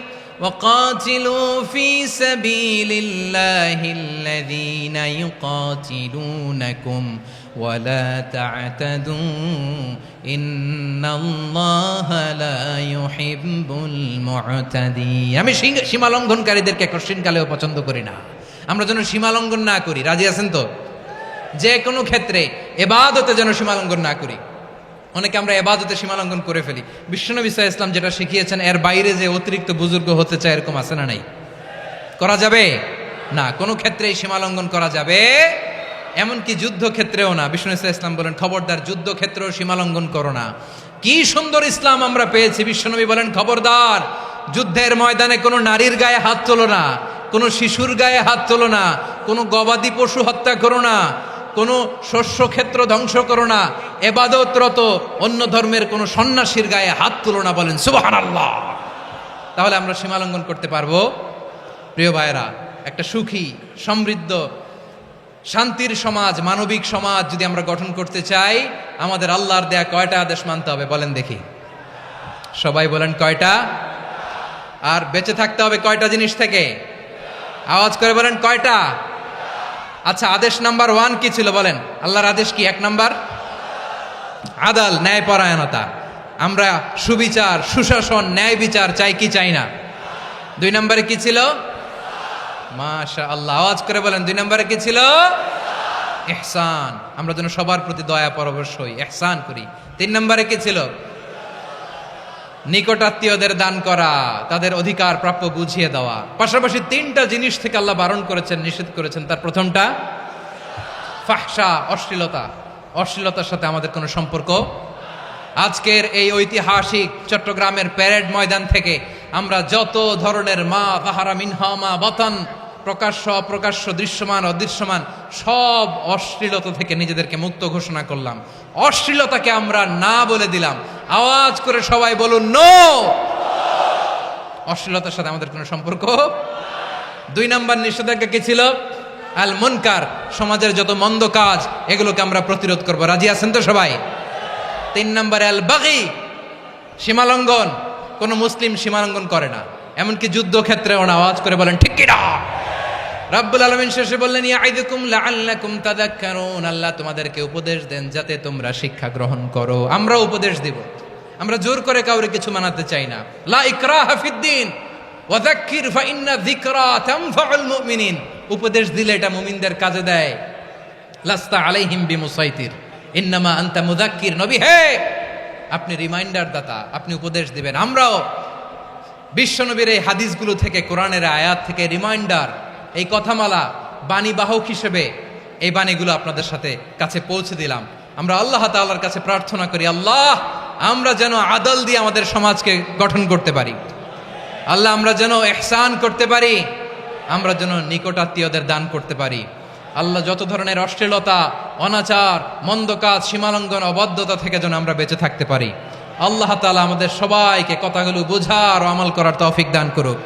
Speaker 1: ওয়াকাতিলু ফি সাবিলিল্লাহিল্লাযীনা ইউকাতিলুনাকুম ওয়ালা তা'তাদু ইন্নাল্লাহা লা ইউহিব্বুল মুতাদিন। আমি সীমালঙ্ঘনকারীদেরকে কোশ্চিনকালেও পছন্দ করি না। আমরা যেন সীমালঙ্ঘন না করি। রাজি আছেন তো? যে কোনো ক্ষেত্রে ইবাদতে যেন সীমালঙ্ঘন না করি। অনেকে আমরা ইবাদতে সীমালঙ্ঘন করে ফেলি। বিশ্বনবী সাল্লাল্লাহু আলাইহি ওয়াসাল্লাম যেটা শিখিয়েছেন এর বাইরে যে অতিরিক্ত বুজুর্গ হতে চায়, এরকম আছে না নাই? করা যাবে না, কোনো ক্ষেত্রেই সীমালঙ্ঘন করা যাবে, এমনকি যুদ্ধ ক্ষেত্রেও না। বিশ্বনবী সাল্লাল্লাহু আলাইহি ওয়াসাল্লাম বলেন, খবরদার যুদ্ধ ক্ষেত্রেও সীমালঙ্ঘন করো না। কি সুন্দর ইসলাম আমরা পেয়েছি। বিশ্বনবী বলেন, খবরদার যুদ্ধের ময়দানে কোনো নারীর গায়ে হাত তোলো না, কোনো শিশুর গায়ে হাত তোলো না, কোনো গবাদি পশু হত্যা করো না, কোনো শস্য ক্ষেত্র ধ্বংস করো না, ইবাদতরত অন্য ধর্মের কোনো সন্ন্যাসীর গায়ে হাত তুলো না, বলেন সুবহানাল্লাহ। তাহলে আমরা সীমালঙ্ঘন করতে পারবো? প্রিয় ভাইরা, একটা সুখী, সমৃদ্ধ, শান্তির সমাজ, মানবিক সমাজ যদি আমরা গঠন করতে চাই, আমাদের আল্লাহর দেয়া কয়টা আদেশ মানতে হবে বলেন দেখি? সবাই বলেন কয়টা? আর বেঁচে থাকতে হবে কয়টা জিনিস থেকে? আওয়াজ করে বলেন কয়টা? আচ্ছা, আদেশ নাম্বার 1 কি ছিল বলেন? আল্লাহর আদেশ কি? 1 নাম্বার আদাল, ন্যায়পরায়ণতা। আমরা সুবিচার, সুশাসন, ন্যায় বিচার চাই কি চাই না? 2 নম্বরে কি ছিল? মাশাআল্লাহ, আওয়াজ করে বলেন 2 নম্বরে কি ছিল? ইহসান, আমরা যেন সবার প্রতি দয়া পরবশ হই, ইহসান করি। 3 নম্বরে কি ছিল? নিকটাত্মীয়দের দান করা, তাদের অধিকার প্রাপ্য বুঝিয়ে দেওয়া। পাশাপাশি 3টা জিনিস থেকে আল্লাহ বারণ করেছেন, নিষেধ করেছেন। তার প্রথমটা ফাহশা, অশ্লীলতা। অশ্লীলতার সাথে আমাদের কোনো সম্পর্ক। আজকের এই ঐতিহাসিক চট্টগ্রামের প্যারেড ময়দান থেকে আমরা যত ধরনের মা তাহারা মিনহা মা বাতান, প্রকাশ্য অপ্রকাশ্য, দৃশ্যমান অদৃশ্যমান, সব অশ্লীলতা থেকে নিজেদেরকে মুক্ত ঘোষণা করলাম। অশ্লীলতাকে আমরা না বলে দিলাম। আওয়াজ করে সবাই বলুন নো। অশ্লীলতার সাথে আমাদের কোনো সম্পর্ক। 2 নম্বর নিষেধাজ্ঞা কি ছিল? আল মুনকার, সমাজের যত মন্দ কাজ এগুলোকে আমরা প্রতিরোধ করব। রাজি আছেন তো সবাই? 3 নম্বরে আল বাগি, সীমালঙ্ঘন। কোন মুসলিম সীমালঙ্ঘন করে না, এমনকি যুদ্ধক্ষেত্রেও না। আওয়াজ করে বলেন ঠিক কি না? রাব্বুল আলামিন শেষে বললেন ইয়াইদুকুম লাআল্লাকুম তাযাক্কারুন, আল্লাহ তোমাদেরকে উপদেশ দেন যাতে তোমরা শিক্ষা গ্রহণ করো। আমরা উপদেশ দেব, আমরা জোর করে কাউরে কিছু মানাতে চাই না। লা ইকরাহা ফিদ্দিন ওয়া যাক্কির ফাইন্না যিকরা তানফাউল মুমিনিন। উপদেশ দিলে এটা মুমিনদের কাজে দেয়। লাস্তা আলাইহিম বিমুসাইতির ইন্নামা আনতা মুযাক্কির। নবী হে, আপনি রিমাইন্ডার দাতা, আপনি উপদেশ দিবেন। আমরাও বিশ্বনবীর এই হাদিসগুলো থেকে, কোরআনের আয়াত থেকে রিমাইন্ডার, এই কথামালা, বাণীবাহক হিসেবে এই বাণীগুলো আপনাদের সাথে কাছে পৌঁছে দিলাম। আমরা আল্লাহ তাআলার কাছে প্রার্থনা করি, আল্লাহ আমরা যেন আদল দিয়ে আমাদের সমাজকে গঠন করতে পারি। আল্লাহ আমরা যেন ইহসান করতে পারি, আমরা যেন নিকটাত্মীয়দের দান করতে পারি। আল্লাহ যত ধরনের অশ্লীলতা, অনাচার, মন্দ কাজ, সীমালঙ্ঘন, অবাধ্যতা থেকে যেন আমরা বেঁচে থাকতে পারি। আল্লাহ তাআলা আমাদের সবাইকে কথাগুলো বোঝার ও আমল করার তৌফিক দান করুক।